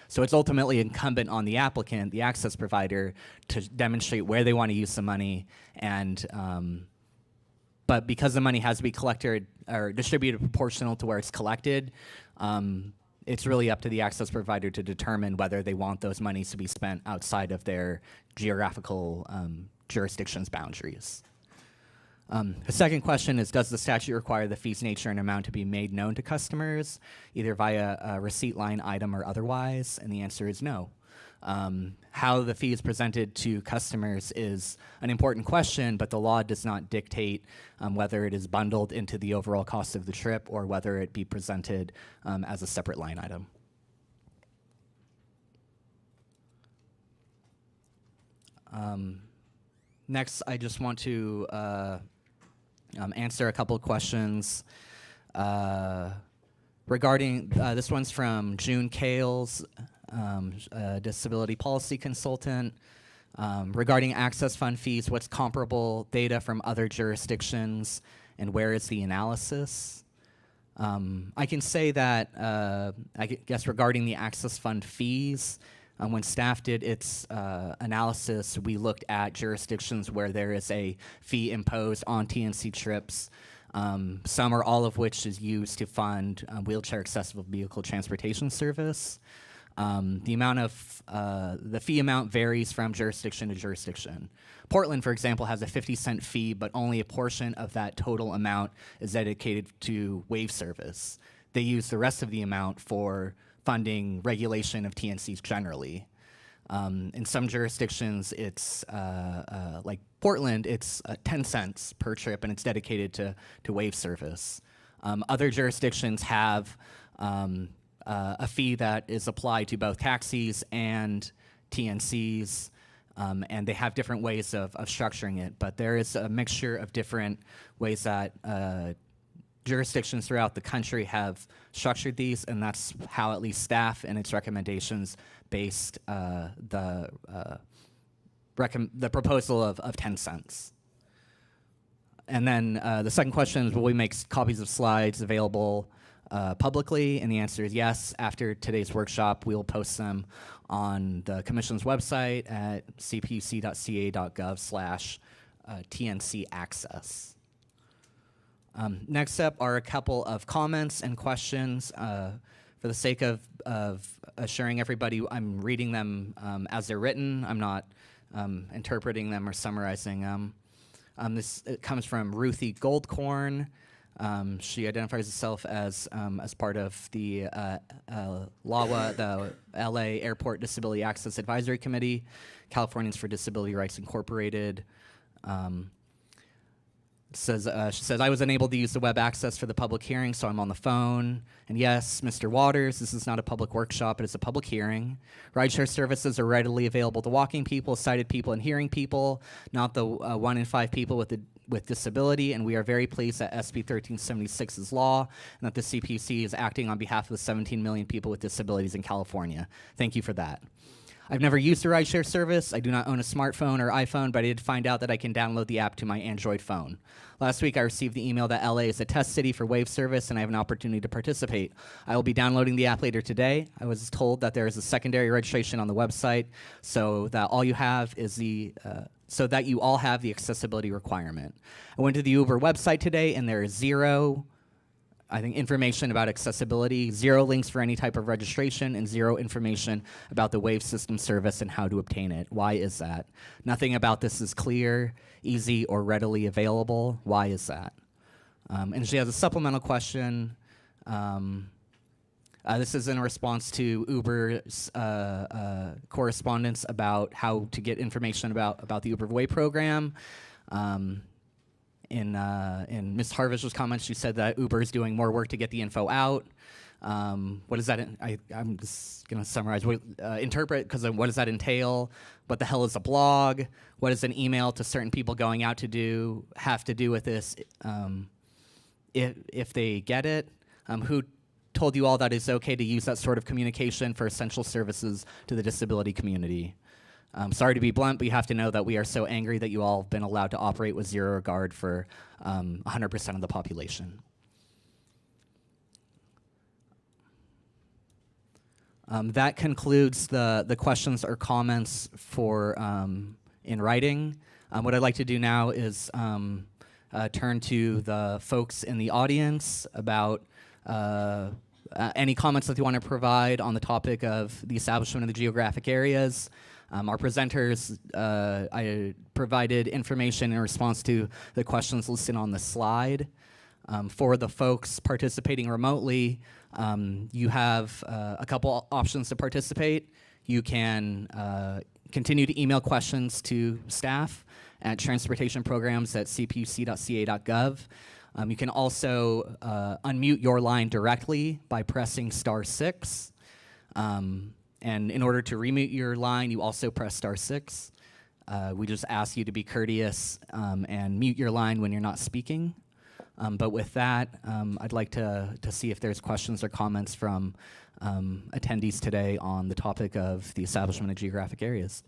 So it's ultimately incumbent on the applicant, the access provider, to demonstrate where they want to use the money, and but because the money has to be collected or distributed proportional to where it's collected, it's really up to the access provider to determine whether they want those monies to be spent outside of their geographical jurisdiction's boundaries. The second question is, does the statute require the fee's nature and amount to be made known to customers, either via a receipt line item or otherwise? And the answer is no. How the fee is presented to customers is an important question, but the law does not dictate whether it is bundled into the overall cost of the trip or whether it be presented as a separate line item. Next, I just want to answer a couple of questions regarding, this one's from June Kales, disability policy consultant. Regarding access fund fees, what's comparable data from other jurisdictions and where is the analysis? I can say that, I guess regarding the access fund fees, when staff did its analysis, we looked at jurisdictions where there is a fee imposed on TNC trips, some or all of which is used to fund wheelchair accessible vehicle transportation service. The amount of the fee amount varies from jurisdiction to jurisdiction. Portland, for example, has a 50-cent fee, but only a portion of that total amount is dedicated to wave service. They use the rest of the amount for funding regulation of TNCs generally. In some jurisdictions, it's like Portland, it's 10 cents per trip, and it's dedicated to wave service. Other jurisdictions have a fee that is applied to both taxis and TNCs. And they have different ways of structuring it, but there is a mixture of different ways that jurisdictions throughout the country have structured these, and that's how at least staff and its recommendations based the proposal of 10 cents. And then the second question is, will we make copies of slides available publicly? And the answer is yes. After today's workshop, we'll post them on the Commission's website at cpuc.ca.gov/TNC Access. Next up are a couple of comments and questions. For the sake of assuring everybody, I'm reading them as they're written. I'm not interpreting them or summarizing them. This comes from Ruthie Goldcorn. She identifies herself as part of the LAWA, the LA Airport Disability Access Advisory Committee, Californians for Disability Rights Incorporated. She says, I was unable to use the web access for the public hearing, so I'm on the phone. And yes, Mr. Waters, this is not a public workshop, it is a public hearing. Rideshare services are readily available to walking people, sighted people, and hearing people, not the 1 in 5 people with disability, and we are very pleased that SB 1376 is law and that the CPUC is acting on behalf of the 17 million people with disabilities in California. Thank you for that. I've never used a rideshare service. I do not own a smartphone or iPhone, but I did find out that I can download the app to my Android phone. Last week, I received the email that LA is a test city for Wave service, and I have an opportunity to participate. I will be downloading the app later today. I was told that there is a secondary registration on the website, so that all you have is so that you all have the accessibility requirement. I went to the Uber website today, and there is zero information about accessibility, 0 links for any type of registration, and 0 information about the Wave system service and how to obtain it. Why is that? Nothing about this is clear, easy, or readily available. Why is that? And she has a supplemental question. This is in response to Uber's correspondence about how to get information about the Uber Way program. In Ms. Harvish's comments, she said that Uber is doing more work to get the info out. What does that? I'm just going to summarize. Interpret, because what does that entail? What the hell is a blog? What does an email to certain people going out to have to do with this? If they get it, who told you all that it's okay to use that sort of communication for essential services to the disability community? Sorry to be blunt, but you have to know that we are so angry that you all have been allowed to operate with 0 regard for 100% of the population. That concludes the questions or comments for in writing. What I'd like to do now is turn to the folks in the audience about any comments that they want to provide on the topic of the establishment of the geographic areas. Our presenters, I provided information in response to the questions listed on the slide. For the folks participating remotely, you have a couple options to participate. You can continue to email questions to staff at transportationprograms@cpuc.ca.gov. You can also unmute your line directly by pressing *6. And in order to remute your line, you also press *6. We just ask you to be courteous and mute your line when you're not speaking. But with that, I'd like to see if there's questions or comments from attendees today on the topic of the establishment of geographic areas.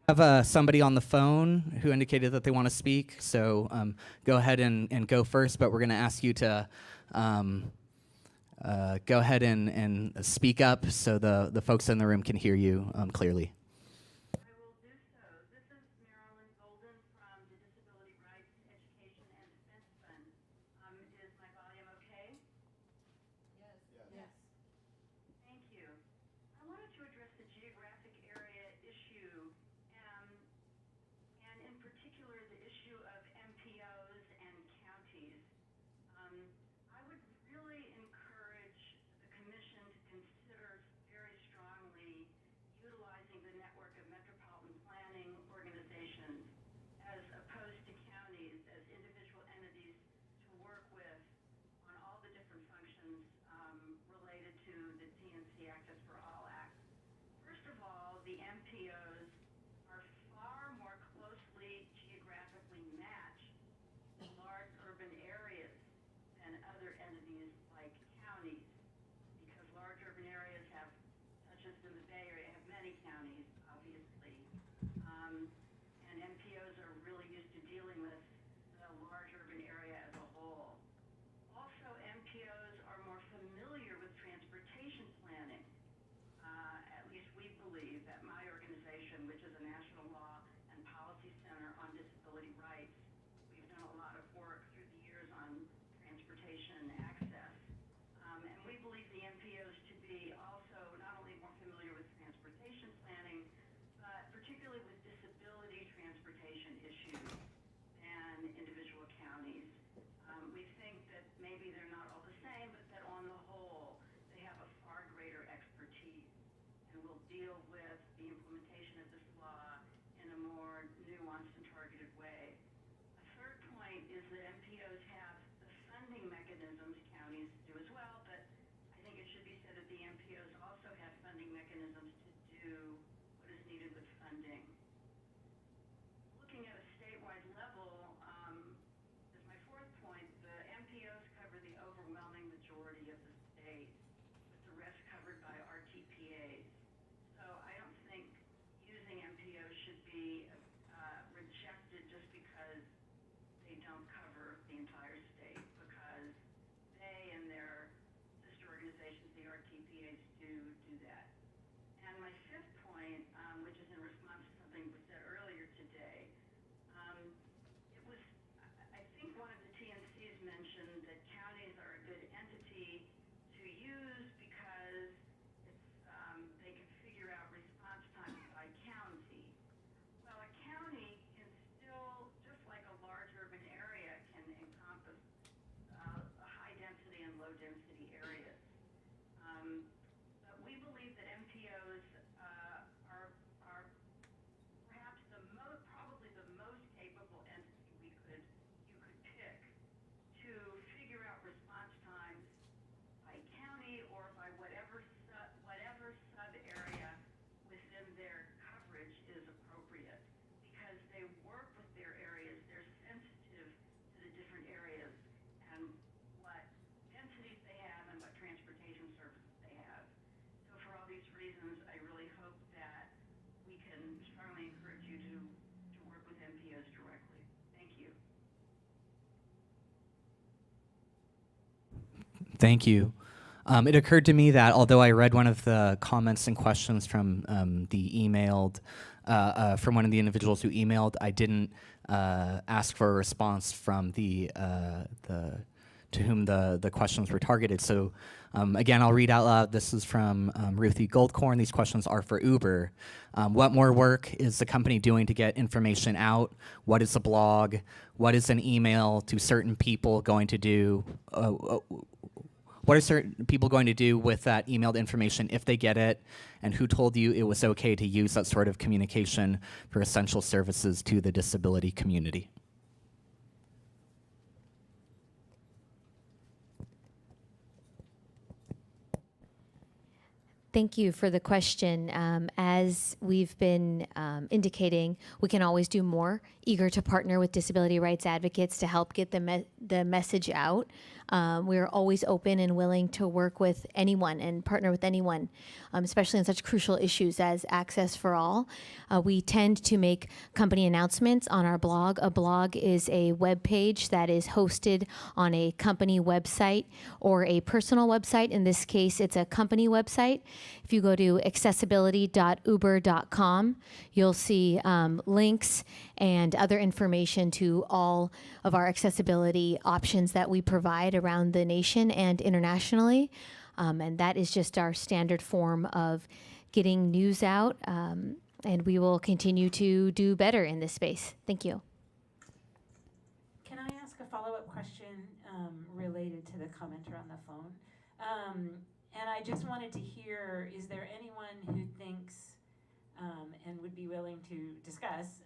We have somebody on the phone who indicated that they want to speak, so go ahead and go first, but we're going to ask you to go ahead and speak up so the folks in the room can hear you clearly. Utilizing the MPOs are far more closely geographically matched to large urban areas than other entities like counties, because large urban areas have, such as in the Bay Area, have many counties, obviously. And MPOs are really used to dealing with the large urban area as a whole. Also, MPOs are more familiar with transportation planning. At least we believe that my organization, which is a National Law and Policy Center on Disability Rights, we've done a lot of work through the years on transportation access. And we believe the MPOs to be also not only more familiar with transportation planning, but particularly with disability transportation issues than individual counties. We think that maybe they're not all the same, but that on the whole, they have a far greater expertise and will deal with the implementation of this law in a more nuanced and targeted way. A third point is that MPOs have the funding mechanisms counties do as well, but I think it should be said that the MPOs also have funding mechanisms to do what is needed with funding. Looking at a statewide level, as my fourth point, the MPOs cover the overwhelming majority of the state, with the rest covered by RTPAs. So I don't think using MPOs should be rejected just because they don't cover the entire state, because they and their sister organizations, the RTPAs, do that. And my fifth point, which is in response to something was said earlier today, it was, I think one of the TNCs mentioned that counties are a good entity to use because it's, they can figure out response times by county. Well, a county can still, just like a large urban area, can encompass high density and low density areas. But we believe that MPOs are perhaps probably the most capable entity you could pick to figure out response times by county or by whatever sub area within their coverage is appropriate, because they work with their areas, they're sensitive to the different areas and what densities they have and what transportation services they have. So for all these reasons, I really hope that we can strongly encourage you to work with MPOs directly. Thank you. Thank you. It occurred to me that although I read one of the comments and questions from from one of the individuals who emailed, I didn't ask for a response from to whom the questions were targeted. So again, I'll read out loud. This is from Ruthie Goldcorn. These questions are for Uber. What more work is the company doing to get information out? What is a blog? What is an email to certain people going to do? What are certain people going to do with that emailed information if they get it? And who told you it was okay to use that sort of communication for essential services to the disability community? Thank you for the question. As we've been indicating, we can always do more. Eager to partner with disability rights advocates to help get the message out. We're always open and willing to work with anyone and partner with anyone, especially on such crucial issues as access for all. We tend to make company announcements on our blog. A blog is a web page that is hosted on a company website or a personal website. In this case, it's a company website. If you go to accessibility.uber.com, you'll see links and other information to all of our accessibility options that we provide around the nation and internationally. And that is just our standard form of getting news out. And we will continue to do better in this space. Thank you. Can I ask a follow-up question related to the commenter on the phone? And I just wanted to hear, is there anyone who thinks and would be willing to discuss,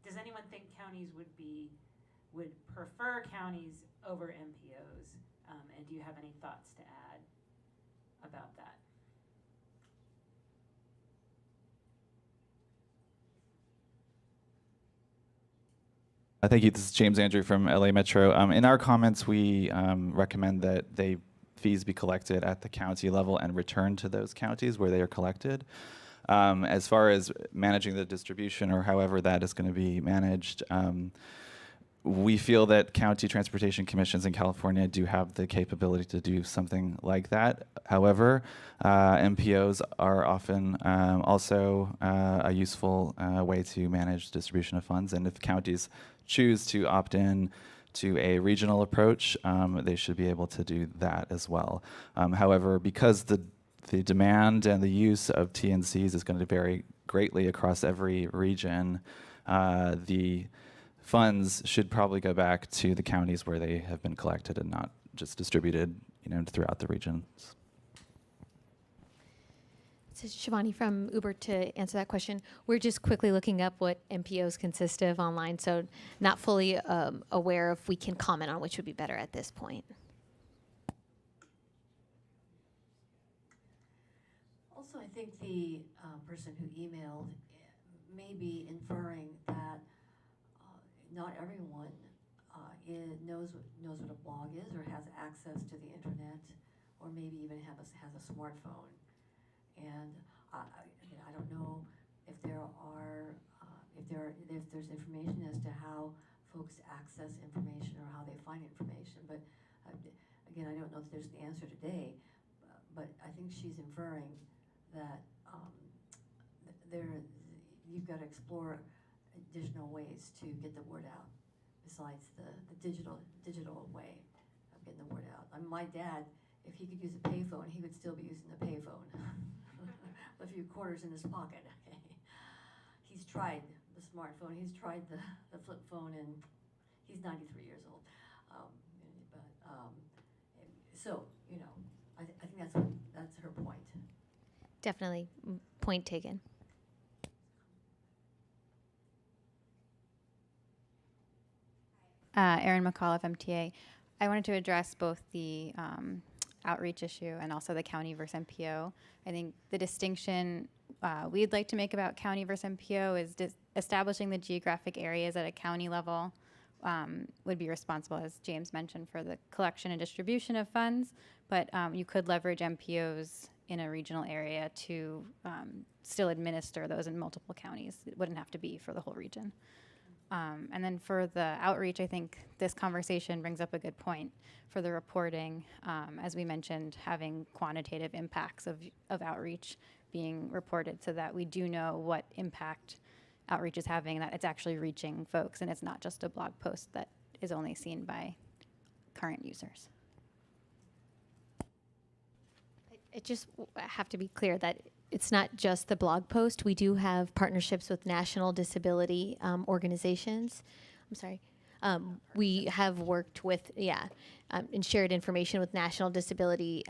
does anyone think counties would prefer counties over MPOs? And do you have any thoughts to add about that? Thank you. This is James Andrew from LA Metro. In our comments, we recommend that fees be collected at the county level and returned to those counties where they are collected. As far as managing the distribution or however that is going to be managed, we feel that county transportation commissions in California do have the capability to do something like that. However, MPOs are often also a useful way to manage distribution of funds, and if counties choose to opt in to a regional approach, they should be able to do that as well. However, because the demand and the use of TNCs is going to vary greatly across every region, the funds should probably go back to the counties where they have been collected and not just distributed, throughout the regions. This is Shivani from Uber to answer that question. We're just quickly looking up what MPOs consist of online, so not fully aware if we can comment on which would be better at this point. Also, I think the person who emailed may be inferring that not everyone knows what a blog is or has access to the internet, or maybe even has a smartphone. And again, I don't know if there's information as to how folks access information or how they find information. But again, I don't know if there's the answer today. But I think she's inferring that you've got to explore additional ways to get the word out besides the digital way of getting the word out. I mean, my dad, if he could use a payphone, he would still be using the payphone. A few quarters in his pocket. Okay. He's tried the smartphone, he's tried the flip phone, and he's 93 years old. So, I think that's her point. Definitely, point taken. Erin McAuliffe, MTA. I wanted to address both the outreach issue and also the county versus MPO. I think the distinction we'd like to make about county versus MPO is establishing the geographic areas at a county level would be responsible, as James mentioned, for the collection and distribution of funds, but you could leverage MPOs in a regional area to still administer those in multiple counties. It wouldn't have to be for the whole region. And then for the outreach, I think this conversation brings up a good point for the reporting. As we mentioned, having quantitative impacts of outreach being reported so that we do know what impact outreach is having, that it's actually reaching folks and it's not just a blog post that is only seen by current users. I just have to be clear that it's not just the blog post. We do have partnerships with national disability organizations. I'm sorry. We have worked with, and shared information with national disability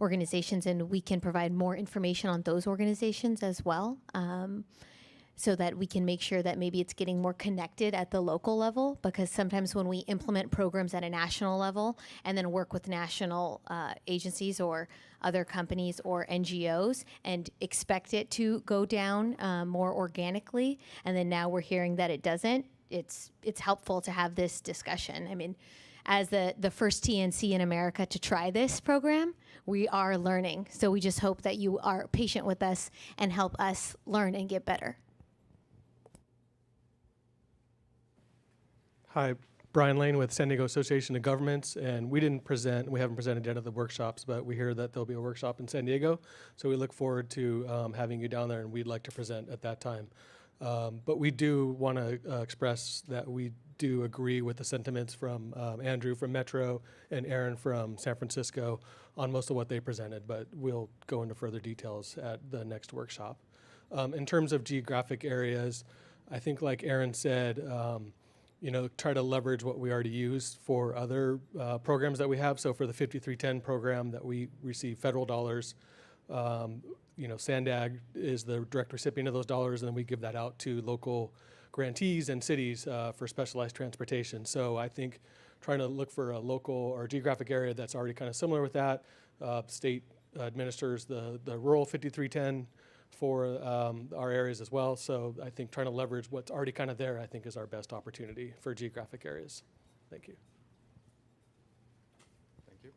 organizations, and we can provide more information on those organizations as well, so that we can make sure that maybe it's getting more connected at the local level, because sometimes when we implement programs at a national level and then work with national agencies or other companies or NGOs and expect it to go down more organically, and then now we're hearing that it doesn't, it's helpful to have this discussion. I mean, as the first TNC in America to try this program, we are learning. So we just hope that you are patient with us and help us learn and get better. Hi, Brian Lane with San Diego Association of Governments, and we haven't presented yet at the workshops, but we hear that there'll be a workshop in San Diego, so we look forward to having you down there, and we'd like to present at that time. But we do want to express that we do agree with the sentiments from Andrew from Metro and Aaron from San Francisco on most of what they presented, but we'll go into further details at the next workshop. In terms of geographic areas, I think like Aaron said, try to leverage what we already use for other programs that we have. So for the 5310 program that we receive federal dollars, SANDAG is the direct recipient of those dollars, and then we give that out to local grantees and cities for specialized transportation. So I think trying to look for a local or geographic area that's already kind of similar with that. State administers the rural 5310 for our areas as well. So I think trying to leverage what's already kind of there, I think, is our best opportunity for geographic areas. Thank you. Thank you.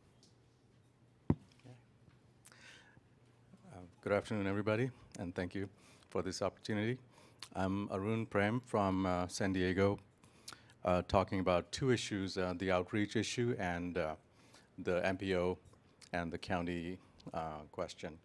Good afternoon, everybody, and thank you for this opportunity. I'm Arun Prem from San Diego, talking about two issues, the outreach issue and the MPO and the county question.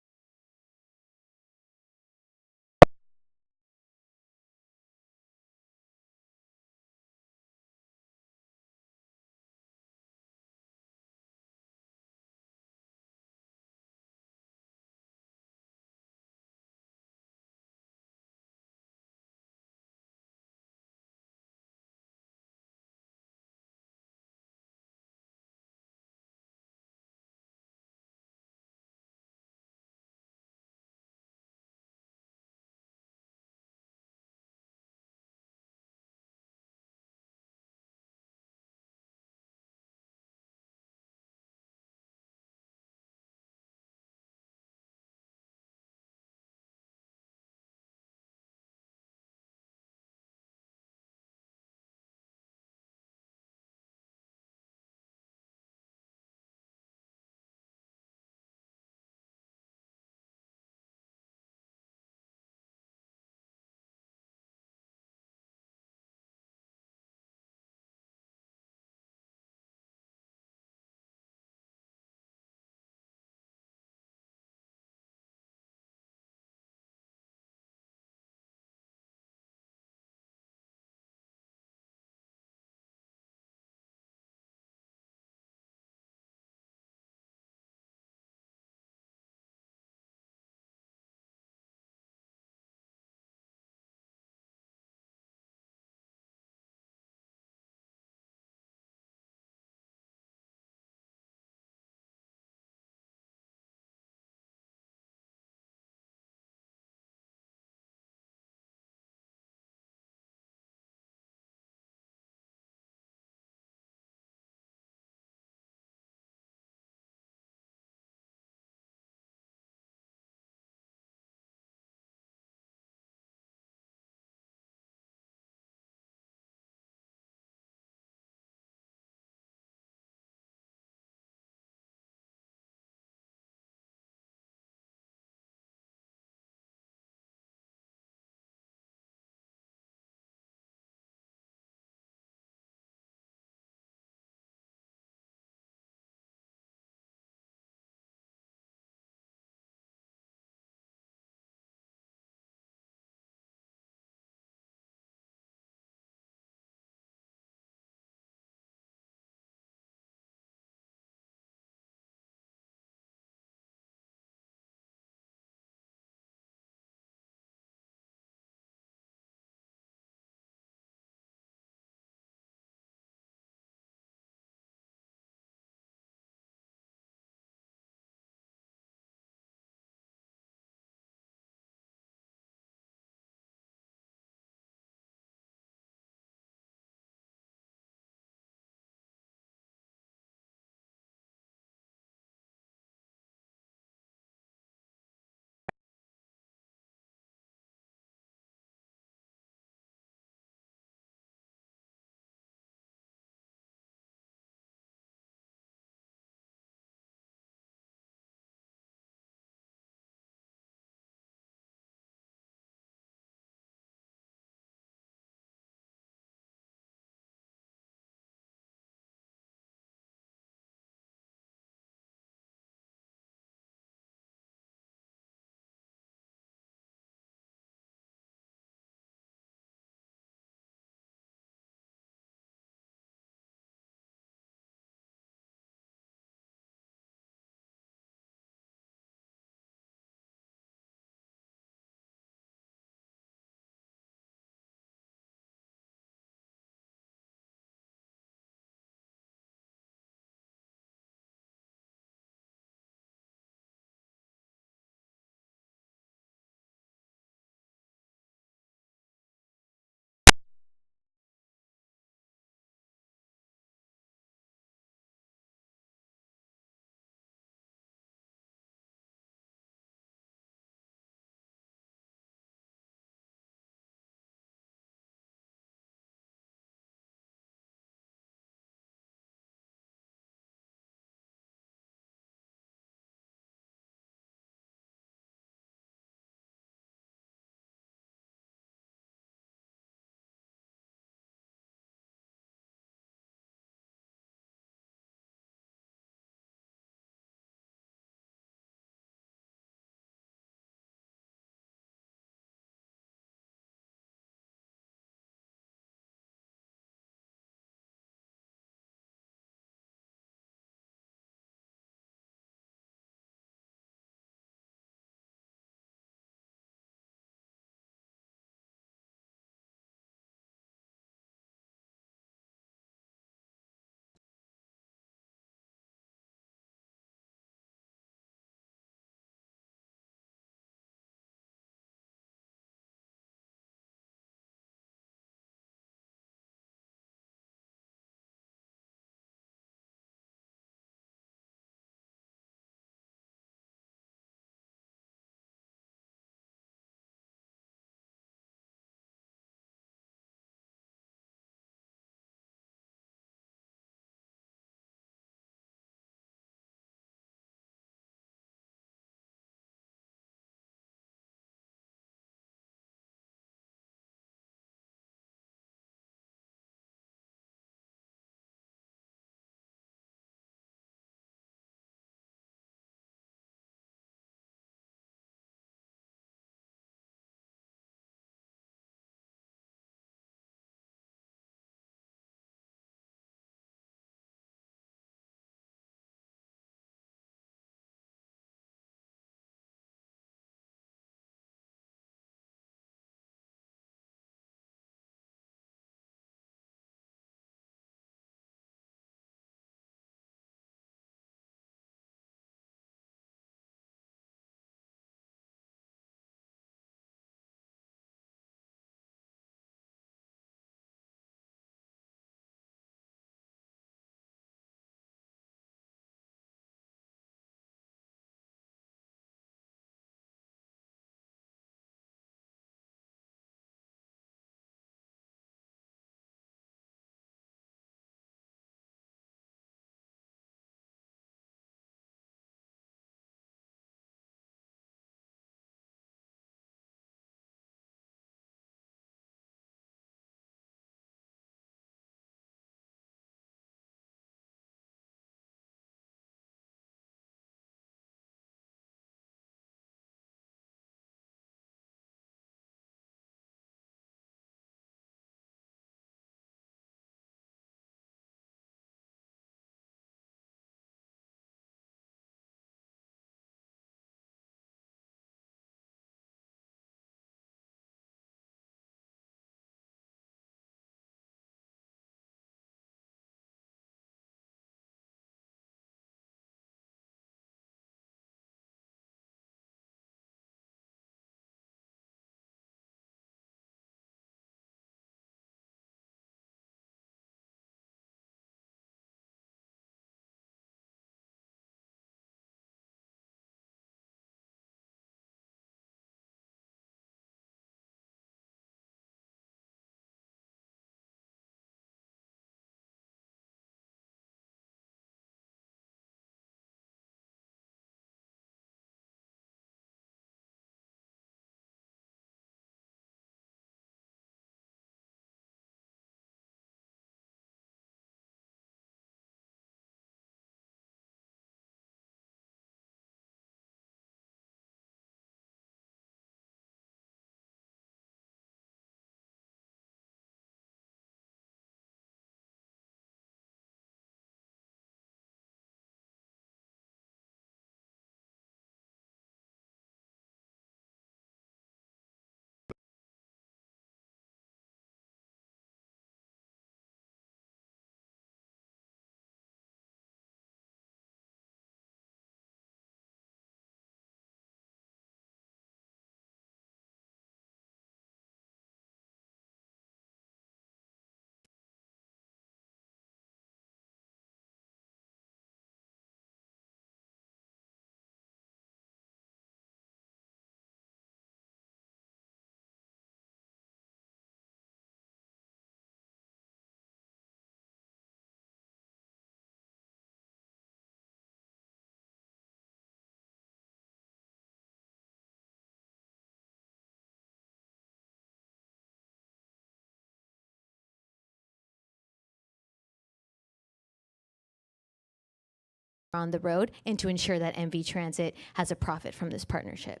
on the road and to ensure that MV Transit has a profit from this partnership.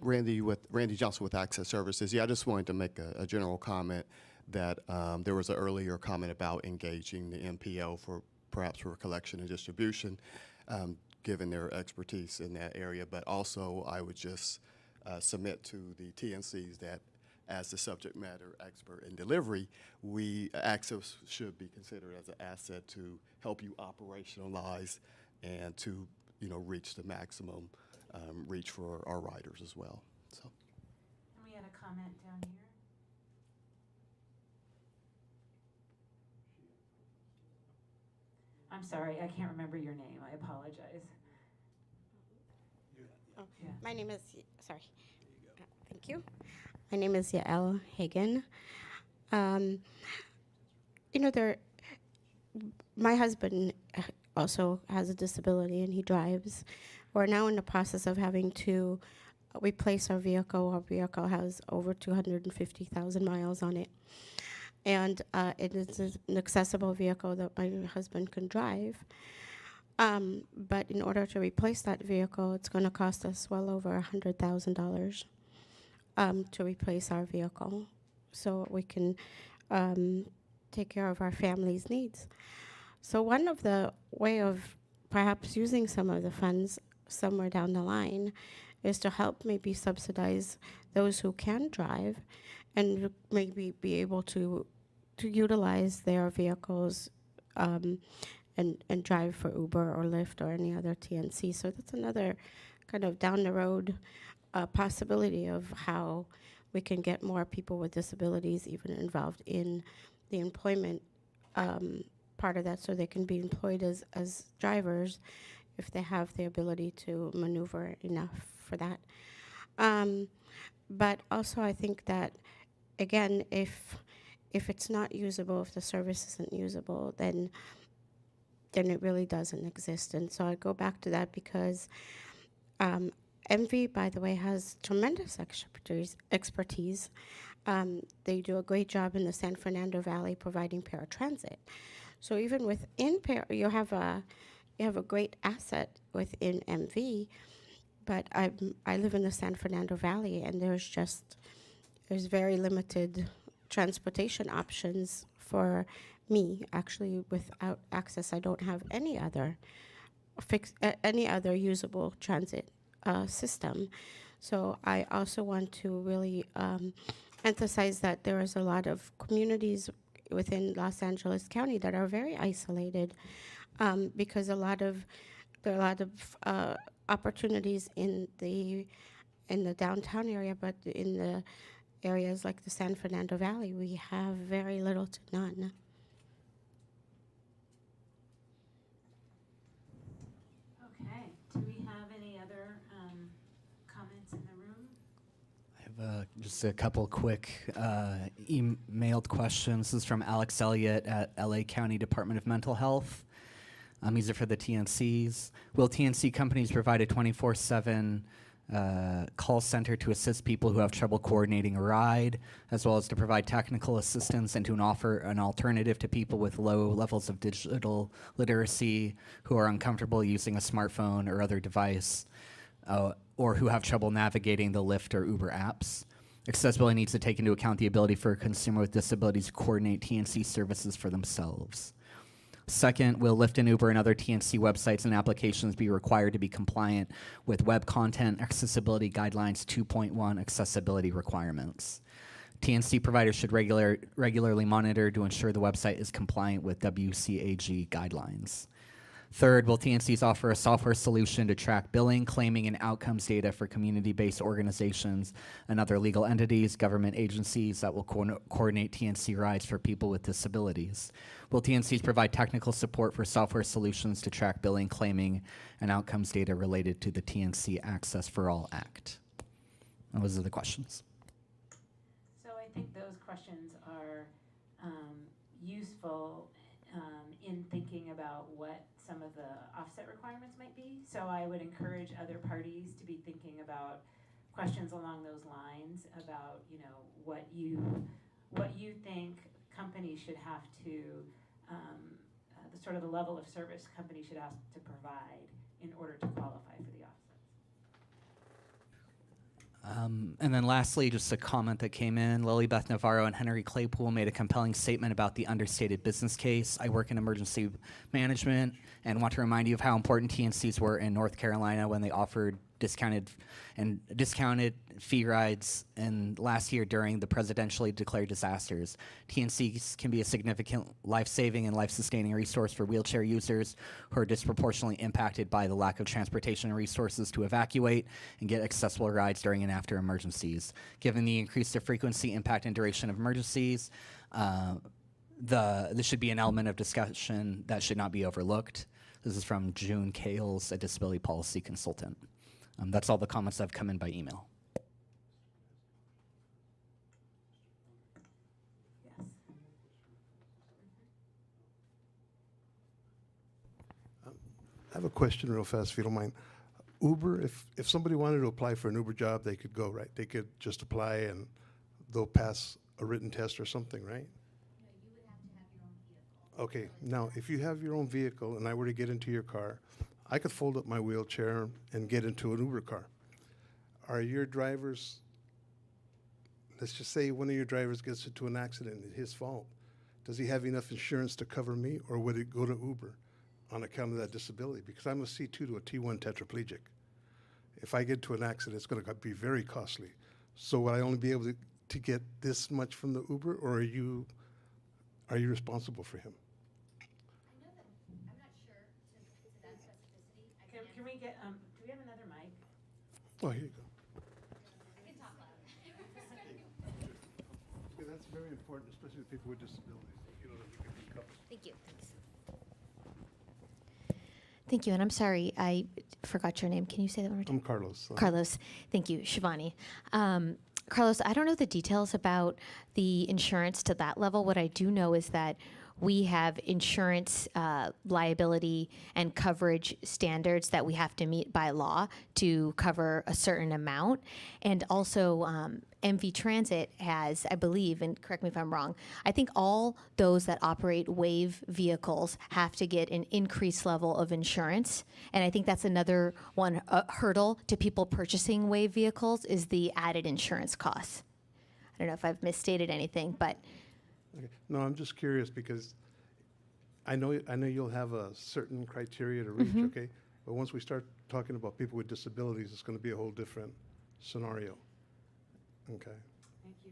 Randy Johnson with Access Services. Yeah, I just wanted to make a general comment that there was an earlier comment about engaging the MPO perhaps for collection and distribution, given their expertise in that area. But also, I would just submit to the TNCs that as the subject matter expert in delivery, Access should be considered as an asset to help you operationalize and to reach the maximum reach for our riders as well. So. And we had a comment down here. I'm sorry, I can't remember your name. I apologize. Oh, yeah. My name is, sorry. Thank you. My name is Yael Hagan. My husband also has a disability and he drives. We're now in the process of having to replace our vehicle. Our vehicle has over 250,000 miles on it. And it is an accessible vehicle that my husband can drive. But in order to replace that vehicle, it's going to cost us well over $100,000 to replace our vehicle so we can take care of our family's needs. So one of the way of perhaps using some of the funds somewhere down the line is to help maybe subsidize those who can drive and maybe be able to utilize their vehicles and drive for Uber or Lyft or any other TNC. So that's another kind of down the road possibility of how we can get more people with disabilities even involved in the employment part of that, so they can be employed as drivers if they have the ability to maneuver enough for that. But also I think that, again, if it's not usable, if the service isn't usable, then it really doesn't exist. And so I go back to that because MV, by the way, has tremendous expertise. They do a great job in the San Fernando Valley providing paratransit. So even within you have a great asset within MV, but I live in the San Fernando Valley, and there's very limited transportation options for me. Actually, without Access, I don't have any other usable transit system. So I also want to really emphasize that there is a lot of communities within Los Angeles County that are very isolated because there are a lot of opportunities in the downtown area, but in the areas like the San Fernando Valley, we have very little to none. Okay. Do we have any other comments in the room? I have just a couple quick emailed questions. This is from Alex Elliott at LA County Department of Mental Health. These are for the TNCs. Will TNC companies provide a 24/7 call center to assist people who have trouble coordinating a ride, as well as to provide technical assistance and to offer an alternative to people with low levels of digital literacy who are uncomfortable using a smartphone or other device, or who have trouble navigating the Lyft or Uber apps? Accessibility needs to take into account the ability for a consumer with disabilities to coordinate TNC services for themselves. Second, will Lyft and Uber and other TNC websites and applications be required to be compliant with Web Content Accessibility Guidelines 2.1 accessibility requirements? TNC providers should regularly monitor to ensure the website is compliant with WCAG guidelines. Third, will TNCs offer a software solution to track billing, claiming, and outcomes data for community-based organizations and other legal entities, government agencies that will coordinate TNC rides for people with disabilities? Will TNCs provide technical support for software solutions to track billing, claiming, and outcomes data related to the TNC Access for All Act? And those are the questions. So I think those questions are useful in thinking about what some of the offset requirements might be. So I would encourage other parties to be thinking about questions along those lines about, you know, what you think companies should have to, the sort of the level of service companies should have to provide in order to qualify for the offsets. And then lastly, just a comment that came in. Lily Beth Navarro and Henry Claypool made a compelling statement about the understated business case. I work in emergency management and want to remind you of how important TNCs were in North Carolina when they offered discounted fee rides and last year during the presidentially declared disasters. TNCs can be a significant life-saving and life-sustaining resource for wheelchair users who are disproportionately impacted by the lack of transportation resources to evacuate and get accessible rides during and after emergencies. Given the increased frequency, impact, and duration of emergencies, this should be an element of discussion that should not be overlooked. This is from June Cales, a disability policy consultant. That's all the comments that have come in by email. Yes. I have a question real fast, if you don't mind. Uber, if somebody wanted to apply for an Uber job, they could go, right? They could just apply and they'll pass a written test or something, right? No, you would have to have your own vehicle. Okay, now, if you have your own vehicle and I were to get into your car, I could fold up my wheelchair and get into an Uber car. Are your drivers, let's just say one of your drivers gets into an accident, it's his fault. Does he have enough insurance to cover me, or would it go to Uber on account of that disability? Because I'm a C2 to a T1 tetraplegic. If I get to an accident, it's going to be very costly. So would I only be able to get this much from the Uber, or are you responsible for him? I know that, I'm not sure to that specificity. Can we get, do we have another mic? Oh, here you go. I can talk loud. Yeah, that's very important, especially with people with disabilities, you know, that we can be covered. Thank you. Thank you, and I'm sorry, I forgot your name. Can you say that one more time? I'm Carlos. Carlos, thank you, Shivani. Carlos, I don't know the details about the insurance to that level. What I do know is that we have insurance liability and coverage standards that we have to meet by law to cover a certain amount. And also, MV Transit has, I believe, and correct me if I'm wrong, I think all those that operate WAVE vehicles have to get an increased level of insurance. And I think that's another one hurdle to people purchasing WAVE vehicles is the added insurance costs. I don't know if I've misstated anything, but Okay. No, I'm just curious because I know you'll have a certain criteria to reach, okay? But once we start talking about people with disabilities, it's going to be a whole different scenario. Okay. Thank you.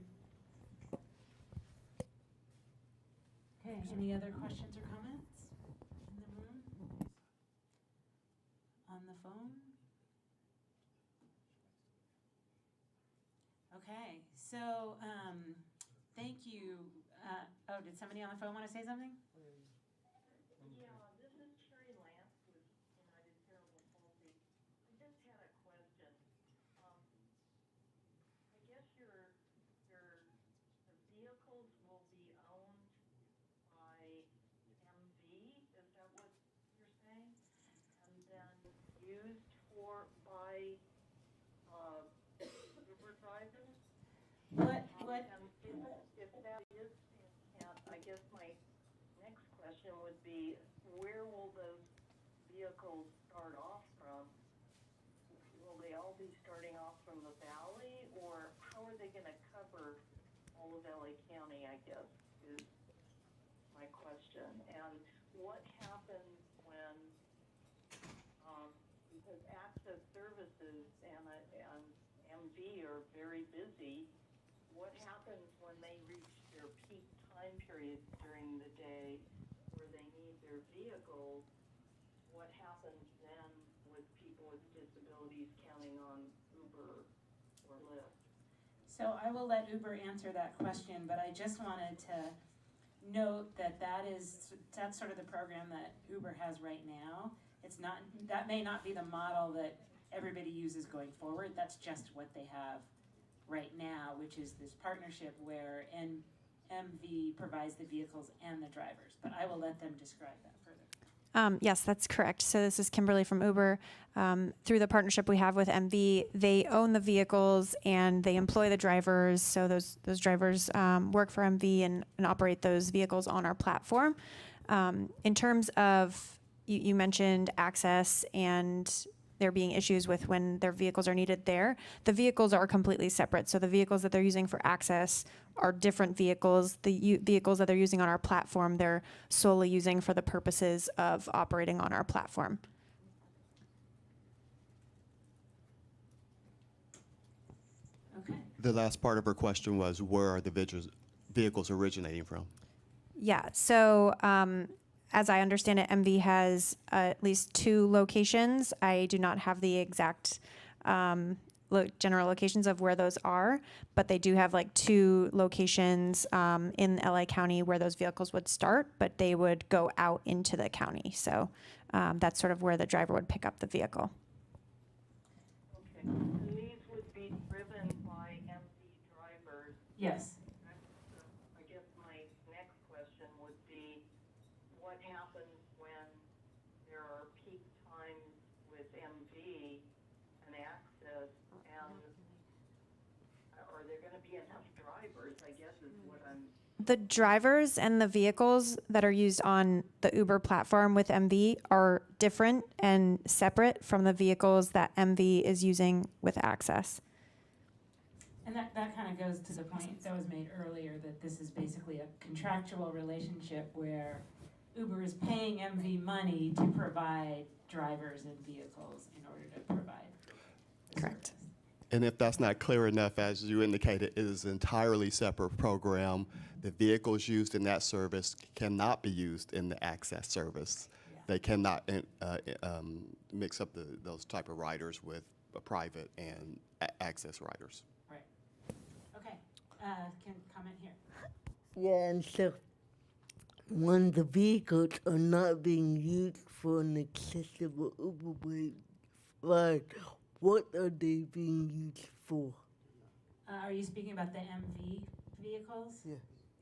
Okay, any other questions or comments in the room? On the phone? Okay, so thank you. Oh, did somebody on the phone want to say something? Yeah, this is Sherry Lance with United Cerebral Palsy. I just had a question. I guess the vehicles will be owned by MV, is that what you're saying? And then used by Uber drivers? And if that is intent, I guess my next question would be, where will those vehicles start off from? Will they all be starting off from the valley, or how are they going to cover all of LA County, I guess, is my question. And what happens when, because Access Services and MV are very busy, what happens when they reach their peak time period during the day where they need their vehicles? What happens then with people with disabilities counting on Uber or Lyft? So I will let Uber answer that question, but I just wanted to note that that's sort of the program that Uber has right now. It's not, that may not be the model that everybody uses going forward. That's just what they have right now, which is this partnership where MV provides the vehicles and the drivers. But I will let them describe that further. Yes, that's correct. So this is Kimberly from Uber. Through the partnership we have with MV, they own the vehicles and they employ the drivers. So those drivers work for MV and operate those vehicles on our platform. In terms of, you mentioned access and there being issues with when their vehicles are needed there. The vehicles are completely separate. So the vehicles that they're using for access are different vehicles. The vehicles that they're using on our platform, they're solely using for the purposes of operating on our platform. Okay. The last part of her question was, where are the vehicles originating from? Yeah, so as I understand it, MV has at least 2 locations. I do not have the exact general locations of where those are, but they do have like 2 locations in LA County where those vehicles would start, but they would go out into the county. So that's sort of where the driver would pick up the vehicle. Okay. And these would be driven by MV drivers. Yes. I guess my next question would be, what happens when there are peak times with MV and Access, and are there going to be enough drivers, I guess is what I'm... The drivers and the vehicles that are used on the Uber platform with MV are different and separate from the vehicles that MV is using with Access. And that kind of goes to the point that was made earlier, that this is basically a contractual relationship where Uber is paying MV money to provide drivers and vehicles in order to provide. Correct. And if that's not clear enough, as you indicated, it is an entirely separate program. The vehicles used in that service cannot be used in the Access service. Yeah. They cannot mix up those type of riders with private and Access riders. Right. Okay. Can comment here. Yeah, and so when the vehicles are not being used for an accessible Uber ride, what are they being used for? Are you speaking about the MV vehicles? Yeah.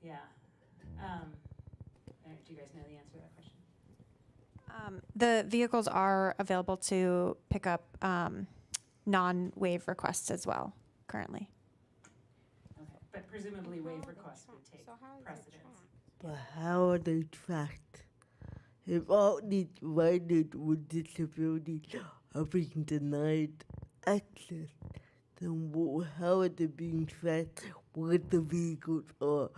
Yeah. Do you guys know the answer to that question? The vehicles are available to pick up non-waive requests as well currently. Okay. But presumably waive requests would take precedence. But how are they tracked? If all these riders with disabilities are being denied access, then how are they being tracked where the vehicles are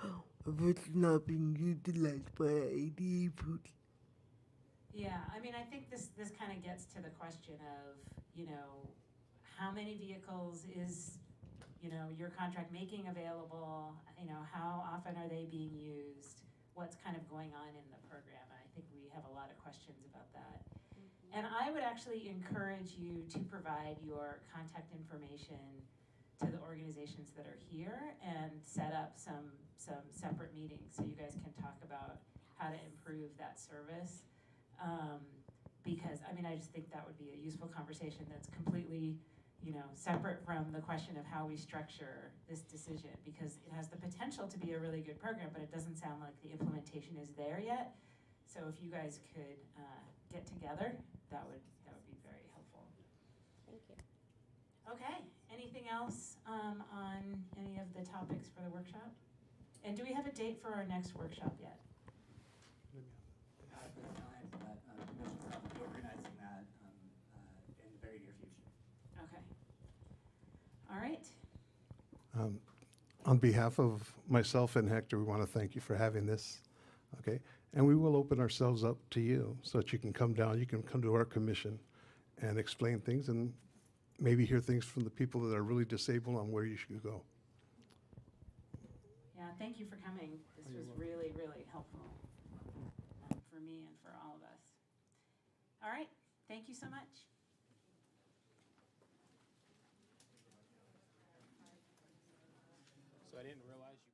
if it's not being utilized by ADA people? Yeah, I mean, I think this kind of gets to the question of, how many vehicles is, your contract making available? How often are they being used? What's kind of going on in the program? And I think we have a lot of questions about that. And I would actually encourage you to provide your contact information to the organizations that are here and set up some separate meetings so you guys can talk about how to improve that service. Because, I mean, I just think that would be a useful conversation that's completely, separate from the question of how we structure this decision, because it has the potential to be a really good program, but it doesn't sound like the implementation is there yet. So if you guys could get together, that would be very helpful. Thank you. Okay, anything else on any of the topics for the workshop? And do we have a date for our next workshop yet? Organizing that in the very near future. Okay. All right. On behalf of myself and Hector, we want to thank you for having this, okay? And we will open ourselves up to you so that you can come down, you can come to our commission and explain things and maybe hear things from the people that are really disabled on where you should go. Yeah, thank you for coming. This was really, really helpful for me and for all of us. All right, thank you so much. So I didn't realize you